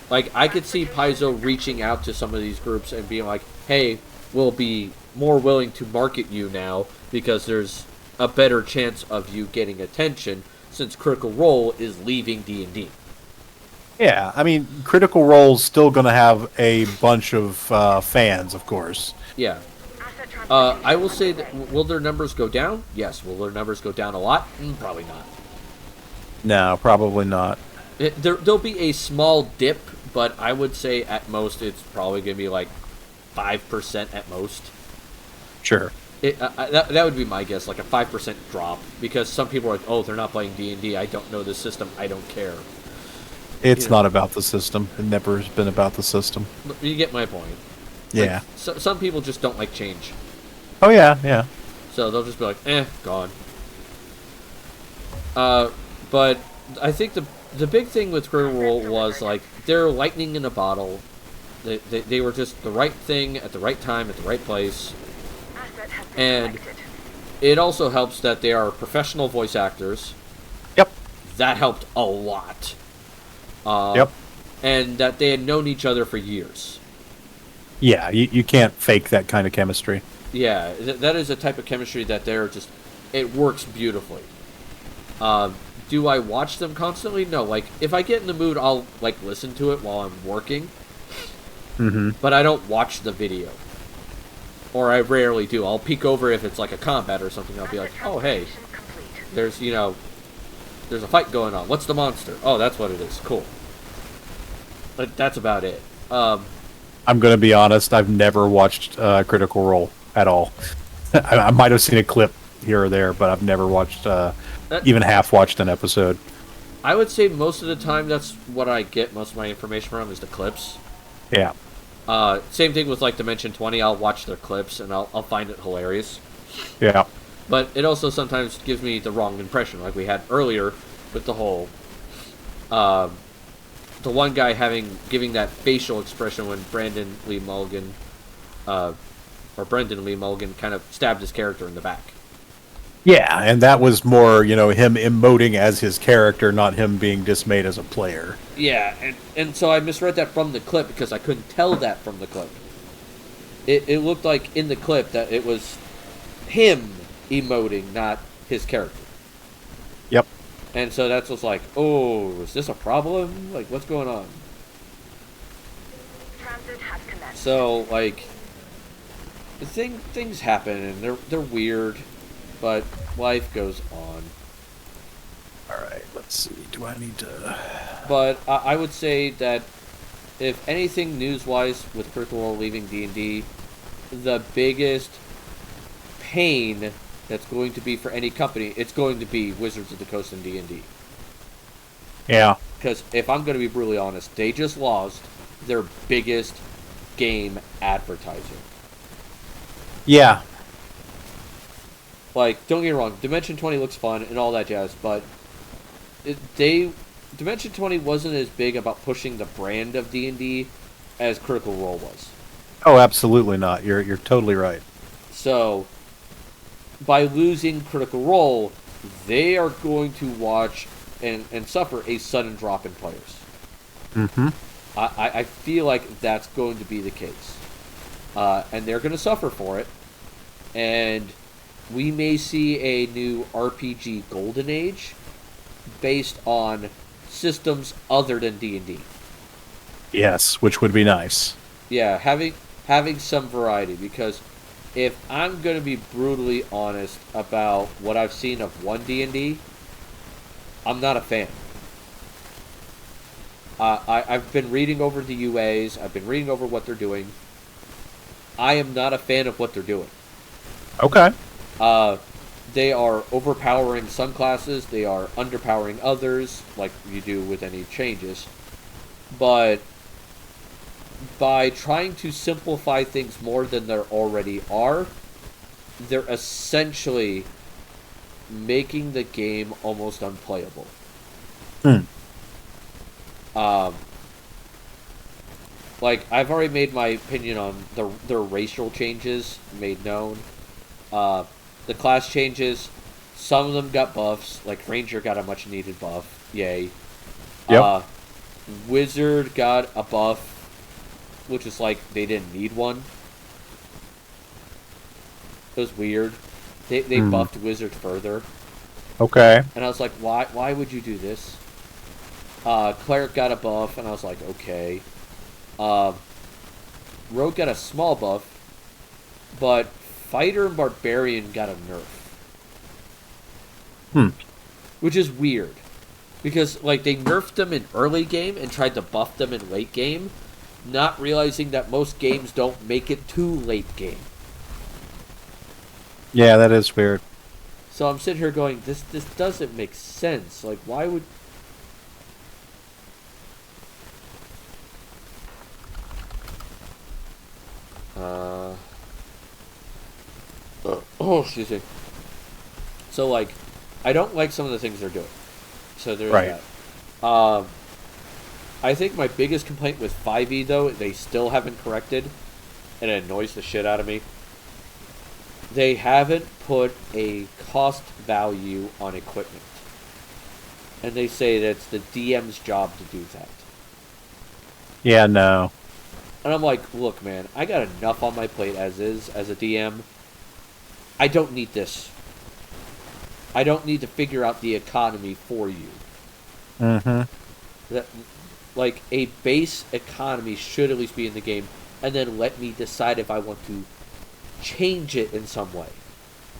Like, I could see Paizo reaching out to some of these groups and being like, hey, we'll be more willing to market you now because there's a better chance of you getting attention since Critical Role is leaving D&D. Yeah, I mean, Critical Role's still going to have a bunch of fans, of course. Yeah. I will say that, will their numbers go down? Yes. Will their numbers go down a lot? Probably not. No, probably not. There'll be a small dip, but I would say at most it's probably going to be like 5% at most. Sure. That would be my guess, like a 5% drop, because some people are like, oh, they're not playing D&D, I don't know the system, I don't care. It's not about the system. It never has been about the system. You get my point. Yeah. Like, some people just don't like change. Oh, yeah. So they'll just be like, gone. But I think the big thing with Critical Role was, like, they're lightning in a bottle. They were just the right thing at the right time at the right place. And it also helps that they are professional voice actors. Yep. That helped a lot. Yep. And that they had known each other for years. Yeah, you can't fake that kind of chemistry. Yeah, that is a type of chemistry that they're just... It works beautifully. Do I watch them constantly? No. Like, if I get in the mood, I'll, like, listen to it while I'm working. Mm-hmm. But I don't watch the video. Or I rarely do. I'll peek over if it's, like, a combat or something. I'll be like, oh, hey, there's, you know, there's a fight going on. What's the monster? Oh, that's what it is. Cool. But that's about it. I'm going to be honest. I've never watched Critical Role at all. I might have seen a clip here or there, but I've never watched, even half watched an episode. I would say most of the time that's what I get most of my information from is the clips. Yeah. Same thing with like Dimension 20. I'll watch their clips and I'll find it hilarious. Yeah. But it also sometimes gives me the wrong impression, like we had earlier with the whole, the one guy giving that facial expression when Brendan Lee Mulligan kind of stabbed his character in the back. Yeah, and that was more, him emoting as his character, not him being dismayed as a player. Yeah, and so I misread that from the clip because I couldn't tell that from the clip. It looked like in the clip that it was him emoting, not his character. Yep. And so that's what's like, oh, is this a problem? Like, what's going on? Transit has commenced. So, like, things happen and they're weird, but life goes on. All right, let's see. Do I need to... But I would say that if anything news-wise with Critical Role leaving D&D, the biggest pain that's going to be for any company, it's going to be Wizards of the Coast and D&D. Yeah. Because if I'm going to be brutally honest, they just lost their biggest game advertiser. Yeah. Like, don't get me wrong, Dimension 20 looks fun and all that jazz, but Dimension 20 wasn't as big about pushing the brand of D&D as Critical Role was. Oh, absolutely not. You're totally right. So, by losing Critical Role, they are going to watch and suffer a sudden drop in players. Mm-hmm. I feel like that's going to be the case. And they're going to suffer for it. And we may see a new RPG Golden Age based on systems other than D&D. Yes, which would be nice. Yeah, having some variety, because if I'm going to be brutally honest about what I've seen of one D&D, I'm not a fan. I've been reading over the UAs, I've been reading over what they're doing. I am not a fan of what they're doing. Okay. They are overpowering some classes, they are underpowering others, like you do with any changes. But by trying to simplify things more than there already are, they're essentially making the game almost unplayable. Like, I've already made my opinion on their racial changes made known. The class changes, some of them got buffs, like Ranger got a much needed buff, yay. Yep. Wizard got a buff, which is like they didn't need one. It was weird. They buffed Wizard further. Okay. And I was like, why would you do this? Cleric got a buff, and I was like, okay. Rogue got a small buff, but Fighter and Barbarian got a nerf. Which is weird. Because, like, they nerfed them in early game and tried to buff them in late game, not realizing that most games don't make it to late game. Yeah, that is weird. So I'm sitting here going, this doesn't make sense. Like, why would... Oh, excuse me. So, like, I don't like some of the things they're doing. So there's Right. that. I think my biggest complaint with 5e, though, they still haven't corrected, and it annoys the shit out of me. They haven't put a cost value on equipment. And they say that it's the DM's job to do that. Yeah, no. And I'm like, look, man, I got enough on my plate as is, as a DM. I don't need this. I don't need to figure out the economy for you. Mm-hmm. That, like, a base economy should at least be in the game, and then let me decide if I want to change it in some way.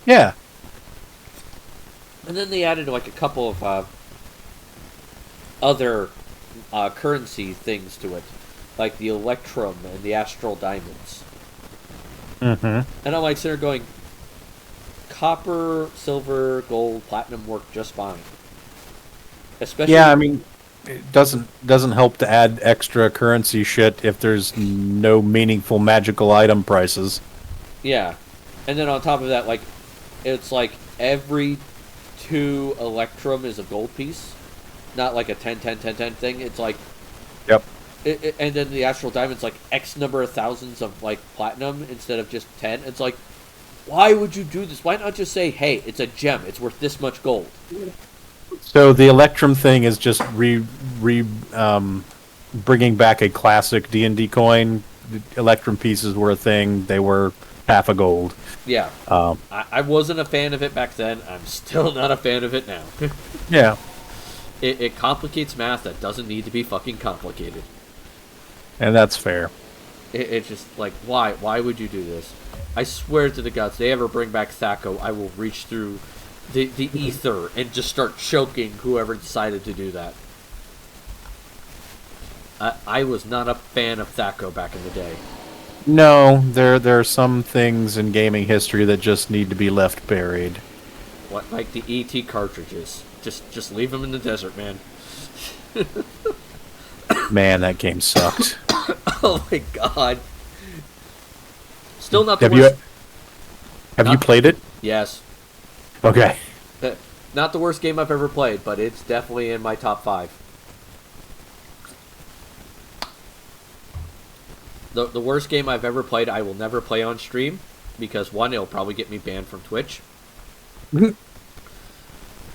Yeah. And then they added like a couple of other currency things to it, like the Electrum and the Astral Diamonds. Mm-hmm. And I'm like sitting there going, copper, silver, gold, platinum work just fine. Especially, Yeah, I mean, it doesn't help to add extra currency shit if there's no meaningful magical item prices. yeah. And then on top of that, like, it's like every 2 Electrum is a gold piece, not like a 10, 10, 10, 10 thing. It's like, Yep. and then the Astral Diamond's like X number of thousands of like platinum instead of just 10. It's like, why would you do this? Why not just say, hey, it's a gem, it's worth this much gold? So the Electrum thing is just bringing back a classic D&D coin. The Electrum pieces were a thing. They were half a gold. Yeah. I wasn't a fan of it back then. I'm still not a fan of it now. Yeah. It complicates math that doesn't need to be fucking complicated. And that's fair. It's just like, why? Why would you do this? I swear to the gods, they ever bring back Thaco, I will reach through the ether and just start choking whoever decided to do that. I was not a fan of Thaco back in the day. No, there are some things in gaming history that just need to be left buried. What, like the ET cartridges? Just leave them in the desert, man. Man, that game sucked. Oh my god. Still not the Have worst. you Not- played it? Yes. Okay. Not the worst game I've ever played, but it's definitely in my top 5. The worst game I've ever played, I will never play on stream, because 1, it'll probably get me banned from Twitch.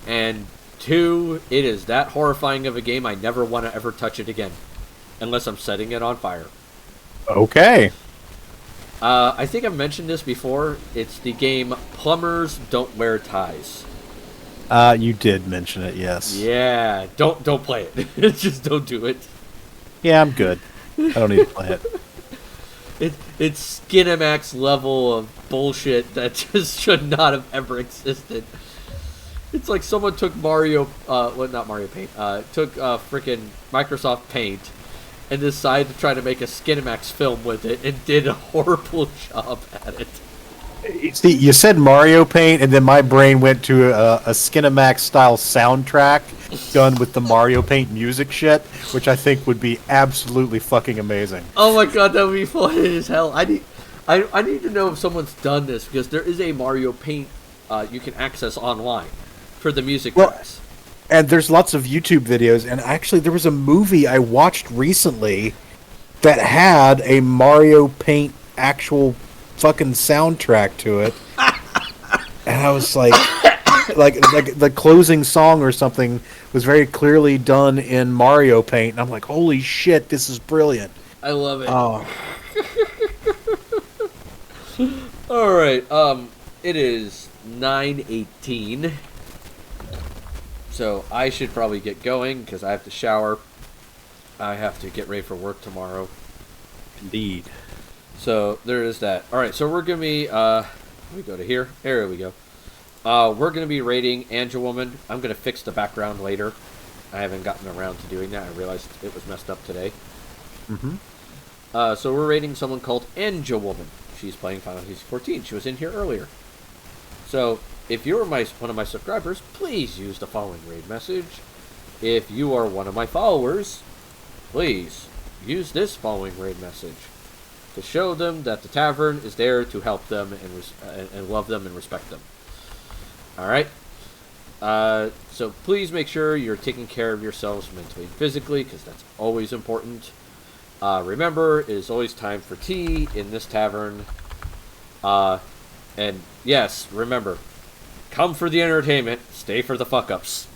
And 2, it is that horrifying of a game, I never want to ever touch it again. Unless I'm setting it on fire. Okay. I think I've mentioned this before. It's the game Plumbers Don't Wear Ties. You did mention it, yes. Yeah, don't play it. Just don't do it. Yeah, I'm good. I don't need to play it. It's Skinamax level of bullshit that just should not have ever existed. It's like someone took Mario, not Mario Paint, took frickin' Microsoft Paint and decided to try to make a Skinamax film with it and did a horrible job at it. See, you said Mario Paint, and then my brain went to a Skinamax style soundtrack done with the Mario Paint music shit, which I think would be absolutely fucking amazing. Oh my god, that would be funny as hell. I need to know if someone's done this, because there is a Mario Paint you can access online for the music tracks. And there's lots of YouTube videos, and actually there was a movie I watched recently that had a Mario Paint actual fucking soundtrack to it. And I was like the closing song or something was very clearly done in Mario Paint, and I'm like, holy shit, this is brilliant. I love it. Oh. Alright, it is 9:18. So I should probably get going, because I have to shower. I have to get ready for work tomorrow. Indeed. So there is that. Alright, so we're going to be, let me go to here. There we go. We're going to be rating Angel Woman. I'm going to fix the background later. I haven't gotten around to doing that. I realized it was messed up today. Mm-hmm. So we're rating someone called Angel Woman. She's playing Final Fantasy 14. She was in here earlier. So if you're one of my subscribers, please use the following raid message. If you are one of my followers, please use this following raid message to show them that the tavern is there to help them and love them and respect them. Alright? So please make sure you're taking care of yourselves mentally and physically, because that's always important. Remember, it is always time for tea in this tavern. And yes, remember, come for the entertainment, stay for the fuck-ups.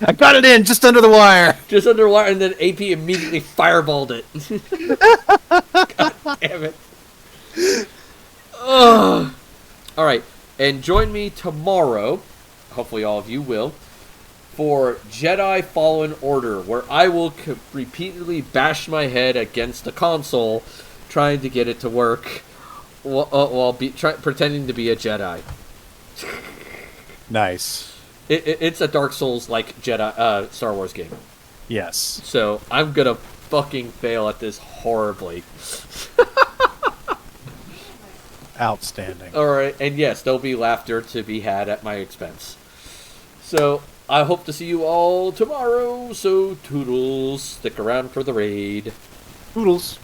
I got it in just under the wire. Just under wire, and then AP immediately fireballed it. God damn it. Ugh. All right, and join me tomorrow. Hopefully, all of you will. For Jedi Fallen Order, where I will repeatedly bash my head against the console, trying to get it to work, while pretending to be a Jedi. Nice. It's a Dark Souls-like Jedi Star Wars game. Yes. So I'm gonna fucking fail at this horribly. Outstanding. All right, and yes, there'll be laughter to be had at my expense. So I hope to see you all tomorrow. So toodles, stick around for the raid. Poodles.